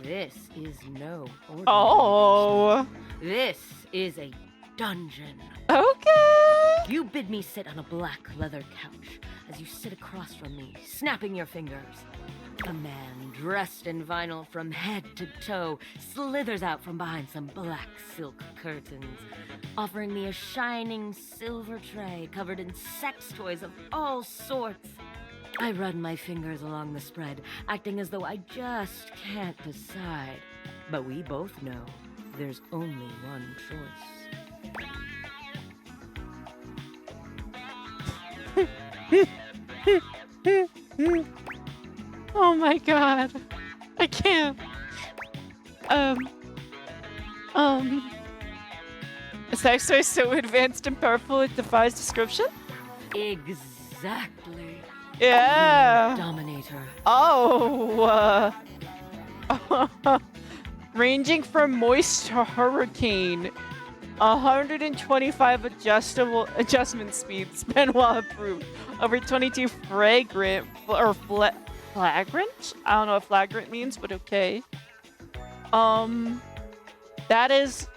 This is no ordinary Oh. basement. This is a dungeon. Okay. You bid me sit on a black leather couch as you sit across from me, snapping your fingers. A man dressed in vinyl from head to toe slithers out from behind some black silk curtains, offering me a shining silver tray covered in sex toys of all sorts. I run my fingers along the spread, acting as though I just can't decide. But we both know there's only one choice. Oh my god. I can't. A sex toy so advanced and powerful it defies description? Exactly. Yeah. Dominator. Oh. Ranging from moist to hurricane. 125 adjustment speeds. Benoit approved. Over 22 flagrant flagrant? I don't know what flagrant means, but okay. That is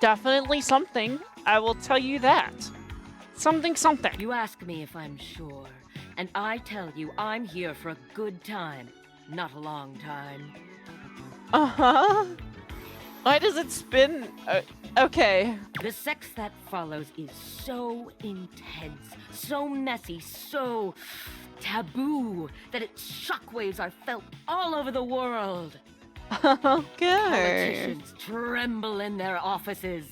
definitely something. I will tell you that. Something. You ask me if I'm sure, and I tell you I'm here for a good time, not a long time. Uh-huh. Why does it spin? Okay. The sex that follows is so intense, so messy, so taboo that its shockwaves are felt all over the world. Okay. Politicians tremble in their offices.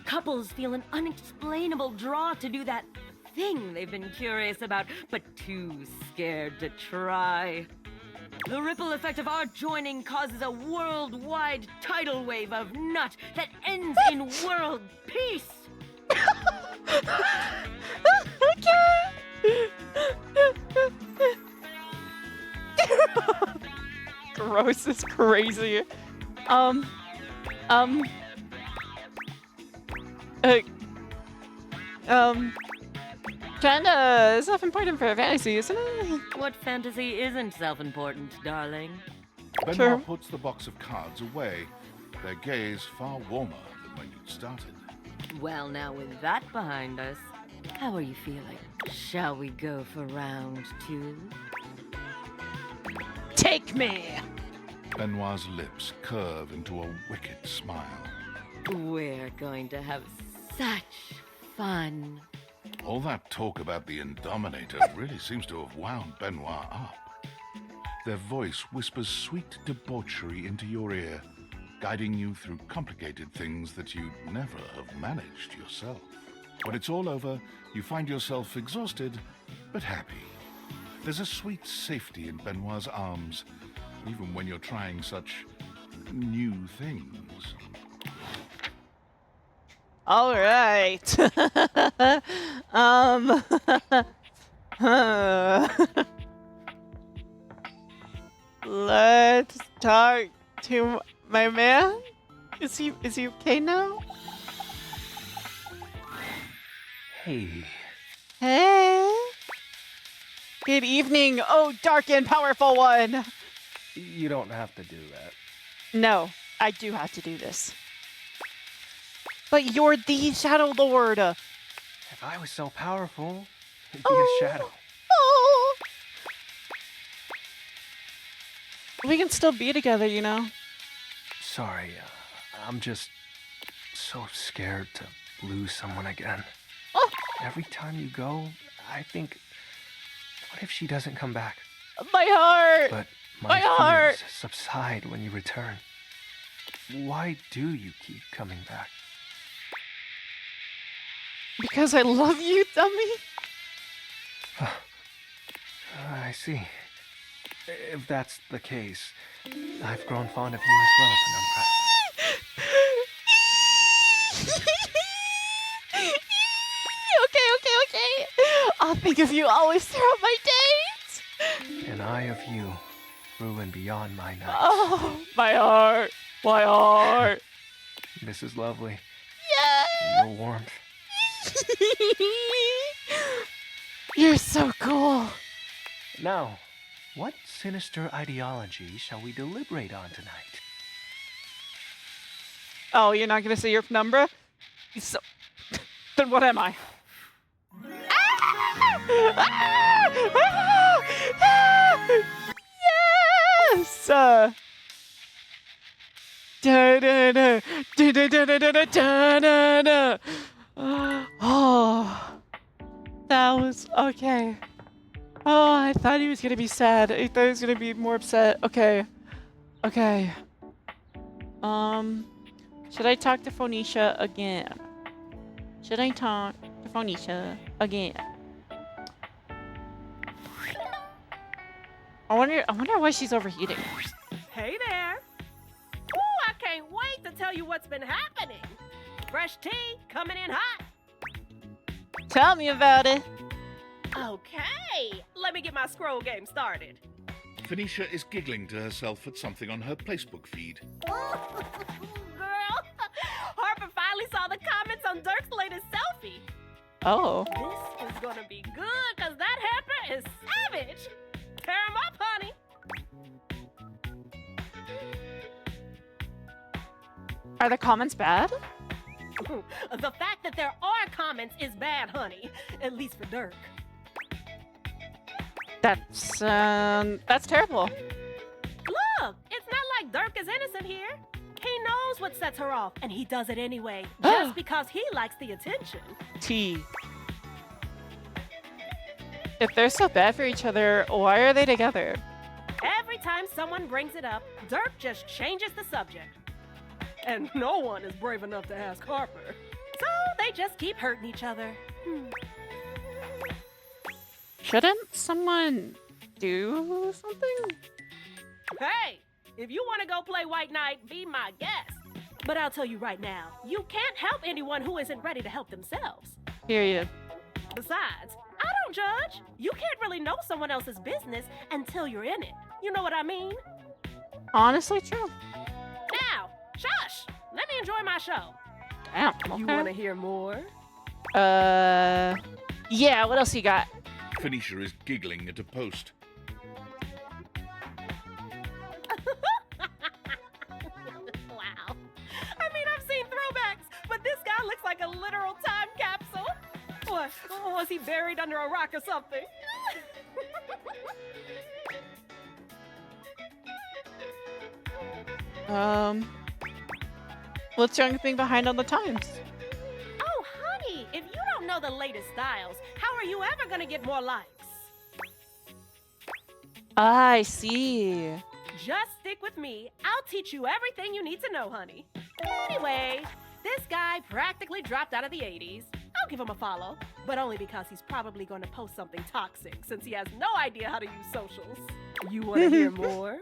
Couples feel an unexplainable draw to do that thing they've been curious about, but too scared to try. The ripple effect of our joining causes a worldwide tidal wave of nut that ends in world peace. Gross is crazy. Kinda self-important for a fantasy, isn't it? What fantasy isn't self-important, darling? Benoit Sure. puts the box of cards away, their gaze far warmer than when you'd started. Well, now with that behind us, how are you feeling? Shall we go for round 2? Take me! Benoit's lips curve into a wicked smile. We're going to have such fun. All that talk about the Indominator really seems to have wound Benoit up. Their voice whispers sweet debauchery into your ear, guiding you through complicated things that you'd never have managed yourself. When it's all over, you find yourself exhausted, but happy. There's a sweet safety in Benoit's arms, even when you're trying such new things. All right. Let's talk to my man. Is he okay now? Hey, Hey. Good evening, oh dark and powerful one. you don't have to do that. No, I do have to do this. But you're the Shadow Lord. If I was so powerful, it'd be a shadow. Oh. We can still be together, you know. Sorry, I'm just so scared to lose someone again. Oh. Every time you go, I think, what if she doesn't come back? My heart. But My my heart. fears subside when you return. Why do you keep coming back? Because I love you, dummy. I see. If that's the case, I've grown fond of you as well, Penumbra. Okay. I'll think of you always throughout my days. And I of you through and beyond my nights. Oh, my heart. My heart. This is lovely. Yeah. Your warmth. You're so cool. Now, what sinister ideology shall we deliberate on tonight? Oh, you're not gonna say your Penumbra? So, then what am I? Yes! Oh, that was okay. Oh, I thought he was gonna be sad. I thought he was gonna be more upset. Okay. Should I talk to Phoenicia again? I wonder why she's overheating. Hey there. Ooh, I can't wait to tell you what's been happening. Fresh tea coming in hot. Tell me about it. Okay, let me get my scroll game started. Phoenicia is giggling to herself at something on her Facebook feed. Girl, Harper finally saw the comments on Dirk's latest selfie. Oh. This is gonna be good, cause that hamper is savage. Tear him up, honey. Are the comments bad? The fact that there are comments is bad, honey. At least for Dirk. That's terrible. Look, it's not like Dirk is innocent here. He knows what sets her off, and he does it anyway, just because he likes the attention. T. If they're so bad for each other, why are they together? Every time someone brings it up, Dirk just changes the subject. And no one is brave enough to ask Harper. So they just keep hurting each other. Shouldn't someone do something? Hey, if you want to go play White Knight, be my guest. But I'll tell you right now, you can't help anyone who isn't ready to help themselves. Period. Besides, I don't judge. You can't really know someone else's business until you're in it. You know what I mean? Honestly, true. Now, shush! Let me enjoy my show. Damn, You okay. want to hear more? Yeah, what else you got? Phoenicia is giggling at a post. Wow. I mean, I've seen throwbacks, but this guy looks like a literal time capsule. What? Was he buried under a rock or something? What's your thing behind on the times? Oh, honey, if you don't know the latest styles, how are you ever gonna get more likes? I see. Just stick with me. I'll teach you everything you need to know, honey. Anyway, this guy practically dropped out of the 80s. I'll give him a follow, but only because he's probably going to post something toxic since he has no idea how to use socials. You want to hear more?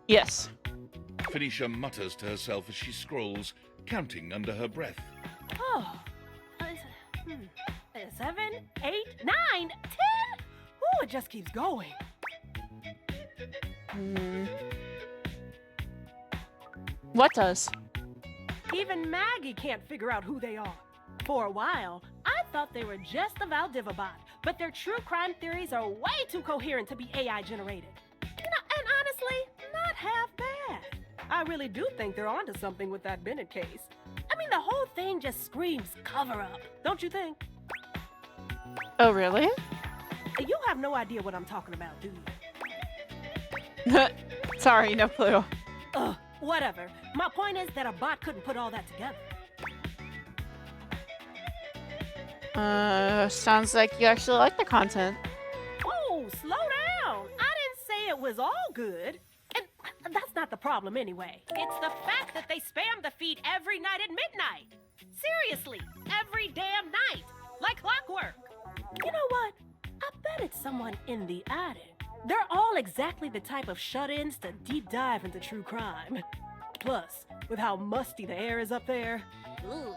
Yes. Phoenicia mutters to herself as she scrolls, counting under her breath. Oh, 7, 8, 9, 10. Ooh, it just keeps going. What does? Even Maggie can't figure out who they are. For a while, I thought they were just the Valdivabot, but their true crime theories are way too coherent to be AI generated. And honestly, not half bad. I really do think they're onto something with that Bennett case. I mean, the whole thing just screams cover-up, don't you think? Oh, really? You have no idea what I'm talking about, do you? Sorry, no clue. Ugh, whatever. My point is that a bot couldn't put all that together. Sounds like you actually like the content. Oh, slow down. I didn't say it was all good. And that's not the problem anyway. It's the fact that they spam the feed every night at midnight. Seriously, every damn night. Like clockwork. You know what? I bet it's someone in the attic. They're all exactly the type of shut-ins to deep dive into true crime. Plus, with how musty the air is up there, ugh,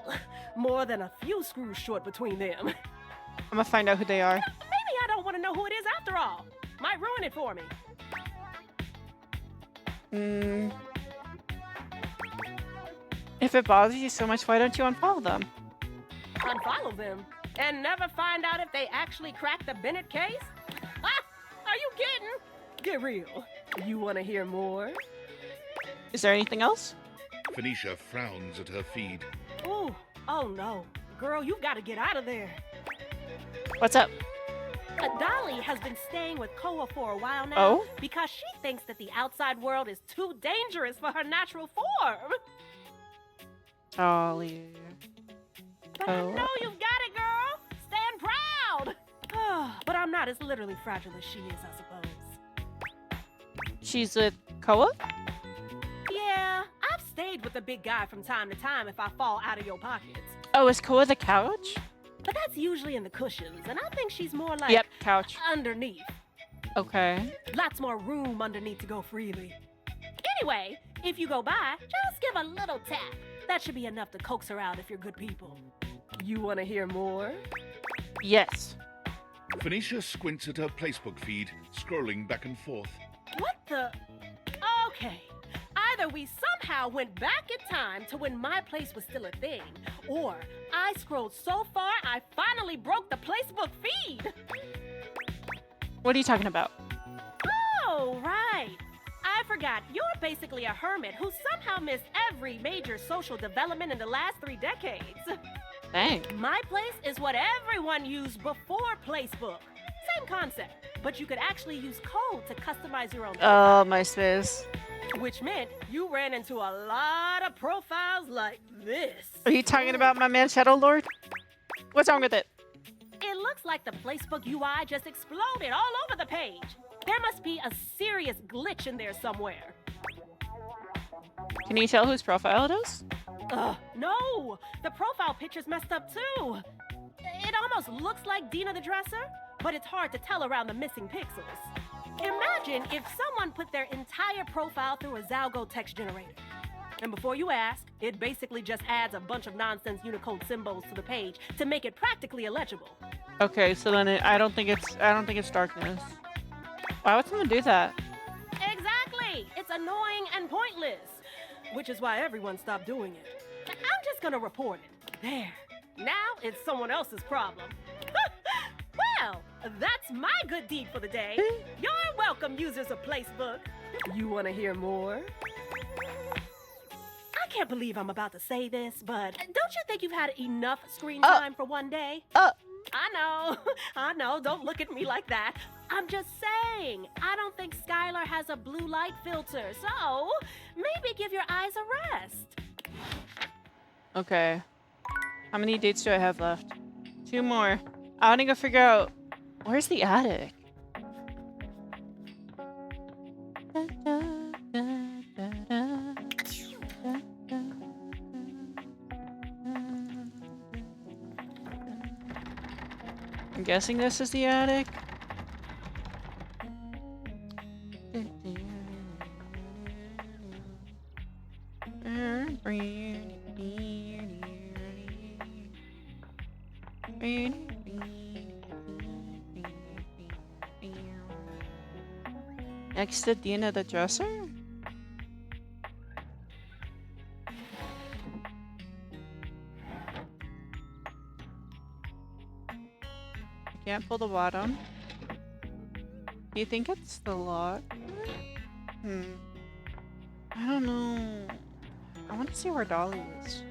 more than a few screws short between them. I'm gonna find out who they are. Maybe I don't want to know who it is after all. Might ruin it for me. If it bothers you so much, why don't you unfollow them? Unfollow them? And never find out if they actually cracked the Bennett case? Ah, are you kidding? Get real. You want to hear more? Is there anything else? Phoenicia frowns at her feed. Ooh, oh no. Girl, you've got to get out of there. What's up? Dolly has been staying with Koa for a while now Oh? because she thinks that the outside world is too dangerous for her natural form. Dolly. But I know you've got it, girl. Stand proud. But I'm not as literally fragile as she is, I suppose. She's with Koa? Yeah, I've stayed with the big guy from time to time if I fall out of your pockets. Oh, is Koa the couch? But that's usually in the cushions, and I think she's more like Yep, couch. underneath. Okay. Lots more room underneath to go freely. Anyway, if you go by, just give a little tap. That should be enough to coax her out if you're good people. You want to hear more? Yes. Phoenicia squints at her placebook feed, scrolling back and forth. What the? Okay. Either we somehow went back in time to when my place was still a thing, or I scrolled so far I finally broke the placebook feed. What are you talking about? Oh, right. I forgot. You're basically a hermit who somehow missed every major social development in the last 3 decades. Dang. My place is what everyone used before Placebook. Same concept, but you could actually use code to customize your own. Oh, MySpace. Which meant you ran into a lot of profiles like this. Are you talking about my man Shadow Lord? What's wrong with it? It looks like the Placebook UI just exploded all over the page. There must be a serious glitch in there somewhere. Can you tell whose profile it is? No! The profile picture's messed up too. It almost looks like Dina the Dresser, but it's hard to tell around the missing pixels. Imagine if someone put their entire profile through a Zalgo text generator. And before you ask, it basically just adds a bunch of nonsense Unicode symbols to the page to make it practically illegible. Okay, so then I don't think it's darkness. Why would someone do that? Exactly! It's annoying and pointless. Which is why everyone stopped doing it. I'm just gonna report it. There. Now it's someone else's problem. Well, that's my good deed for the day. You're welcome, users of Placebook. You want to hear more? I can't believe I'm about to say this, but don't you think you've had enough screen time for one day? I know. Don't look at me like that. I'm just saying, I don't think Skylar has a blue light filter, so maybe give your eyes a rest. Okay. How many dates do I have left? 2 more. I want to go figure out where's the attic. I'm guessing this is the attic. Next to Dina the Dresser? I can't pull the bottom. Do you think it's the lock? I don't know. I want to see where Dolly is.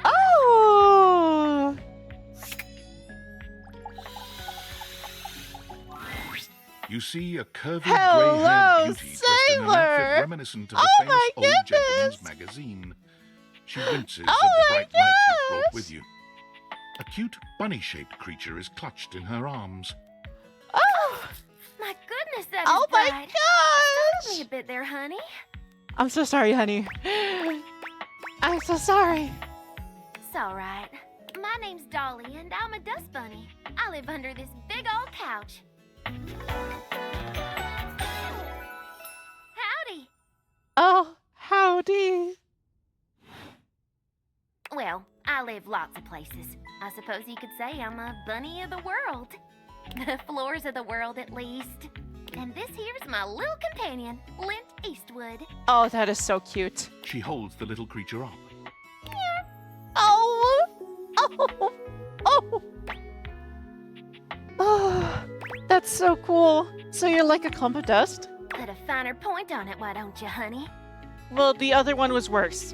Oh! You see a curvy Hello, grey-haired beauty dressed in an outfit Sailor! reminiscent of the Oh famous my Old Gentleman's goodness! magazine. She winces Oh at the my bright light you brought gosh! with you. A cute bunny-shaped creature is clutched in her arms. Oh! My goodness, that is Oh my bright. gosh! Startled me a bit there, honey. I'm so sorry, honey. I'm so sorry. It's all right. My name's Dolly, and I'm a dust bunny. I live under this big old couch. Howdy. Oh, howdy. Well, I live lots of places. I suppose you could say I'm a bunny of the world. The floors of the world, at least. And this here's my little companion, Lint Eastwood. Oh, that is so cute. She holds the little creature up. Oh! Oh! Oh! Oh! That's so cool. So you're like a clump of dust? Put a finer point on it, why don't you, honey? Well, the other one was worse.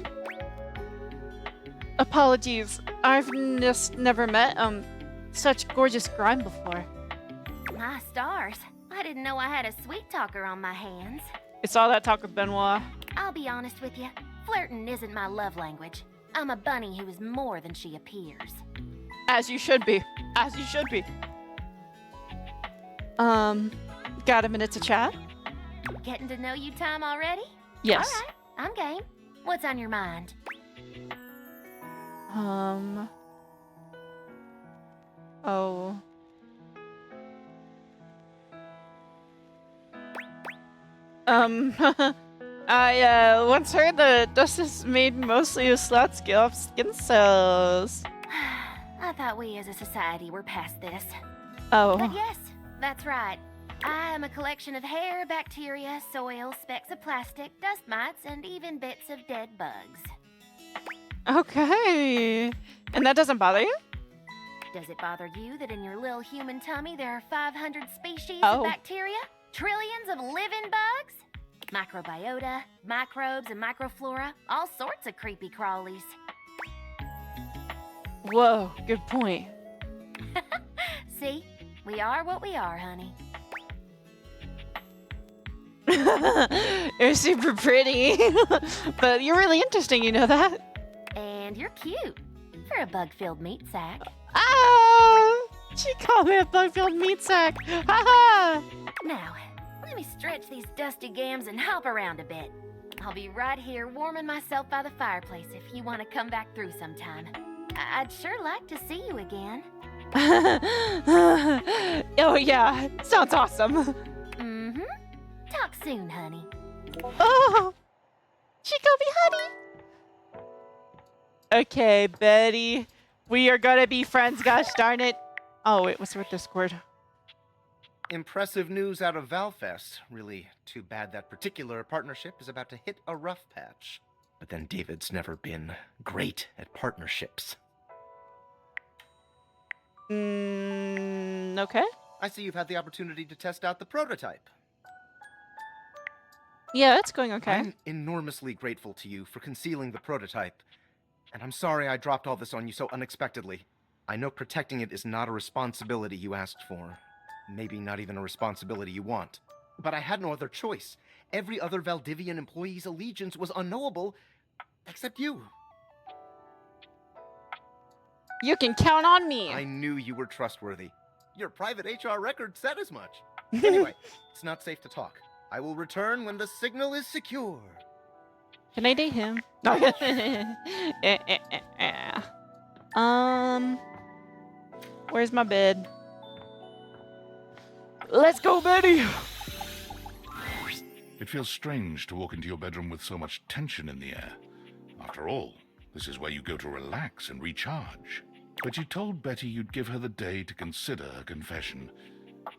Apologies. I've just never met, such gorgeous grime before. My stars. I didn't know I had a sweet talker on my hands. It's all that talk of Benoit. I'll be honest with you. Flirting isn't my love language. I'm a bunny who is more than she appears. As you should be. As you should be. Got a minute to chat? Getting to know you time already? Yes. All right, I'm game. What's on your mind? Oh. I once heard that dust is made mostly of slot scale skin cells. I thought we as a society were past this. Oh. But yes, that's right. I am a collection of hair, bacteria, soil, specks of plastic, dust mites, and even bits of dead bugs. Okay. And that doesn't bother you? Does it bother you that in your little human tummy there are 500 species Oh. of bacteria? Trillions of living bugs? Microbiota, microbes, and microflora. All sorts of creepy crawlies. Whoa, good point. See? We are what we are, honey. You're super pretty. But you're really interesting, you know that? And you're cute. For a bug-filled meat sack. Ah! She called me a bug-filled meat sack. Ha Now, let me stretch these dusty gams and hop around a bit. I'll be right here warming myself by the fireplace if you want to come back through sometime. I'd sure like to see you again. Oh yeah, sounds awesome. Mm-hmm. Talk soon, honey. Oh! She called me honey. Okay, Betty. We are gonna be friends, gosh darn it. Oh, wait, what's with Discord? Impressive news out of Valfest. Really too bad that particular partnership is about to hit a rough patch. But then David's never been great at partnerships. Okay. I see you've had the opportunity to test out the prototype. Yeah, it's going okay. I'm enormously grateful to you for concealing the prototype. And I'm sorry I dropped all this on you so unexpectedly. I know protecting it is not a responsibility you asked for. Maybe not even a responsibility you want. But I had no other choice. Every other Valdivian employee's allegiance was unknowable, except you. You can count on me. I knew you were trustworthy. Your private HR record said as much. Anyway, it's not safe to talk. I will return when the signal is secure. Can I date him? No. Where's my bed? Let's go, Betty! It feels strange to walk into your bedroom with so much tension in the air. After all, this is where you go to relax and recharge. But you told Betty you'd give her the day to consider her confession.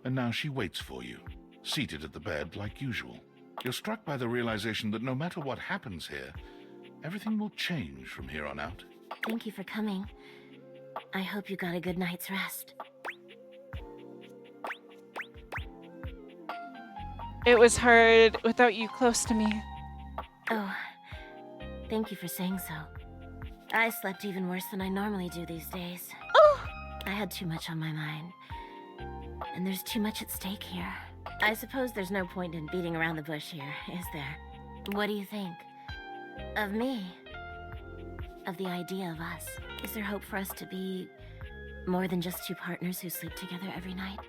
And now she waits for you, seated at the bed like usual. You're struck by the realization that no matter what happens here, everything will change from here on out. Thank you for coming. I hope you got a good night's rest. It was hard without you close to me. Oh, thank you for saying so. I slept even worse than I normally do these days. Oh! I had too much on my mind. And there's too much at stake here. I suppose there's no point in beating around the bush here, is there? What do you think? Of me? Of the idea of us? Is there hope for us to be More than just two partners who sleep together every night?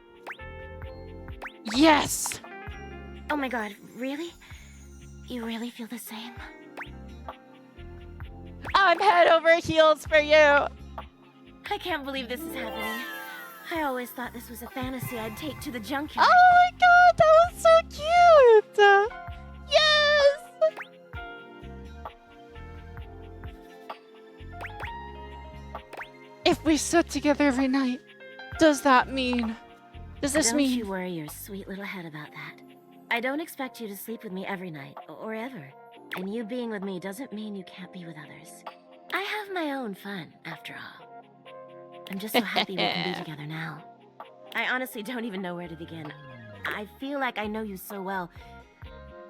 Yes! Oh my god, really? You really feel the same? I'm head over heels for you! I can't believe this is happening. I always thought this was a fantasy I'd take to the junkyard. Oh my god, that was so cute! Yes! If we sit together every night, does that mean... Does this Don't mean... you worry your sweet little head about that. I don't expect you to sleep with me every night, or ever. And you being with me doesn't mean you can't be with others. I have my own fun, after all. I'm just so happy we can be together now. I honestly don't even know where to begin. I feel like I know you so well,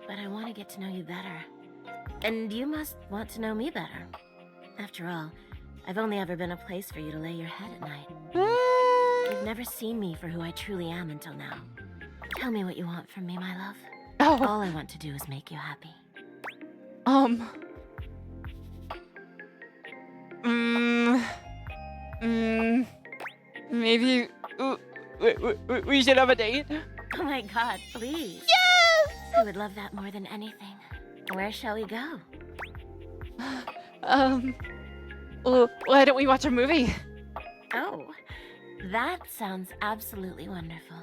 but I want to get to know you better. And you must want to know me better. After all, I've only ever been a place for you to lay your head at night. You've never seen me for who I truly am until now. Tell me what you want from me, my love. Oh. All I want to do is make you happy. Maybe we should have a date. Oh my god, please. Yes! I would love that more than anything. Where shall we go? Well, why don't we watch a movie? Oh, that sounds absolutely wonderful.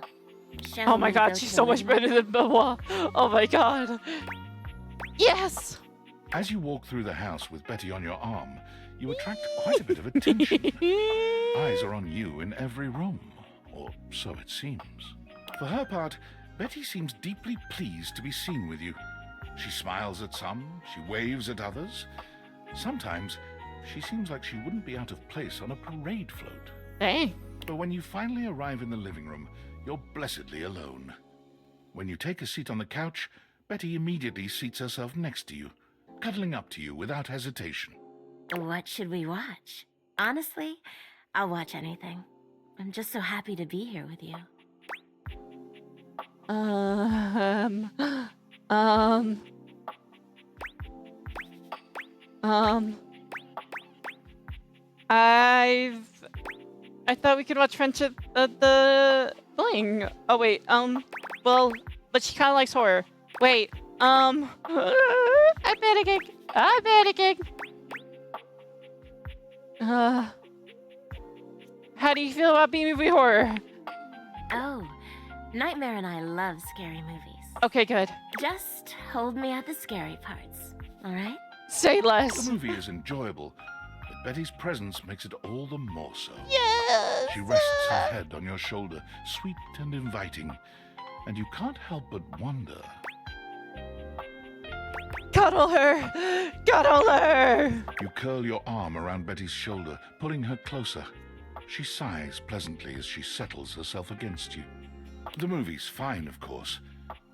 Oh my god, she's so much better than Benoit. Oh my god. Yes! As you walk through the house with Betty on your arm, you attract quite a bit of attention. Eyes are on you in every room, or so it seems. For her part, Betty seems deeply pleased to be seen with you. She smiles at some, she waves at others. Sometimes, she seems like she wouldn't be out of place on a parade float. Hey. But when you finally arrive in the living room, you're blessedly alone. When you take a seat on the couch, Betty immediately seats herself next to you, cuddling up to you without hesitation. What should we watch? Honestly, I'll watch anything. I'm just so happy to be here with you. I thought we could watch Friendship at the Bling. Oh wait, well, but she kind of likes horror. Wait, I'm panicking. I'm panicking. How do you feel about B-movie horror? Oh, Nightmare and I love scary movies. Okay, good. Just hold me at the scary parts, alright? Say less. The movie is enjoyable, but Betty's presence makes it all the more so. Yes! She rests her head on your shoulder, sweet and inviting, and you can't help but wonder. Cuddle her! Cuddle her! You curl your arm around Betty's shoulder, pulling her closer. She sighs pleasantly as she settles herself against you. The movie's fine, of course,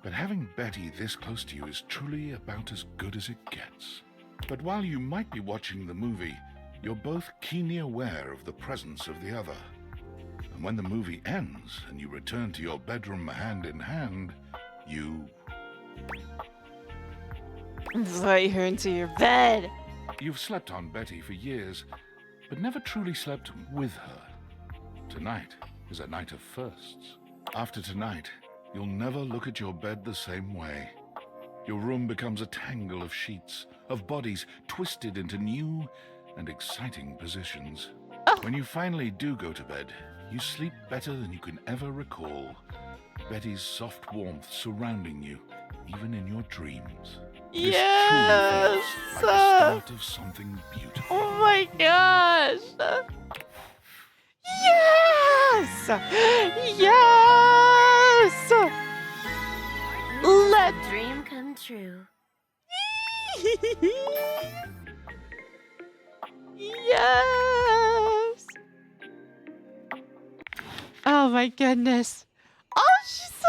but having Betty this close to you is truly about as good as it gets. But while you might be watching the movie, you're both keenly aware of the presence of the other. And when the movie ends and you return to your bedroom hand in hand, you... invite her into your bed. You've slept on Betty for years, but never truly slept with her. Tonight is a night of firsts. After tonight, you'll never look at your bed the same way. Your room becomes a tangle of sheets, of bodies twisted into new and exciting positions. When you finally do go to bed, you sleep better than you can ever recall. Betty's soft warmth surrounding you, even in your dreams. This truly feels like the start of something beautiful. Oh my gosh! Yes! Yes! Let dream come true. Yes! Oh my goodness. Oh, she's so...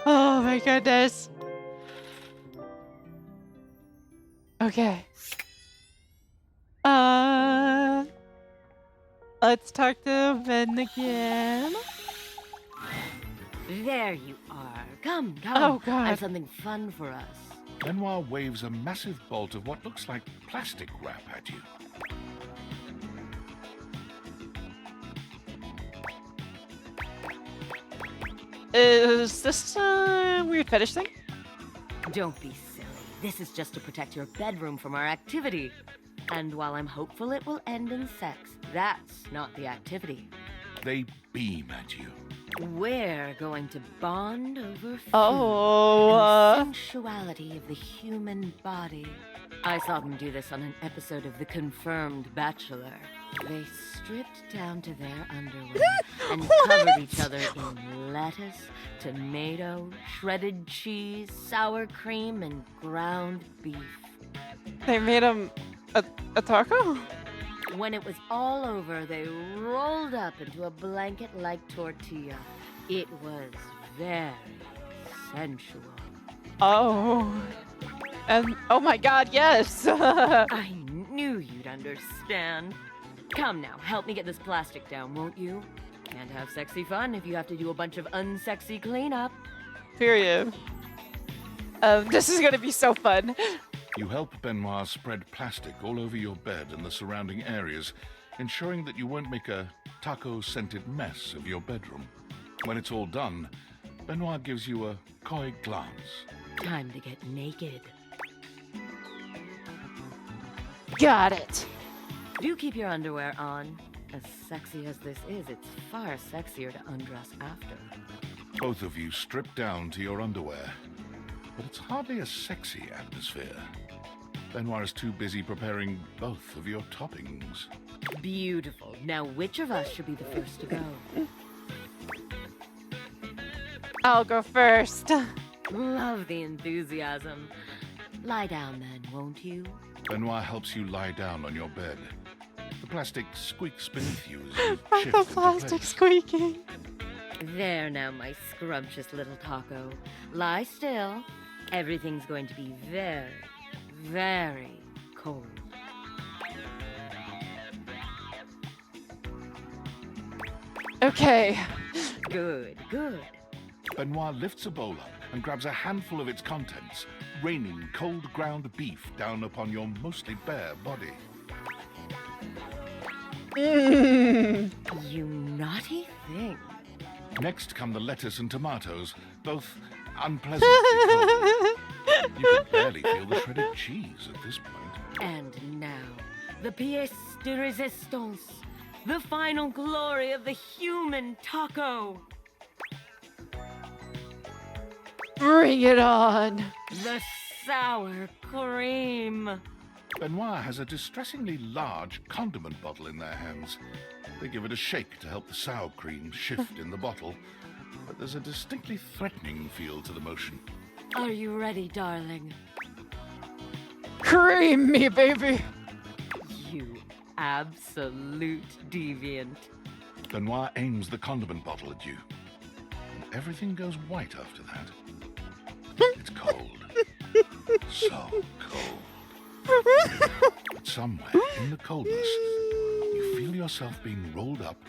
Oh my goodness. Okay. Let's talk to Ben again. There you are. Come, come. Oh, God. I have something fun for us. Benoit waves a massive bolt of what looks like plastic wrap at you. Is this a weird fetish thing? Don't be silly. This is just to protect your bedroom from our activity. And while I'm hopeful it will end in sex, that's not the activity. They beam at you. We're going to bond over food Oh, and the sensuality of the human body. I saw them do this on an episode of The Confirmed Bachelor. They stripped down to their underwear and covered each other in lettuce, tomato, shredded cheese, sour cream, and ground beef. They made him a taco? When it was all over, they rolled up into a blanket-like tortilla. It was very sensual. Oh. And oh my god, yes! I knew you'd understand. Come now, help me get this plastic down, won't you? Can't have sexy fun if you have to do a bunch of unsexy cleanup. Period. This is gonna be so fun. You help Benoit spread plastic all over your bed and the surrounding areas, ensuring that you won't make a taco-scented mess of your bedroom. When it's all done, Benoit gives you a coy glance. Time to get naked. Got it. Do keep your underwear on. As sexy as this is, it's far sexier to undress after. Both of you strip down to your underwear, but it's hardly a sexy atmosphere. Benoit is too busy preparing both of your toppings. Beautiful. Now, which of us should be the first to go? I'll go first. Love the enthusiasm. Lie down then, won't you? Benoit helps you lie down on your bed. The plastic squeaks beneath you as you shift The into plastic place. squeaking. There now, my scrumptious little taco. Lie still. Everything's going to be very, very cold. Okay. Good, good. Benoit lifts a bowl up and grabs a handful of its contents, raining cold ground beef down upon your mostly bare body. You naughty thing. Next come the lettuce and tomatoes, both unpleasantly cold. You can barely feel the shredded cheese at this point. And now, the pièce de résistance. The final glory of the human taco. Bring it on. The sour cream. Benoit has a distressingly large condiment bottle in their hands. They give it a shake to help the sour cream shift in the bottle, but there's a distinctly threatening feel to the motion. Are you ready, darling? Cream me, baby. You absolute deviant. Benoit aims the condiment bottle at you, and everything goes white after that. It's cold. So cold. But somewhere in the coldness, you feel yourself being rolled up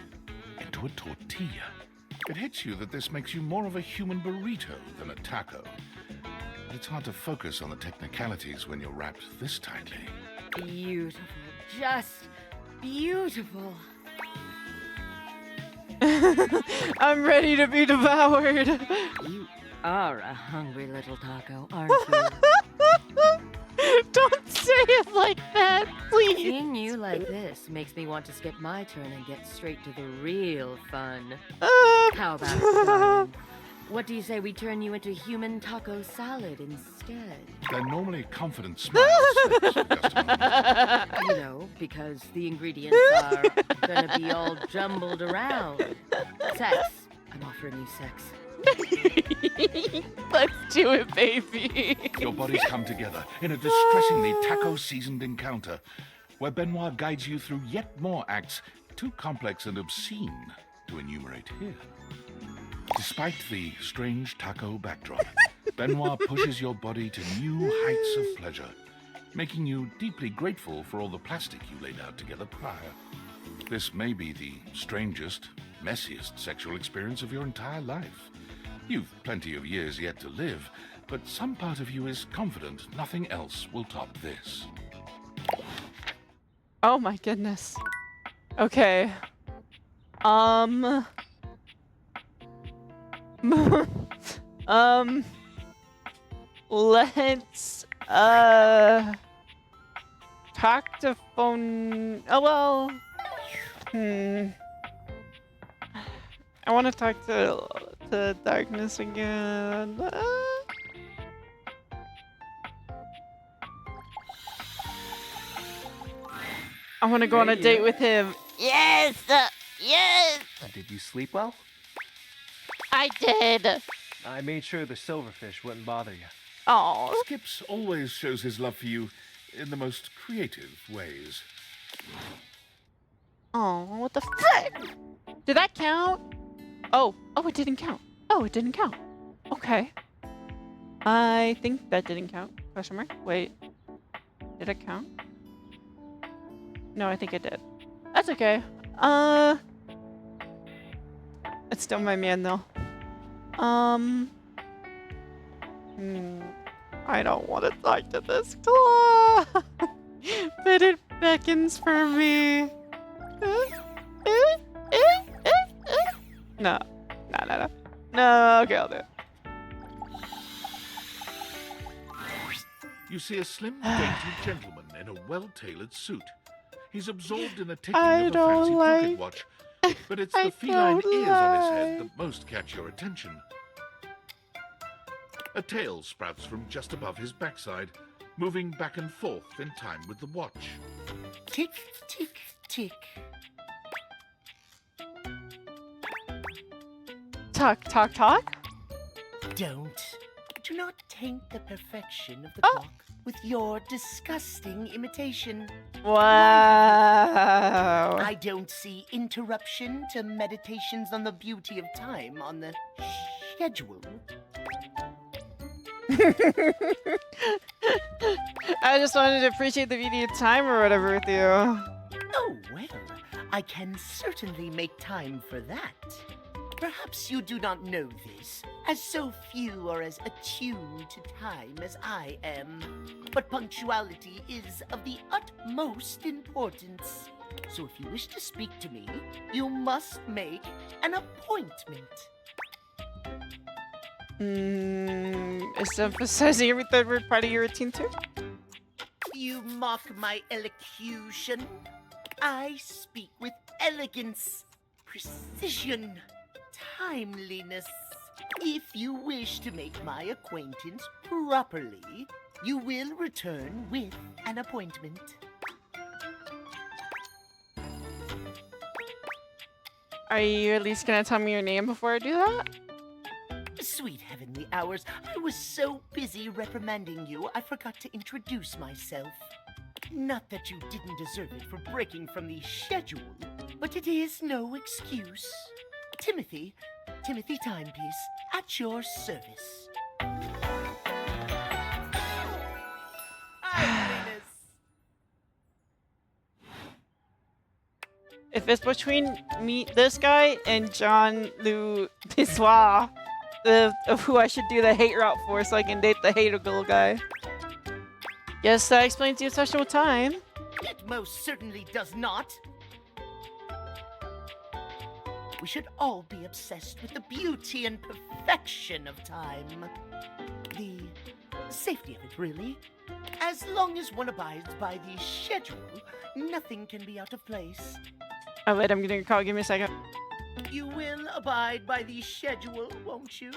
into a tortilla. It hits you that this makes you more of a human burrito than a taco. But it's hard to focus on the technicalities when you're wrapped this tightly. Beautiful. Just beautiful. I'm ready to be devoured. You are a hungry little taco, aren't you? Don't say it like that, please. Seeing you like this makes me want to skip my turn and get straight to the real fun. How about it, darling? What do you say we turn you into human taco salad instead? Their normally confident smile slips for just a moment. You know, because the ingredients are gonna be all jumbled around. Sex. I'm offering you sex. Let's do it, baby. Your bodies come together in a distressingly taco-seasoned encounter, where Benoit guides you through yet more acts too complex and obscene to enumerate here. Despite the strange taco backdrop, Benoit pushes your body to new heights of pleasure, making you deeply grateful for all the plastic you laid out together prior. This may be the strangest, messiest sexual experience of your entire life. You've plenty of years yet to live, but some part of you is confident nothing else will top this. Oh my goodness. Okay. Um, let's talk to phone. Oh well. I want to talk to Darkness again. I want to go on a date with him. Yes! Yes! Did you sleep well? I did. I made sure the silverfish wouldn't bother you. Oh. Skips always shows his love for you in the most creative ways. Oh, what the frick? Did that count? Oh, it didn't count. Oh, it didn't count. Okay. I think that didn't count. Question mark? Wait. Did it count? No, I think it did. That's okay. It's still my man though. I don't want to talk to this claw, but it beckons for me. No. No, okay, I'll do it. You see a slim, dainty gentleman in a well-tailored suit. He's absorbed in the ticking I of a don't fancy like- pocket watch, but it's I the feline don't ears on his head like. that most catch your attention. A tail sprouts from just above his backside, moving back and forth in time with the watch. Tick, tick, tick. Talk. Do not taint the perfection of the clock with your disgusting imitation. Wow. I don't see interruption to meditations on the beauty of time on the schedule. I just wanted to appreciate the beauty of time or whatever with you. Oh, well, I can certainly make time for that. Perhaps you do not know this, as so few are as attuned to time as I am. But punctuality is of the utmost importance. So if you wish to speak to me, you must make an appointment. Is emphasizing every third word part of your routine too? You mock my elocution. I speak with elegance, precision, timeliness. If you wish to make my acquaintance properly, you will return with an appointment. Are you at least gonna tell me your name before I do that? Sweet heavenly hours, I was so busy reprimanding you, I forgot to introduce myself. Not that you didn't deserve it for breaking from the schedule, but it is no excuse. Timothy Timepiece, at your service. If it's between this guy, and Jean-Louis Bissois, of who I should do the hate route for so I can date the hateable guy. Yes, that explains the obsession with time. It most certainly does not. We should all be obsessed with the beauty and perfection of time. The safety of it, really. As long as one abides by the schedule, nothing can be out of place. Oh wait, I'm getting a call. Give me a second. You will abide by the schedule, won't you?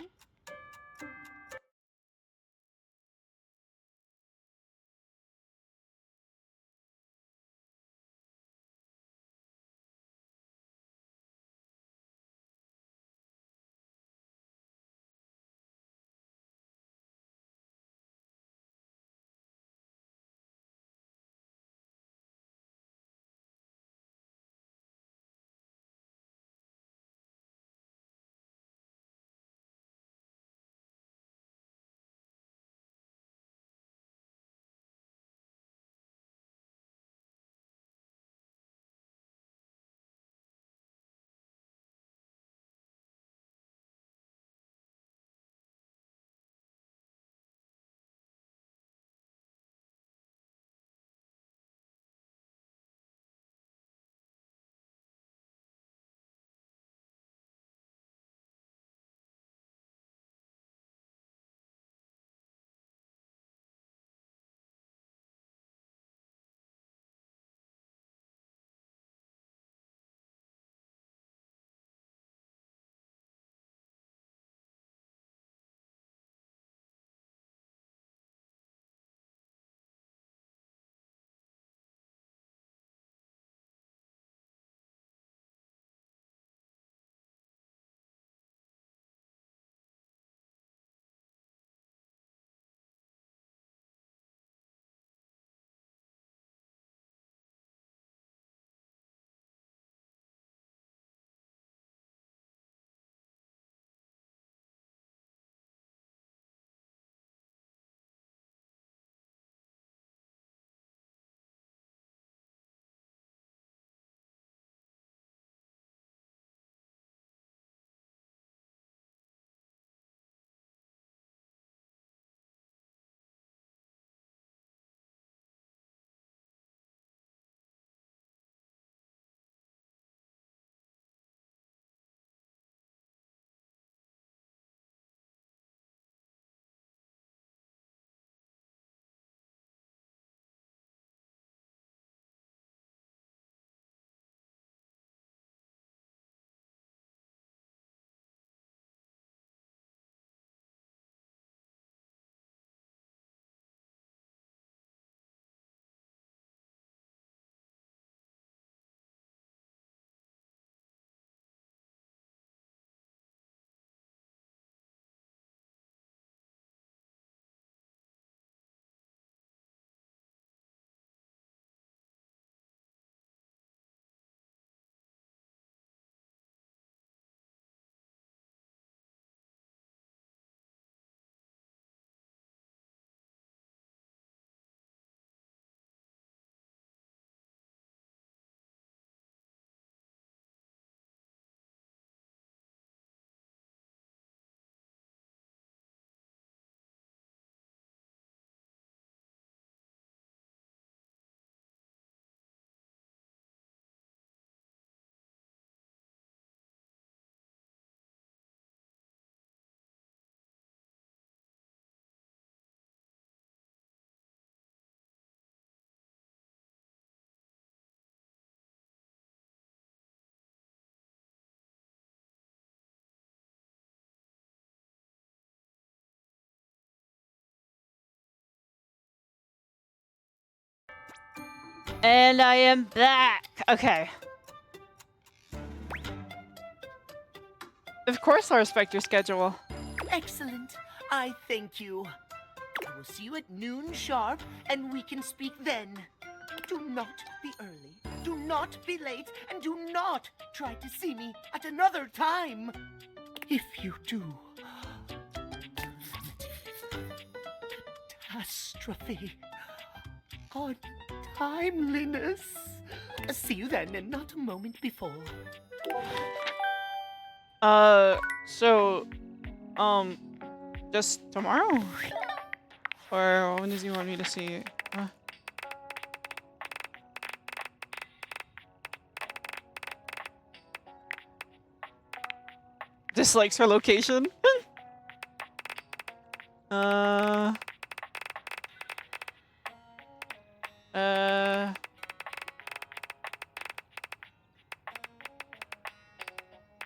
And I am back. Okay. Of course I'll respect your schedule. Excellent. I thank you. I will see you at noon sharp, and we can speak then. Do not be early, do not be late, and do not try to see me at another time. If you do, catastrophe. Untimeliness. See you then, and not a moment before. So, just tomorrow? Or when does he want me to see it? Dislikes her location?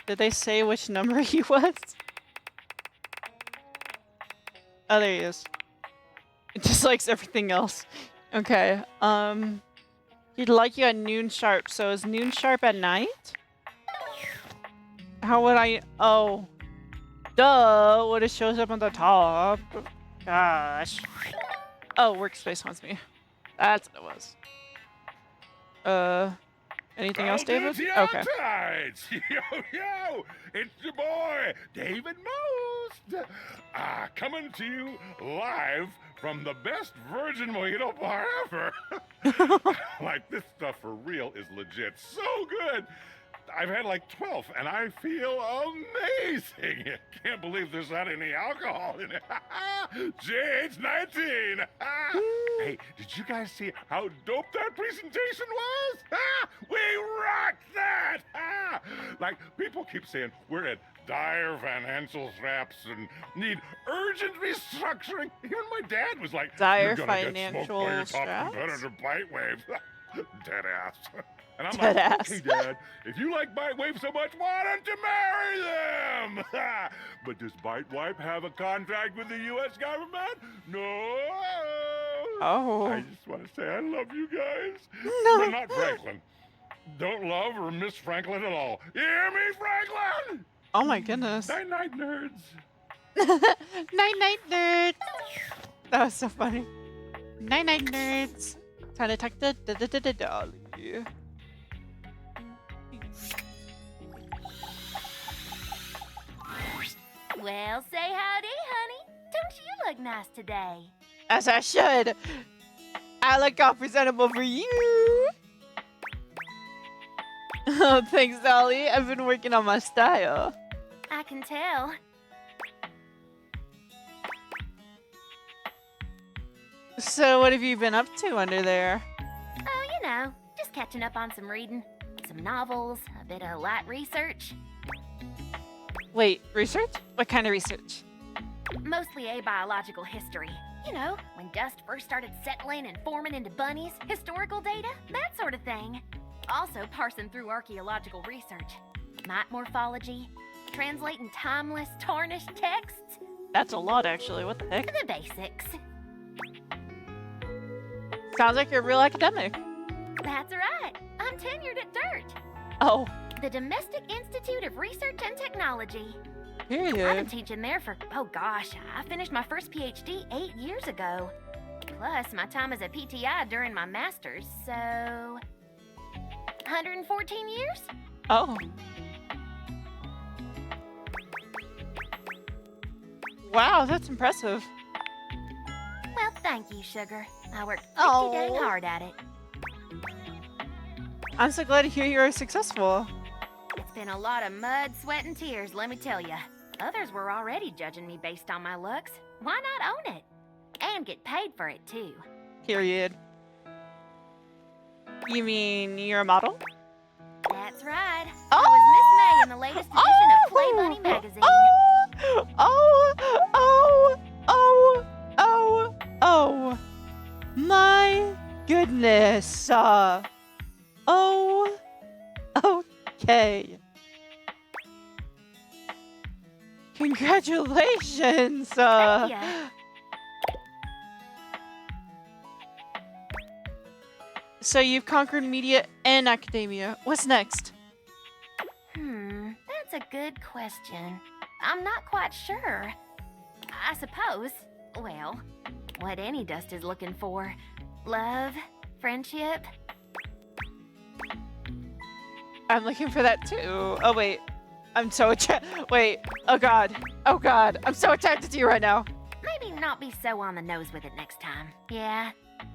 Did they say which number he was? Oh, there he is. It dislikes everything else. Okay, he'd like you at noon sharp, so is noon sharp at night? How would I... Oh. Duh, what it shows up on the top. Gosh. Oh, workspace wants me. That's what it was. Anything else, David? Okay. Tides. Yo, it's your boy, David Most. Coming to you live from the best virgin mojito bar ever. Like, this stuff for real is legit so good. I've had like 12, and I feel amazing. Can't believe there's not any alcohol in it. JH19. Hey, did you guys see how dope that presentation was? We rocked that. Like, people keep saying we're at dire financial straps and need urgent restructuring. Even my dad was like, dire "You're gonna financial get smoked by your straps? top competitor, Bitewave." Dead ass. And I'm Dead like, ass. okay, Dad, if you like Bitewave so much, why don't you marry them? But does Bitewave have a contract with the U.S. government? No. Oh. I just want to say I love you guys. No. But not Franklin. Don't love or miss Franklin at all. You hear me, Franklin? Oh my goodness. Night-night, nerds. Night-night, nerds. That was so funny. Night-night, nerds. Time to talk to Dolly. Well, say howdy, honey. Don't you look nice today? As I should. I look all presentable for you. Oh, thanks, Dolly. I've been working on my style. I can tell. So, what have you been up to under there? Oh, you know, just catching up on some reading. Some novels, a bit of light research. Wait, research? What kind of research? Mostly abiological history. You know, when dust first started settling and forming into bunnies, historical data, that sort of thing. Also parsing through archaeological research. Mite morphology, translating timeless, tarnished texts. That's a lot, actually. What the heck? The basics. Sounds like you're a real academic. That's right. I'm tenured at DIRT. Oh. The Domestic Institute of Research and Technology. Period. I've been teaching there for, oh gosh, I finished my first PhD 8 years ago. Plus, my time as a PTI during my master's, so... 114 years? Oh. Wow, that's impressive. Well, thank you, Sugar. I worked pretty dang hard at it. I'm so glad to hear you're successful. It's been a lot of mud, sweat, and tears, let me tell you. Others were already judging me based on my looks. Why not own it? And get paid for it, too. Period. You mean you're a model? That's right. I was Miss May in the latest edition of Play Bunny magazine. Oh, my goodness. Okay. Congratulations. Thank ya. So you've conquered media and academia. What's next? That's a good question. I'm not quite sure. I suppose, well, what any dust is looking for. Love, friendship. I'm looking for that too. Oh wait, I'm so wait. Oh god. Oh god. I'm so attracted to you right now. Maybe not be so on the nose with it next time. Yeah.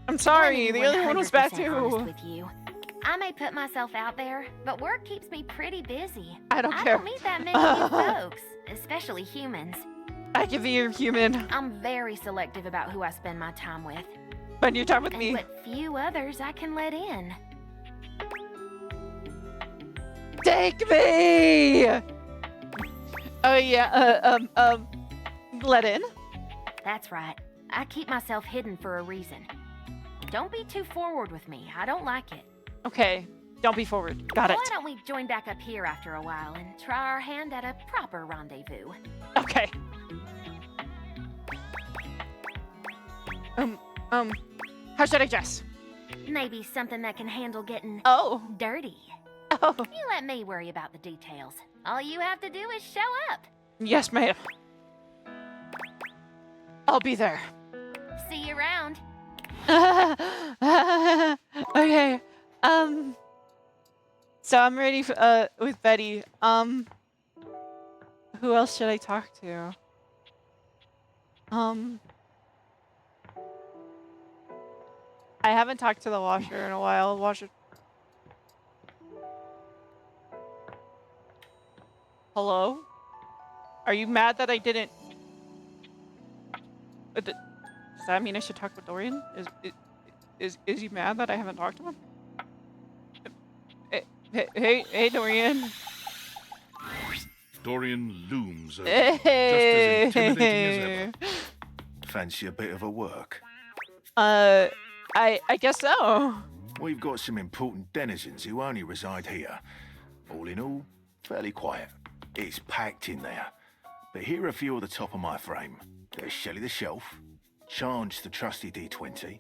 I'm sorry. Let me The other one was bad 100% honest too. with you. I may put myself out there, but work keeps me pretty busy. I don't I care. don't meet that many new folks, especially humans. I give you human. I'm very selective about who I spend my time with. Spend your time with And me. what few others I can let in. Take me. Oh yeah. Let in. That's right. I keep myself hidden for a reason. Don't be too forward with me. I don't like it. Okay. Don't be forward. Got it. Why don't we join back up here after a while and try our hand at a proper rendezvous? Okay. How should I dress? Maybe something that can handle getting dirty. Oh. You let me worry about the details. All you have to do is show up. Yes, ma'am. I'll be there. See you around. Okay. So I'm ready with Betty. Who else should I talk to? I haven't talked to the washer in a while. Washer. Hello? Are you mad that I didn't? Does that mean I should talk with Dorian? Is he mad that I haven't talked to him? Hey, Dorian. Dorian looms over you, just as intimidating as ever. Fancy a bit of a work? I guess so. We've got some important denizens who only reside here. All in all, fairly quiet. It's packed in there. But here are a few at the top of my frame. There's Shelley the Shelf, Charge the trusty D20,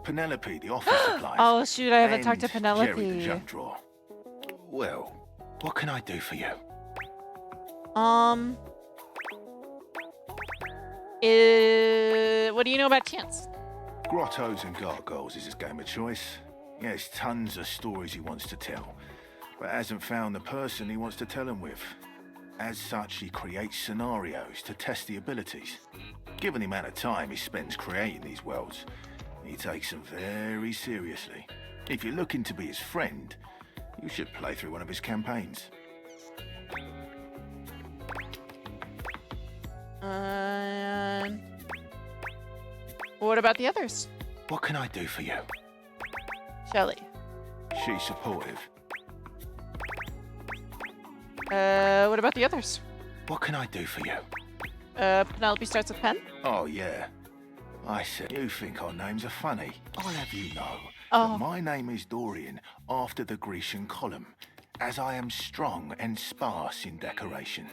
Penelope the office supplies. Oh shoot, I haven't talked to and Penelope. Jerry the junk drawer. Well, what can I do for you? What do you know about Chance? Grottos and gargoyles is his game of choice. He has tons of stories he wants to tell, but hasn't found the person he wants to tell them with. As such, he creates scenarios to test the abilities. Given the amount of time he spends creating these worlds, he takes them very seriously. If you're looking to be his friend, you should play through one of his campaigns. What about the others? What can I do for you? Shelley. She's supportive. What about the others? What can I do for you? Penelope starts with Pen? Oh, yeah. I said, you think our names are funny. I'll have you know Oh. that my name is Dorian after the Grecian column, as I am strong and sparse in decoration.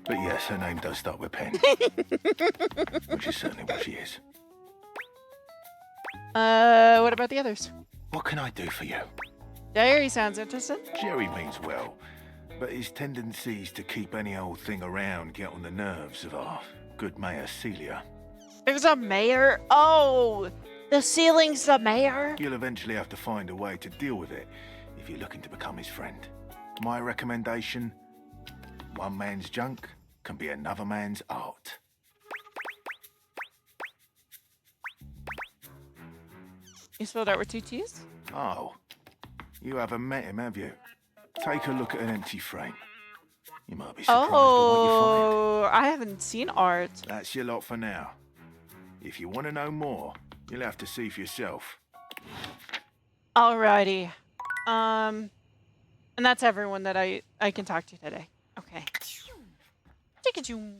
But yes, her name does start with Pen. Which is certainly what she is. What about the others? What can I do for you? Diary sounds interesting. Jerry means well, but his tendencies to keep any old thing around get on the nerves of our good Mayor Celia. There's a mayor? Oh! The ceiling's the mayor? You'll eventually have to find a way to deal with it if you're looking to become his friend. My recommendation, one man's junk can be another man's art. You spelled out with 2 T's? Oh, you haven't met him, have you? Take a look at an empty frame. You might be surprised at what you find. Oh, I haven't seen art. That's your lot for now. If you want to know more, you'll have to see for yourself. Alrighty. And that's everyone that I can talk to today. Okay. Take you.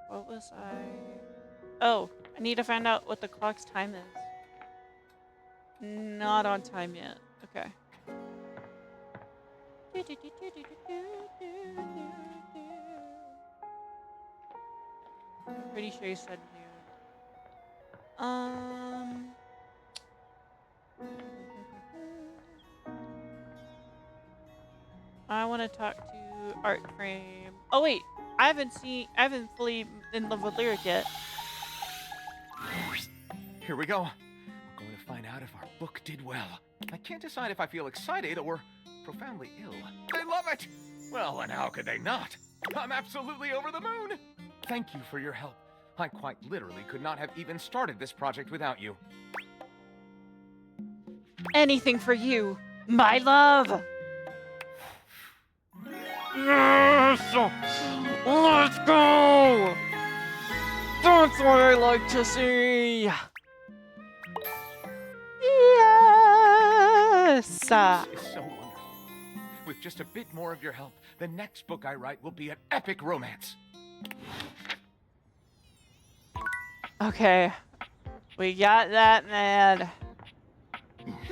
What was I? Oh, I need to find out what the clock's time is. Not on time yet. Okay. I'm pretty sure you said noon. I want to talk to Art Frame. Oh wait, I haven't fully in love with Lyric yet. Here we go. We're going to find out if our book did well. I can't decide if I feel excited or profoundly ill. They love it! Well, and how could they not? I'm absolutely over the moon! Thank you for your help. I quite literally could not have even started this project without you. Anything for you, my love! Yes! Let's go! That's what I like to see! Yes! This is so wonderful. With just a bit more of your help, the next book I write will be an epic romance. Okay. We got that man.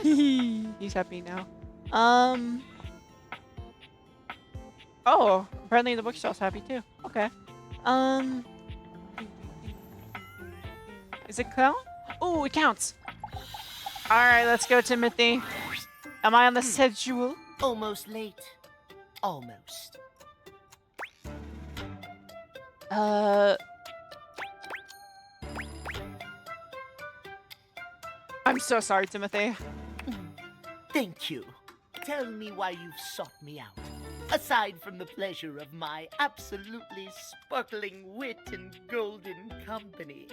He's happy now. Oh, apparently the bookshelf's happy too. Okay. Is it count? Oh, it counts. All right, let's go, Timothy. Am I on the schedule? Almost late. Almost. I'm so sorry, Timothy. Thank you. Tell me why you've sought me out. Aside from the pleasure of my absolutely sparkling wit and golden company.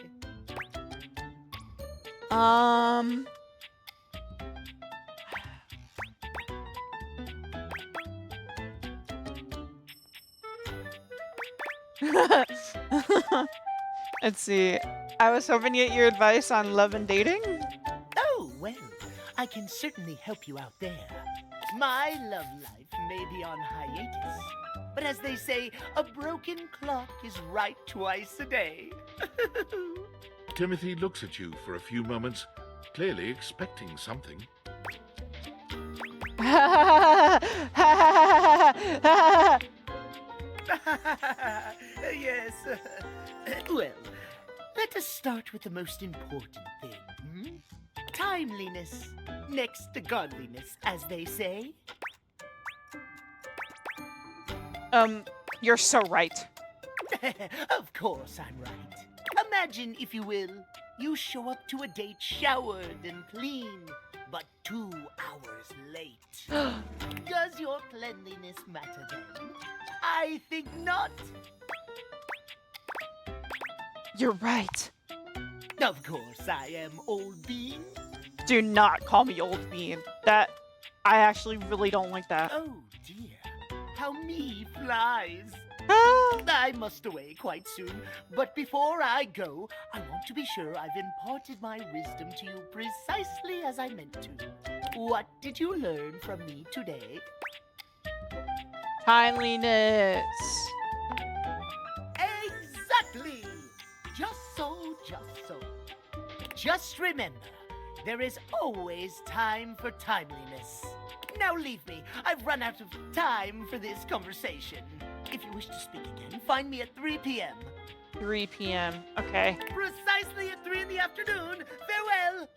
Let's see. I was hoping to get your advice on love and dating. Oh, well, I can certainly help you out there. My love life may be on hiatus, but as they say, a broken clock is right twice a day. Timothy looks at you for a few moments, clearly expecting something. Yes. Well, let us start with the most important thing. Timeliness, next to godliness, as they say. You're so right. Of course I'm right. Imagine, if you will, you show up to a date showered and clean, but 2 hours late. Does your cleanliness matter then? I think not. You're right. Of course I am, old bean. Do not call me old bean. I actually really don't like that. Oh dear, how me flies. I must away quite soon, but before I go, I want to be sure I've imparted my wisdom to you precisely as I meant to. What did you learn from me today? Timeliness. Exactly! Just so. Just remember, there is always time for timeliness. Now leave me. I've run out of time for this conversation. If you wish to speak again, find me at 3 p.m. 3 p.m. Okay. Precisely at 3 in the afternoon. Farewell!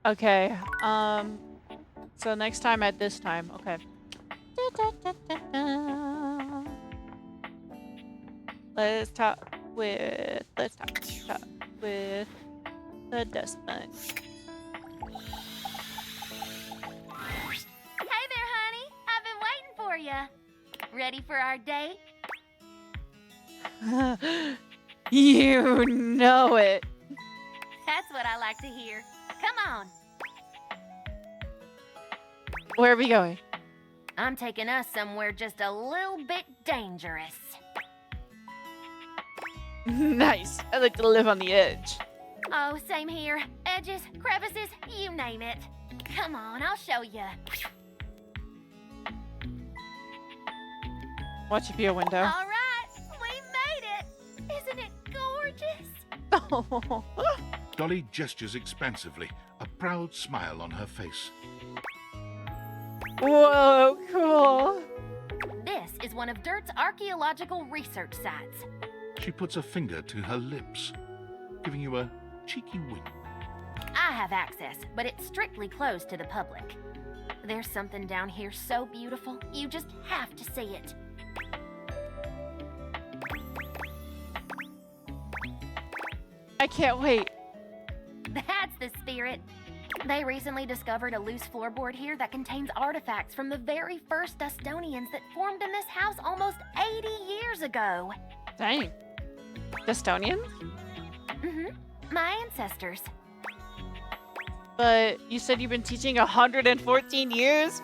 Okay. So next time at this time. Okay. Let's talk with the dust bunch. Hey there, honey. I've been waiting for you. Ready for our date? You know it. That's what I like to hear. Come on. Where are we going? I'm taking us somewhere just a little bit dangerous. Nice. I like to live on the edge. Oh, same here. Edges, crevices, you name it. Come on, I'll show you. Watch it be a window. All right, we made Dolly gestures expansively, a proud smile on her face. Whoa, cool. This is one of Dirt's archaeological research sites. She puts a finger to her lips, giving you a cheeky wink. I have access, but it's strictly closed to the public. There's something down here so beautiful, you just have to see it. I can't wait. That's the spirit. They recently discovered a loose floorboard here that contains artifacts from the very first Dustonians that formed in this house almost 80 years ago. Dang. Dustonians? Mm-hmm. My ancestors. But you said you've been teaching 114 years?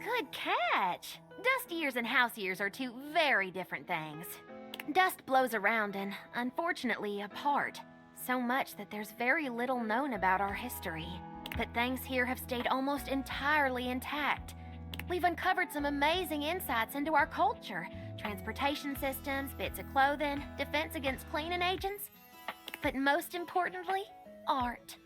Good catch. Dust years and house years are two very different things. Dust blows around and, unfortunately, apart. So much that there's very little known about our history. But things here have stayed almost entirely intact. We've uncovered some amazing insights into our culture. Transportation systems, bits of clothing, defense against cleaning agents. But most importantly, art.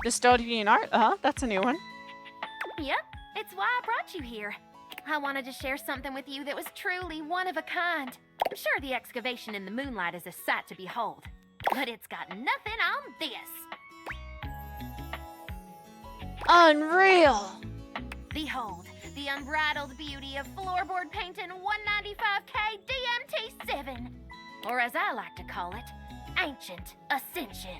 Dustonian art? That's a new one. Yep, it's why I brought you here. I wanted to share something with you that was truly one of a kind. I'm sure the excavation in the moonlight is a sight to behold, but it's got nothing on this. Unreal! Behold, the unbridled beauty of floorboard painting 195K DMT7, or as I like to call it, Ancient Ascension.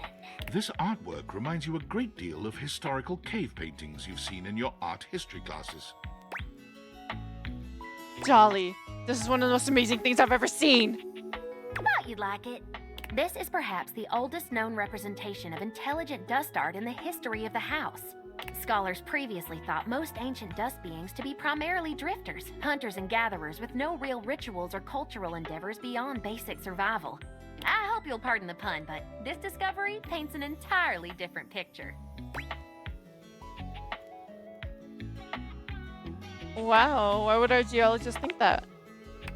This artwork reminds you a great deal of historical cave paintings you've seen in your art history classes. Dolly, this is one of the most amazing things I've ever seen. Thought you'd like it. This is perhaps the oldest known representation of intelligent dust art in the history of the house. Scholars previously thought most ancient dust beings to be primarily drifters, hunters and gatherers with no real rituals or cultural endeavors beyond basic survival. I hope you'll pardon the pun, but this discovery paints an entirely different picture. Wow, why would our geologists think that?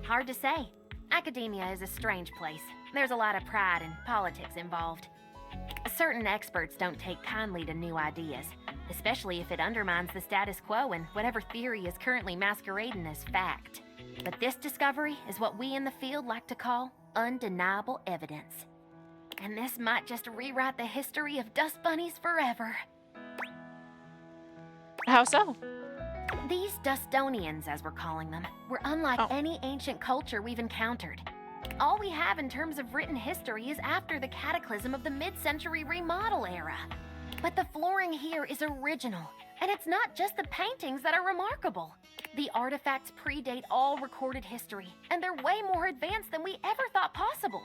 Hard to say. Academia is a strange place. There's a lot of pride and politics involved. Certain experts don't take kindly to new ideas, especially if it undermines the status quo and whatever theory is currently masquerading as fact. But this discovery is what we in the field like to call undeniable evidence. And this might just rewrite the history of dust bunnies forever. How so? These Dustonians, as we're calling them, were unlike any ancient culture we've encountered. All we have in terms of written history is after the cataclysm of the mid-century remodel era. But the flooring here is original, and it's not just the paintings that are remarkable. The artifacts predate all recorded history, and they're way more advanced than we ever thought possible.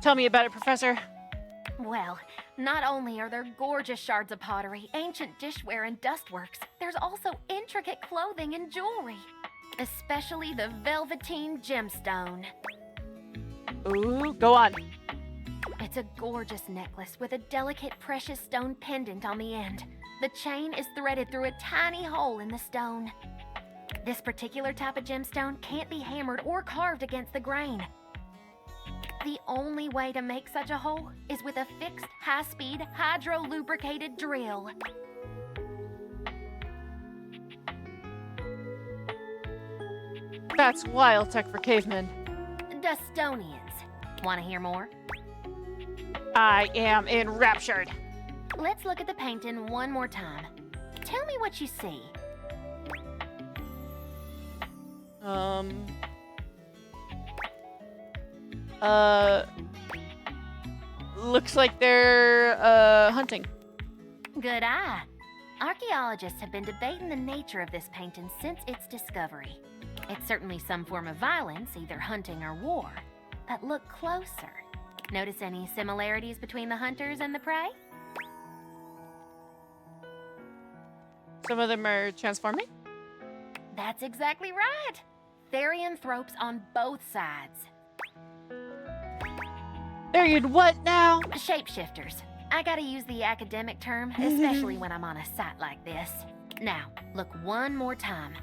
Tell me about it, Professor. Well, not only are there gorgeous shards of pottery, ancient dishware, and dustworks, there's also intricate clothing and jewelry. Especially the Velveteen Gemstone. Ooh, go on. It's a gorgeous necklace with a delicate precious stone pendant on the end. The chain is threaded through a tiny hole in the stone. This particular type of gemstone can't be hammered or carved against the grain. The only way to make such a hole is with a fixed, high-speed, hydro-lubricated drill. That's wild tech for cavemen. Dustonians. Want to hear more? I am enraptured. Let's look at the painting one more time. Tell me what you see. Looks like they're, hunting. Good eye. Archaeologists have been debating the nature of this painting since its discovery. It's certainly some form of violence, either hunting or war. But look closer. Notice any similarities between the hunters and the prey? Some of them are transforming? That's exactly right. Therianthropes on both sides. Therian what now? Shapeshifters. I gotta use the academic term, especially when I'm on a site like this. Now, look one more time.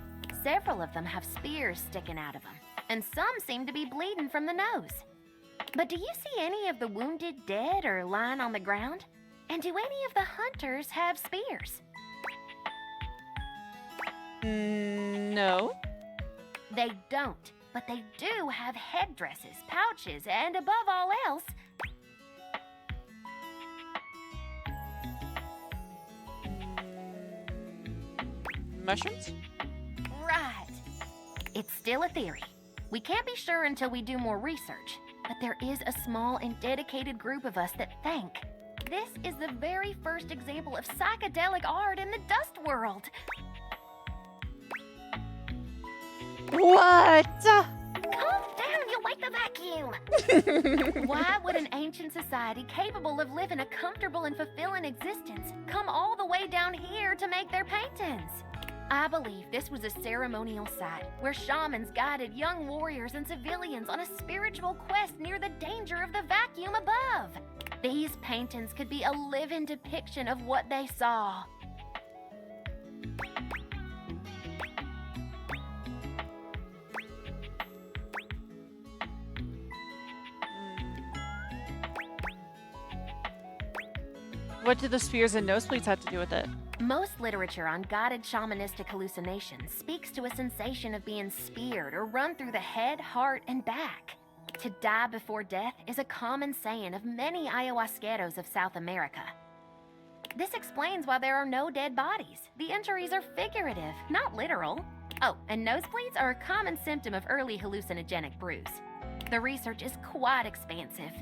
Several of them have spears sticking out of them, and some seem to be bleeding from the nose. But do you see any of the wounded dead or lying on the ground? And do any of the hunters have spears? No. They don't, but they do have headdresses, pouches, and above all else, mushrooms? right. It's still a theory. We can't be sure until we do more research, but there is a small and dedicated group of us that think this is the very first example of psychedelic art in the dust world. What? Calm down, you'll wake the vacuum. Why would an ancient society capable of living a comfortable and fulfilling existence come all the way down here to make their paintings? I believe this was a ceremonial site where shamans guided young warriors and civilians on a spiritual quest near the danger of the vacuum above. These paintings could be a living depiction of what they saw. What do the spears and nosebleeds have to do with it? Most literature on guided shamanistic hallucinations speaks to a sensation of being speared or run through the head, heart, and back. To die before death is a common saying of many ayahuasqueros of South America. This explains why there are no dead bodies. The injuries are figurative, not literal. Oh, and nosebleeds are a common symptom of early hallucinogenic brews. The research is quite expansive.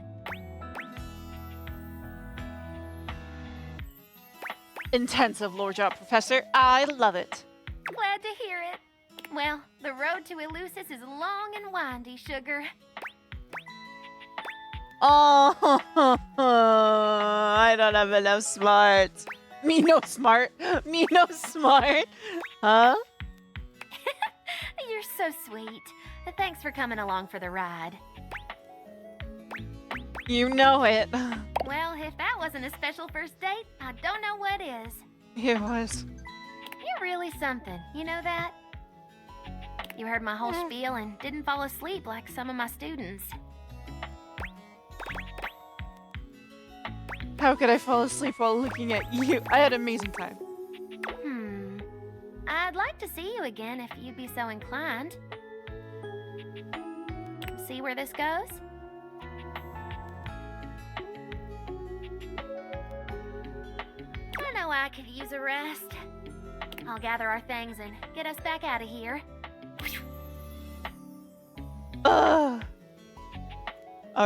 Intensive lore drop, Professor. I love it. Glad to hear it. Well, the road to Eleusis is long and windy, sugar. Oh, I don't have enough smarts. Me no smart. Me no smart. Huh? You're so sweet. Thanks for coming along for the ride. You know it. Well, if that wasn't a special first date, I don't know what is. It was. You're really something, you know that? You heard my whole spiel and didn't fall asleep like some of my students. How could I fall asleep while looking at you? I had an amazing time. I'd like to see you again if you'd be so inclined. See where this goes? I know I could use a rest. I'll gather our things and get us back out of here. All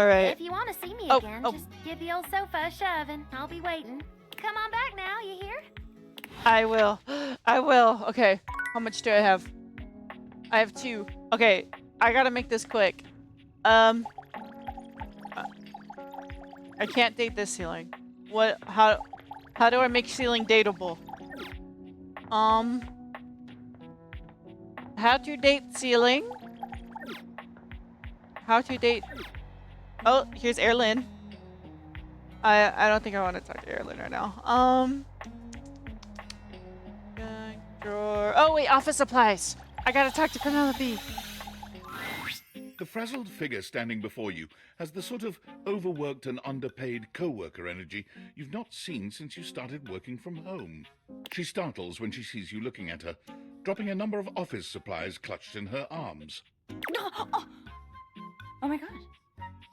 right. If you want to see me Oh, again, oh. just give the old sofa a shove and I'll be waiting. Come on back now, you hear? I will. I will. Okay. How much do I have? I have 2. Okay. I gotta make this quick. I can't date this ceiling. What? How do I make ceiling dateable? How to date ceiling? How to date? Oh, here's Erlyn. I don't think I want to talk to Erlyn right now. Drawer. Oh wait, office supplies. I gotta talk to Penelope. The frazzled figure standing before you has the sort of overworked and underpaid co-worker energy you've not seen since you started working from home. She startles when she sees you looking at her, dropping a number of office supplies clutched in her arms. Oh my god.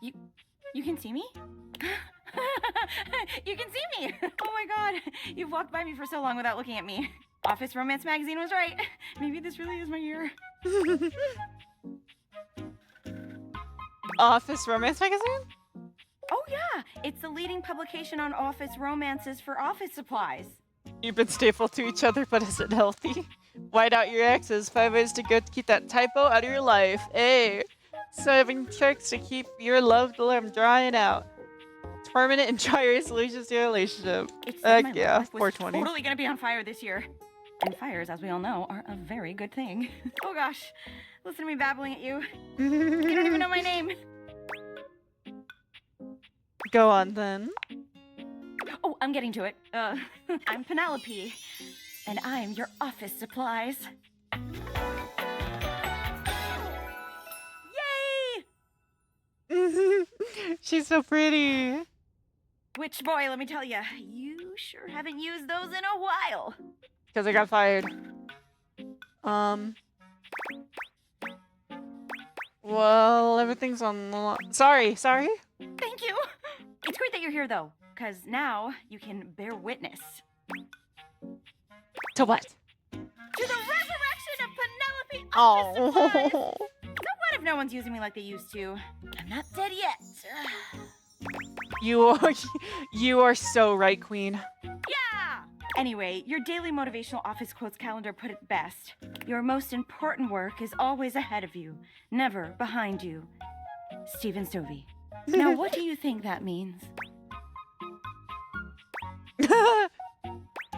You can see me? You can see me! Oh my god. You've walked by me for so long without looking at me. Office Romance Magazine was right. Maybe this really is my year. Office Romance Magazine? Oh yeah! It's the leading publication on office romances for office supplies. You've been stapled to each other, but is it healthy? White out your exes. 5 ways to keep that typo out of your life. Hey. 7 tricks to keep your love from drying out. Permanent and dry resolutions to your relationship. It's like my Yeah, life was 420. totally gonna be on fire this year. And fires, as we all know, are a very good thing. Oh gosh. Listen to me babbling at you. You don't even know my name. Go on then. Oh, I'm getting to it. I'm Penelope. And I'm your office supplies. She's so pretty. Which boy, let me tell you, you sure haven't used those in a while. Because I got fired. Well, everything's on. Sorry. Thank you. It's great that you're here, though, because now you can bear witness. To what? To the resurrection of Penelope Oh. Office Supplies. So what if no one's using me like they used to? I'm not dead yet. You are so right, Queen. Yeah! Anyway, your daily motivational office quotes calendar put it best. Your most important work is always ahead of you, never behind you. Stephen Stovey. Now, what do you think that means?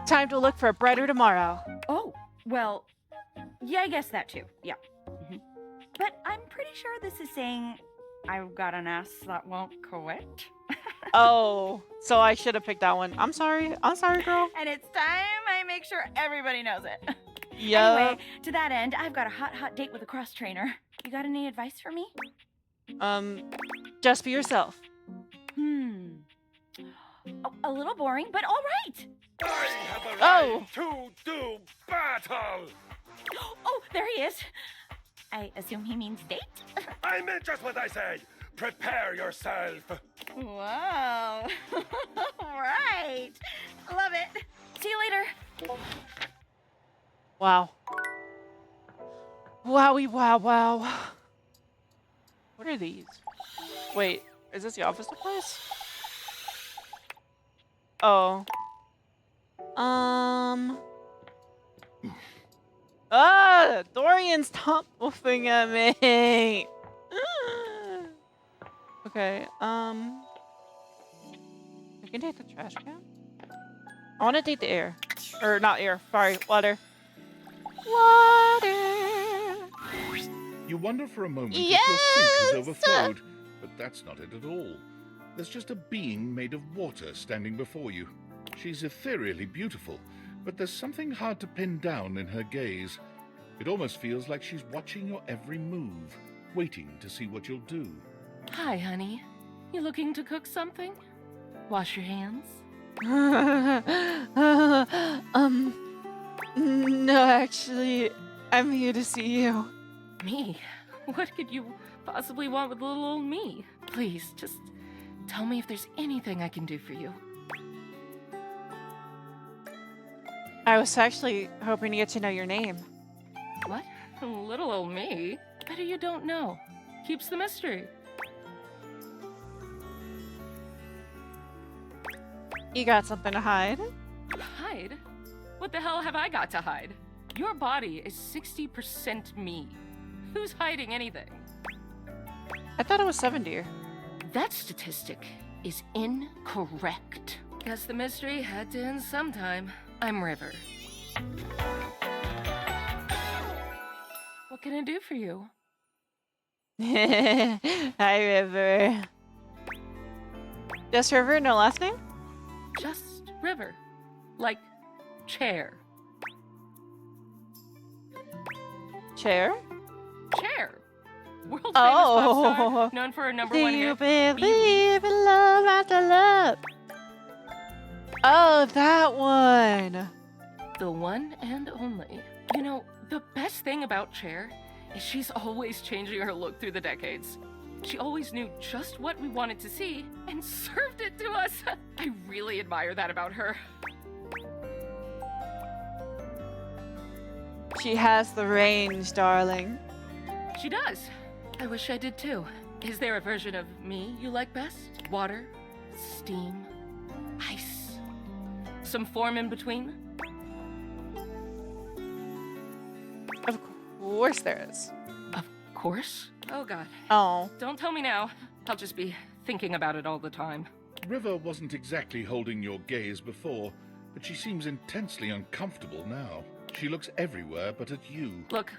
Time to look for a brighter tomorrow. Oh, well, yeah, I guess that too. Yeah. But I'm pretty sure this is saying I've got an ass that won't quit. Oh, so I should have picked that one. I'm sorry, girl. And it's time I make sure everybody knows it. Yeah. Anyway, to that end, I've got a hot date with a cross trainer. You got any advice for me? Just be yourself. A little boring, but all right. I have Oh. arrived to do battle! Oh, there he is. I assume he means date? I meant just what I said. Prepare yourself. Wow. Right. Love it. See you later. Wow. Wowie, wow. What are these? Wait, is this the office supplies? Oh. Dorian's tumbling at me. Okay, I can take the trash can. I want to take the air. Or not air, sorry, water. You wonder for a moment Yes! if your sink has overflowed, but that's not it at all. There's just a being made of water standing before you. She's ethereally beautiful, but there's something hard to pin down in her gaze. It almost feels like she's watching your every move, waiting to see what you'll do. Hi, honey. You looking to cook something? Wash your hands? No, actually, I'm here to see you. Me? What could you possibly want with little old me? Please, just tell me if there's anything I can do for you. I was actually hoping to get to know your name. What? Little old me? Better you don't know. Keeps the mystery. You got something to hide? Hide? What the hell have I got to hide? Your body is 60% me. Who's hiding anything? I thought it was 70. That statistic is incorrect. Guess the mystery had to end sometime. I'm River. What can I do for you? Hi, River. Just River, no last name? Just River. Like chair. Chair? Chair. World famous Oh. pop star, known for her number Do one you hit. believe in love after love? Oh, that one. The one and only. You know, the best thing about Cher is she's always changing her look through the decades. She always knew just what we wanted to see and served it to us. I really admire that about her. She has the range, darling. She does. I wish I did too. Is there a version of me you like best? Water? Steam? Ice? Some form in between? Of course there is. Of course? Oh god. Oh. Don't tell me now. I'll just be thinking about it all the time. River wasn't exactly holding your gaze before, but she seems intensely uncomfortable now. She looks everywhere but at you. Look,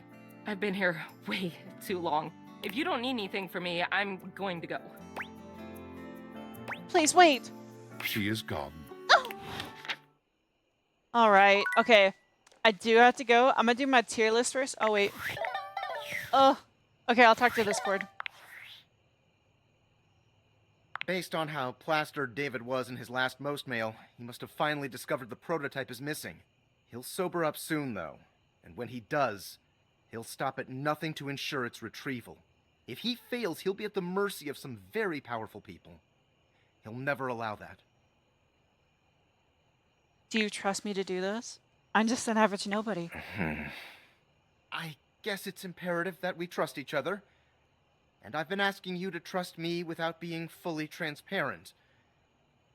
I've been here way too long. If you don't need anything from me, I'm going to go. Please wait. She is gone. All right. Okay. I do have to go. I'm gonna do my tier list first. Oh wait. Oh. Okay. I'll talk to Discord. Based on how plastered David was in his last most mail, he must have finally discovered the prototype is missing. He'll sober up soon, though, and when he does, he'll stop at nothing to ensure its retrieval. If he fails, he'll be at the mercy of some very powerful people. He'll never allow that. Do you trust me to do this? I'm just an average nobody. I guess it's imperative that we trust each other. And I've been asking you to trust me without being fully transparent.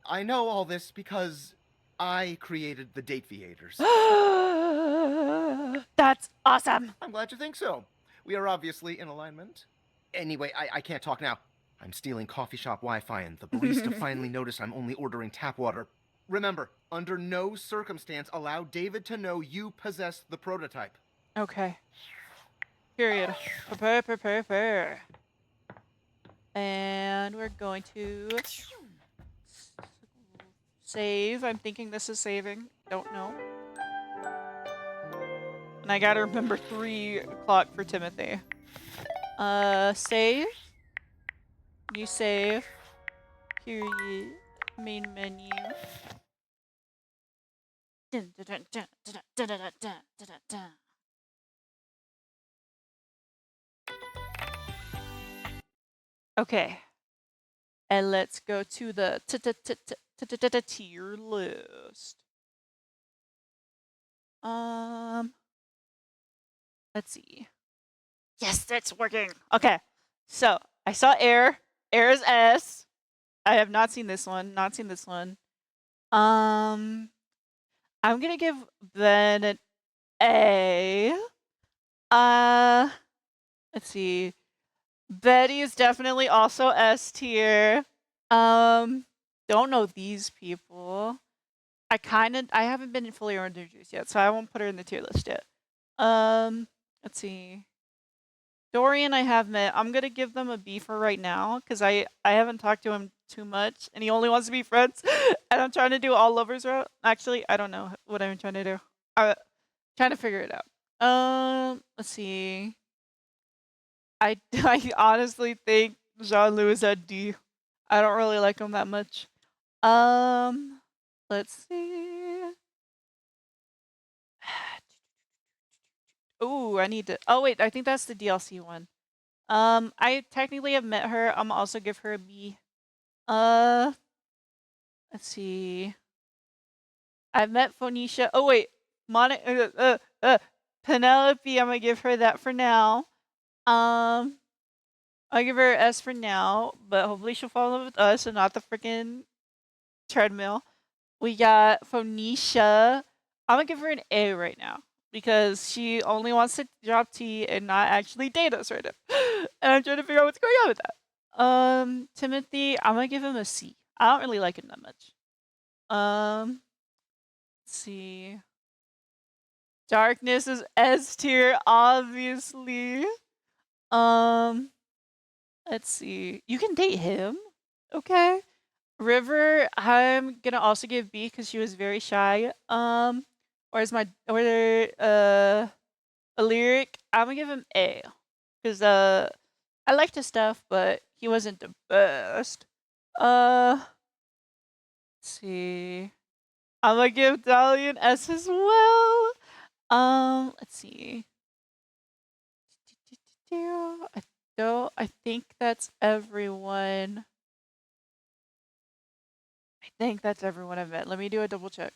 I know all this because I created the Dateviators. That's awesome! I'm glad you think so. We are obviously in alignment. Anyway, I can't talk now. I'm stealing coffee shop Wi-Fi and the barista finally noticed I'm only ordering tap water. Remember, under no circumstance allow David to know you possess the prototype. Okay. Period. Prepare. And we're going to save. I'm thinking this is saving. Don't know. And I gotta remember 3 o'clock for Timothy. Save. New save. Period. Main menu. Okay. And let's go to the tier list. Let's see. Yes, it's working. Okay. So, I saw Air. Air is S. I have not seen this one. Not seen this one. I'm gonna give Ben an A. Let's see. Betty is definitely also S tier. Don't know these people. I haven't been fully introduced yet, so I won't put her in the tier list yet. Let's see. Dorian I have met. I'm gonna give them a B for right now, because I haven't talked to him too much, and he only wants to be friends, and I'm trying to do all lovers route. Actually, I don't know what I'm trying to do. Trying to figure it out. Let's see. I honestly think Jean-Louis at D. I don't really like him that much. Let's see. Ooh, I need to. Oh wait, I think that's the DLC one. I technically have met her. I'm also give her a B. Let's see. I've met Phoenicia. Oh wait, Penelope. I'm gonna give her that for now. I'll give her an S for now, but hopefully she'll fall in love with us and not the freaking treadmill. We got Phoenicia. I'm gonna give her an A right now because she only wants to drop T and not actually date us right now. And I'm trying to figure out what's going on with that. Timothy, I'm gonna give him a C. I don't really like him that much. Let's see. Darkness is S tier, obviously. Let's see. You can date him. Okay. River, I'm gonna also give B because she was very shy. A lyric, I'm gonna give him A. Because I liked his stuff, but he wasn't the best. Let's see. I'm gonna give Dahlia an S as well. Let's see. I think that's everyone. I think that's everyone I've met. Let me do a double check.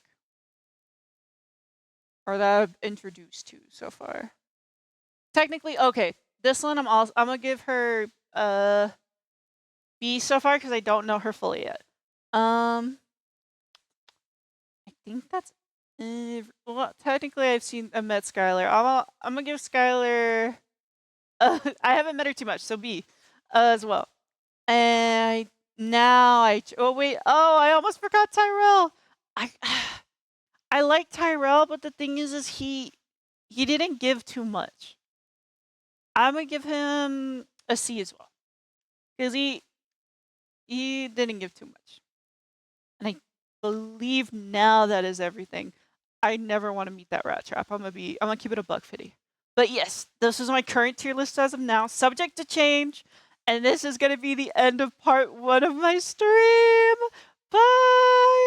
Or that I've introduced to so far. Technically, okay. This one I'm gonna give her B so far because I don't know her fully yet. I think that's well, technically I've met Skylar. I'm gonna give Skylar I haven't met her too much, so B as well. And oh wait, I almost forgot Tyrell. I like Tyrell, but the thing is he didn't give too much. I'm gonna give him a C as well. Because he didn't give too much. And I believe now that is everything. I never want to meet that rat trap. I'm gonna keep it a $150. But yes, this is my current tier list as of now, subject to change. And this is going to be the end of part 1 of my stream. Bye!